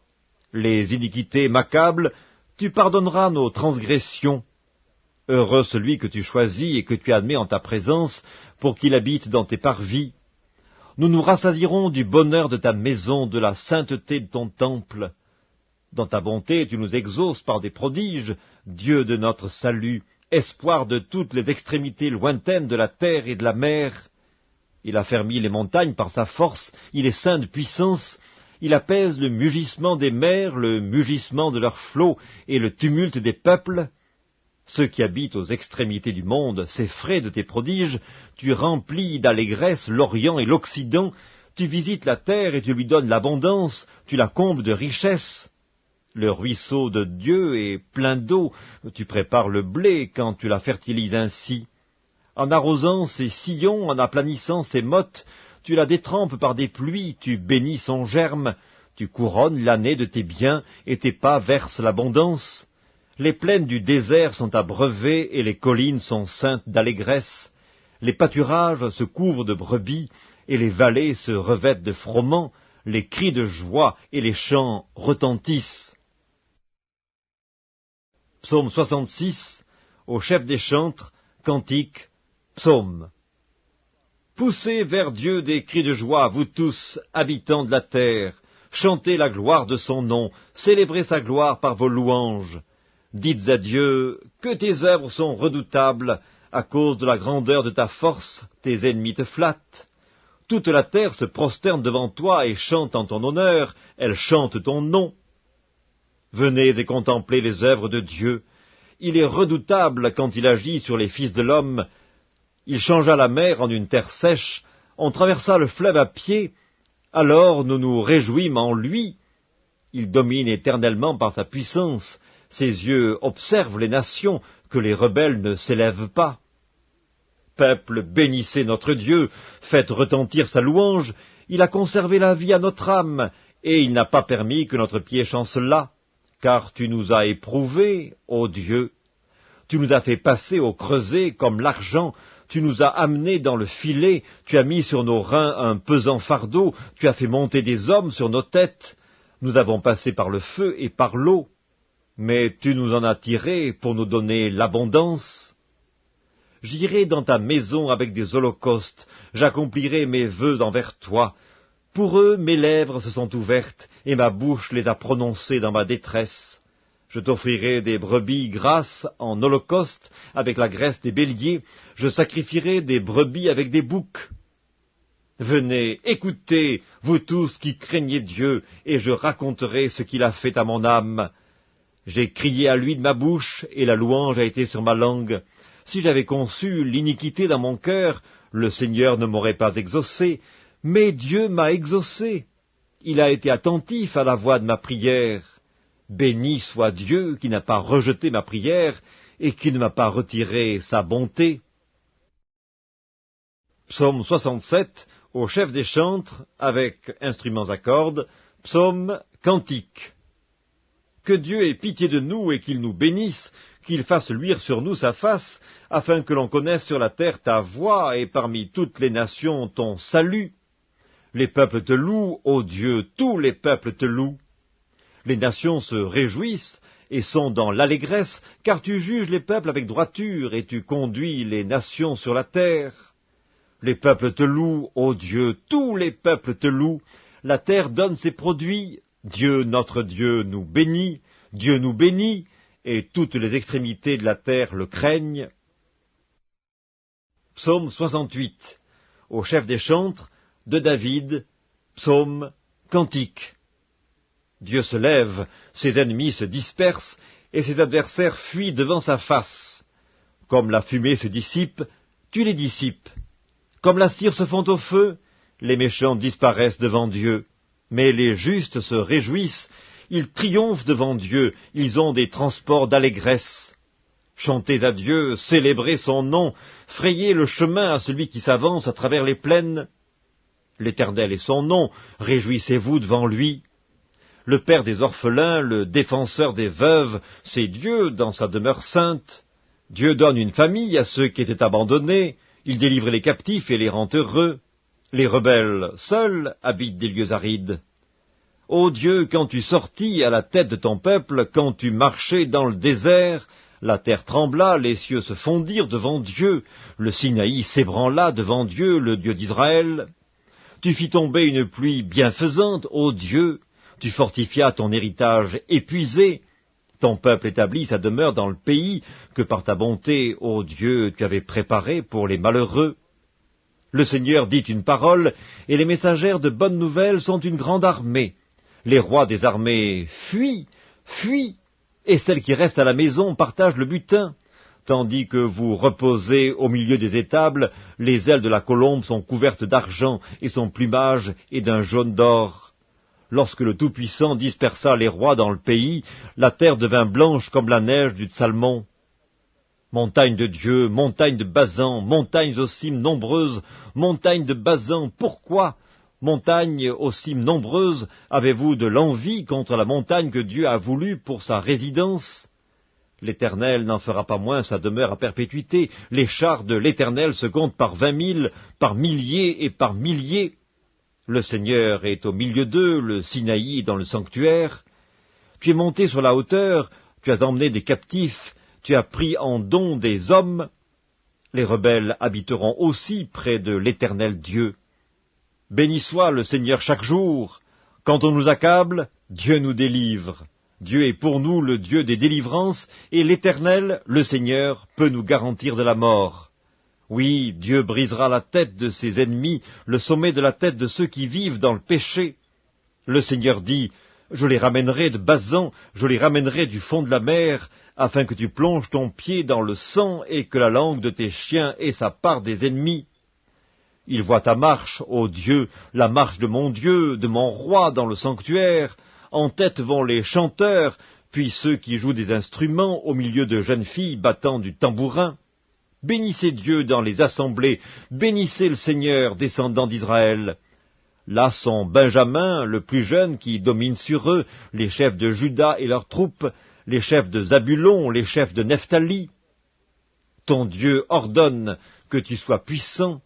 Les iniquités m'accablent, tu pardonneras nos transgressions. Heureux celui que tu choisis et que tu admets en ta présence, pour qu'il habite dans tes parvis. Nous nous rassasierons du bonheur de ta maison, de la sainteté de ton temple. Dans ta bonté, tu nous exauces par des prodiges, Dieu de notre salut, espoir de toutes les extrémités lointaines de la terre et de la mer. Il a fermi les montagnes par sa force, il est saint de puissance, il apaise le mugissement des mers, le mugissement de leurs flots et le tumulte des peuples. Ceux qui habitent aux extrémités du monde s'effraient de tes prodiges, tu remplis d'allégresse l'Orient et l'Occident, tu visites la terre et tu lui donnes l'abondance, tu la combles de richesses. Le ruisseau de Dieu est plein d'eau, tu prépares le blé quand tu la fertilises ainsi. En arrosant ses sillons, en aplanissant ses mottes, tu la détrempes par des pluies, tu bénis son germe, tu couronnes l'année de tes biens et tes pas versent l'abondance. Les plaines du désert sont abreuvées et les collines sont ceintes d'allégresse. Les pâturages se couvrent de brebis et les vallées se revêtent de froment. Les cris de joie et les chants retentissent. Psaume 66, au chef des chantres, cantique, psaume. Poussez vers Dieu des cris de joie, vous tous, habitants de la terre. Chantez la gloire de son nom, célébrez sa gloire par vos louanges. Dites à Dieu que tes œuvres sont redoutables, à cause de la grandeur de ta force, tes ennemis te flattent. Toute la terre se prosterne devant toi et chante en ton honneur, elle chante ton nom. Venez et contemplez les œuvres de Dieu. Il est redoutable quand il agit sur les fils de l'homme. Il changea la mer en une terre sèche, on traversa le fleuve à pied, alors nous nous réjouîmes en lui. Il domine éternellement par sa puissance, ses yeux observent les nations, que les rebelles ne s'élèvent pas. Peuple, bénissez notre Dieu, faites retentir sa louange, il a conservé la vie à notre âme, et il n'a pas permis que notre pied chancelât, car tu nous as éprouvés, ô Dieu. Tu nous as fait passer au creuset comme l'argent, tu nous as amenés dans le filet, tu as mis sur nos reins un pesant fardeau, tu as fait monter des hommes sur nos têtes. Nous avons passé par le feu et par l'eau, mais tu nous en as tirés pour nous donner l'abondance. J'irai dans ta maison avec des holocaustes, j'accomplirai mes vœux envers toi. Pour eux, mes lèvres se sont ouvertes, et ma bouche les a prononcées dans ma détresse. Je t'offrirai des brebis grasses en holocauste, avec la graisse des béliers, je sacrifierai des brebis avec des boucs. Venez, écoutez, vous tous qui craignez Dieu, et je raconterai ce qu'il a fait à mon âme. J'ai crié à lui de ma bouche, et la louange a été sur ma langue. Si j'avais conçu l'iniquité dans mon cœur, le Seigneur ne m'aurait pas exaucé, mais Dieu m'a exaucé. il a été attentif à la voix de ma prière. Béni soit Dieu qui n'a pas rejeté ma prière et qui ne m'a pas retiré sa bonté. Psaume 67, au chef des chantres, avec instruments à cordes, psaume cantique. Que Dieu ait pitié de nous et qu'il nous bénisse, qu'il fasse luire sur nous sa face, afin que l'on connaisse sur la terre ta voix et parmi toutes les nations ton salut. Les peuples te louent, ô Dieu, tous les peuples te louent. Les nations se réjouissent et sont dans l'allégresse, car tu juges les peuples avec droiture et tu conduis les nations sur la terre. Les peuples te louent, ô Dieu, tous les peuples te louent. La terre donne ses produits. Dieu, notre Dieu, nous bénit. Dieu nous bénit, et toutes les extrémités de la terre le craignent. Psaume 68, au chef des chantres, de David, psaume cantique. Dieu se lève, ses ennemis se dispersent, et ses adversaires fuient devant sa face. Comme la fumée se dissipe, tu les dissipes. Comme la cire se fond au feu, les méchants disparaissent devant Dieu. Mais les justes se réjouissent, ils triomphent devant Dieu, ils ont des transports d'allégresse. Chantez à Dieu, célébrez son nom, frayez le chemin à celui qui s'avance à travers les plaines. L'Éternel est son nom, réjouissez-vous devant lui. Le Père des orphelins, le défenseur des veuves, c'est Dieu dans sa demeure sainte. Dieu donne une famille à ceux qui étaient abandonnés, il délivre les captifs et les rend heureux. Les rebelles, seuls, habitent des lieux arides. Ô Dieu, quand tu sortis à la tête de ton peuple, quand tu marchais dans le désert, la terre trembla, les cieux se fondirent devant Dieu, le Sinaï s'ébranla devant Dieu, le Dieu d'Israël. Tu fis tomber une pluie bienfaisante, ô Dieu, tu fortifias ton héritage épuisé. Ton peuple établit sa demeure dans le pays que par ta bonté, ô Dieu, tu avais préparé pour les malheureux. Le Seigneur dit une parole, et les messagères de bonnes nouvelles sont une grande armée. Les rois des armées fuient, fuient, et celles qui restent à la maison partagent le butin. Tandis que vous reposez au milieu des étables, les ailes de la colombe sont couvertes d'argent, et son plumage est d'un jaune d'or. Lorsque le Tout-Puissant dispersa les rois dans le pays, la terre devint blanche comme la neige du Salmon. Montagne de Dieu, montagne de Bazan, montagnes aux cimes nombreuses, montagnes de Bazan, pourquoi, montagnes aux cimes nombreuses, avez-vous de l'envie contre la montagne que Dieu a voulue pour sa résidence? L'Éternel n'en fera pas moins sa demeure à perpétuité, les chars de l'Éternel se comptent par 20 000, par milliers et par milliers. Le Seigneur est au milieu d'eux, le Sinaï est dans le sanctuaire. Tu es monté sur la hauteur, tu as emmené des captifs, tu as pris en don des hommes. Les rebelles habiteront aussi près de l'Éternel Dieu. Béni soit le Seigneur chaque jour. Quand on nous accable, Dieu nous délivre. Dieu est pour nous le Dieu des délivrances, et l'Éternel, le Seigneur, peut nous garantir de la mort. Oui, Dieu brisera la tête de ses ennemis, le sommet de la tête de ceux qui vivent dans le péché. Le Seigneur dit, je les ramènerai de Bazan, je les ramènerai du fond de la mer, afin que tu plonges ton pied dans le sang et que la langue de tes chiens ait sa part des ennemis. Il voit ta marche, ô Dieu, la marche de mon roi dans le sanctuaire. En tête vont les chanteurs, puis ceux qui jouent des instruments au milieu de jeunes filles battant du tambourin. Bénissez Dieu dans les assemblées, bénissez le Seigneur, descendant d'Israël. Là sont Benjamin, le plus jeune, qui domine sur eux, les chefs de Juda et leurs troupes, les chefs de Zabulon, les chefs de Nephtali. Ton Dieu ordonne que tu sois puissant,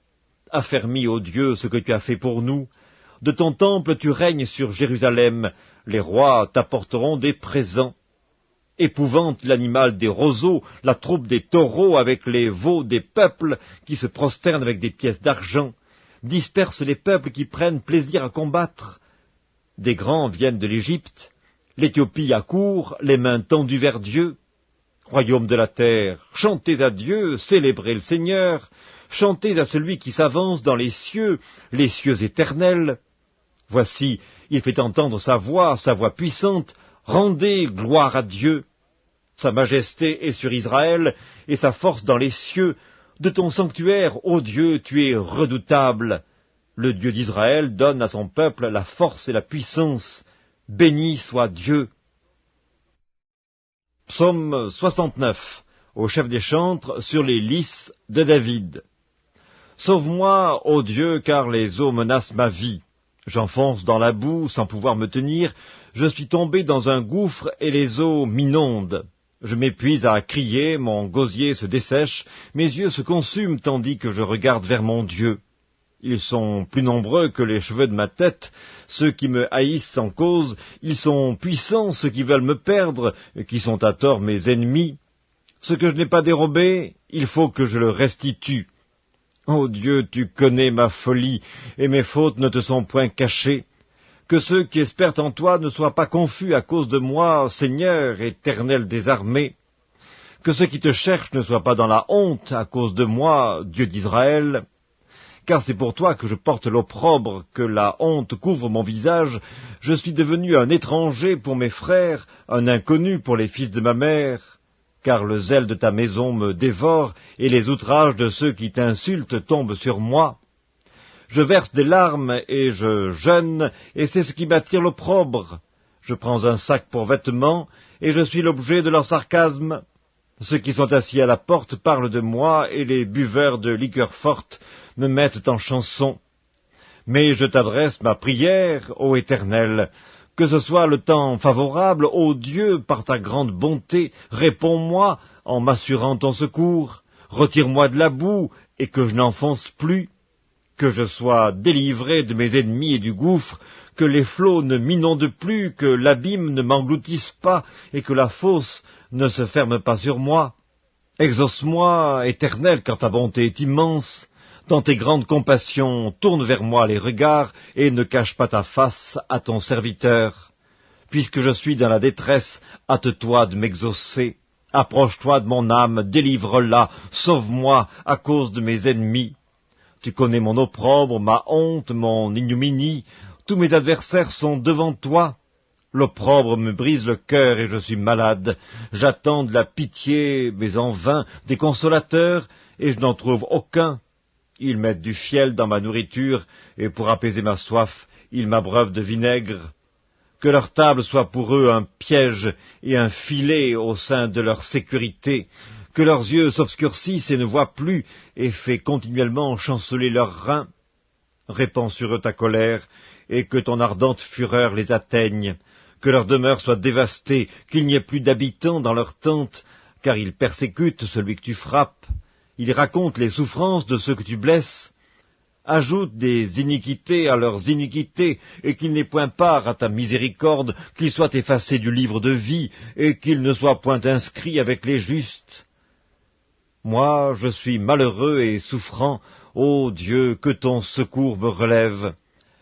affermis, ô Dieu, ce que tu as fait pour nous. De ton temple tu règnes sur Jérusalem, les rois t'apporteront des présents. Épouvante l'animal des roseaux, la troupe des taureaux avec les veaux des peuples qui se prosternent avec des pièces d'argent. Disperse les peuples qui prennent plaisir à combattre. Des grands viennent de l'Égypte, l'Éthiopie accourt, les mains tendues vers Dieu. Royaume de la terre, chantez à Dieu, célébrez le Seigneur, chantez à celui qui s'avance dans les cieux éternels. Voici, il fait entendre sa voix puissante, rendez gloire à Dieu. Sa majesté est sur Israël, et sa force dans les cieux. De ton sanctuaire, ô Dieu, tu es redoutable. Le Dieu d'Israël donne à son peuple la force et la puissance. Béni soit Dieu. Psaume 69, au chef des chantres, sur les lys de David. Sauve-moi, ô Dieu, car les eaux menacent ma vie. J'enfonce dans la boue sans pouvoir me tenir, je suis tombé dans un gouffre et les eaux m'inondent. Je m'épuise à crier, mon gosier se dessèche, mes yeux se consument tandis que je regarde vers mon Dieu. Ils sont plus nombreux que les cheveux de ma tête, ceux qui me haïssent sans cause, ils sont puissants ceux qui veulent me perdre, qui sont à tort mes ennemis. Ce que je n'ai pas dérobé, il faut que je le restitue. Ô Dieu, tu connais ma folie, et mes fautes ne te sont point cachées. Que ceux qui espèrent en toi ne soient pas confus à cause de moi, Seigneur, Éternel des armées. Que ceux qui te cherchent ne soient pas dans la honte à cause de moi, Dieu d'Israël. Car c'est pour toi que je porte l'opprobre, que la honte couvre mon visage. Je suis devenu un étranger pour mes frères, un inconnu pour les fils de ma mère. Car le zèle de ta maison me dévore, et les outrages de ceux qui t'insultent tombent sur moi. Je verse des larmes, et je jeûne, et c'est ce qui m'attire l'opprobre. Je prends un sac pour vêtements, et je suis l'objet de leur sarcasme. Ceux qui sont assis à la porte parlent de moi, et les buveurs de liqueurs fortes me mettent en chanson. Mais je t'adresse ma prière, ô Éternel. Que ce soit le temps favorable, ô Dieu, par ta grande bonté, réponds-moi en m'assurant ton secours. Retire-moi de la boue, et que je n'enfonce plus. Que je sois délivré de mes ennemis et du gouffre, que les flots ne m'inondent plus, que l'abîme ne m'engloutisse pas, et que la fosse ne se ferme pas sur moi. Exauce-moi, Éternel, car ta bonté est immense. Dans tes grandes compassions, tourne vers moi les regards, et ne cache pas ta face à ton serviteur. Puisque je suis dans la détresse, hâte-toi de m'exaucer. Approche-toi de mon âme, délivre-la, sauve-moi à cause de mes ennemis. Tu connais mon opprobre, ma honte, mon ignominie. Tous mes adversaires sont devant toi. L'opprobre me brise le cœur et je suis malade. J'attends de la pitié, mais en vain, des consolateurs, et je n'en trouve aucun. Ils mettent du fiel dans ma nourriture, et pour apaiser ma soif, ils m'abreuvent de vinaigre. Que leur table soit pour eux un piège et un filet au sein de leur sécurité. Que leurs yeux s'obscurcissent et ne voient plus, et fais continuellement chanceler leurs reins. Répands sur eux ta colère, et que ton ardente fureur les atteigne. Que leur demeure soit dévastée, qu'il n'y ait plus d'habitants dans leurs tentes, car ils persécutent celui que tu frappes. Ils racontent les souffrances de ceux que tu blesses. Ajoute des iniquités à leurs iniquités, et qu'ils n'aient point part à ta miséricorde, qu'ils soient effacés du livre de vie, et qu'ils ne soient point inscrits avec les justes. Moi, je suis malheureux et souffrant, ô Dieu, que ton secours me relève.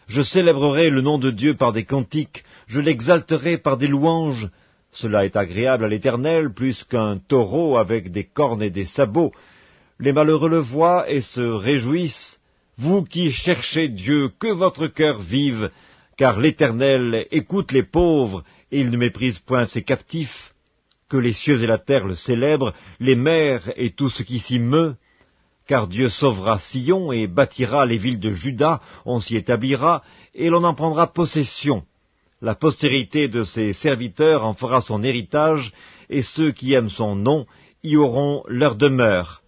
Je célébrerai le nom de Dieu par des cantiques, je l'exalterai par des louanges. Cela est agréable à l'Éternel, plus qu'un taureau avec des cornes et des sabots. Les malheureux le voient et se réjouissent. Vous qui cherchez Dieu, que votre cœur vive, car l'Éternel écoute les pauvres, et il ne méprise point ses captifs. Que les cieux et la terre le célèbrent, les mers et tout ce qui s'y meut. Car Dieu sauvera Sion et bâtira les villes de Juda, on s'y établira, et l'on en prendra possession. La postérité de ses serviteurs en fera son héritage, et ceux qui aiment son nom y auront leur demeure.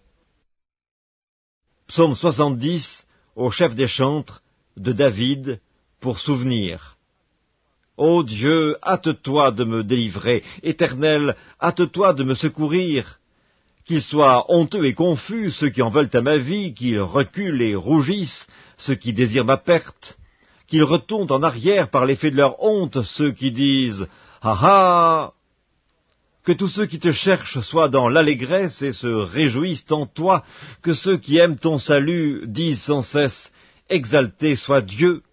Psaume 70, au chef des chantres, de David, pour souvenir. Ô Dieu, hâte-toi de me délivrer, Éternel, hâte-toi de me secourir. Qu'ils soient honteux et confus, ceux qui en veulent à ma vie, qu'ils reculent et rougissent, ceux qui désirent ma perte. Qu'ils retournent en arrière par l'effet de leur honte, ceux qui disent « Ah ah !» Que tous ceux qui te cherchent soient dans l'allégresse et se réjouissent en toi, que ceux qui aiment ton salut disent sans cesse « Exalté soit Dieu !»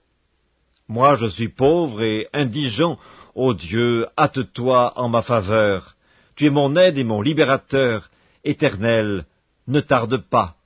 Moi je suis pauvre et indigent, ô Dieu, hâte-toi en ma faveur. Tu es mon aide et mon libérateur, Éternel, ne tarde pas.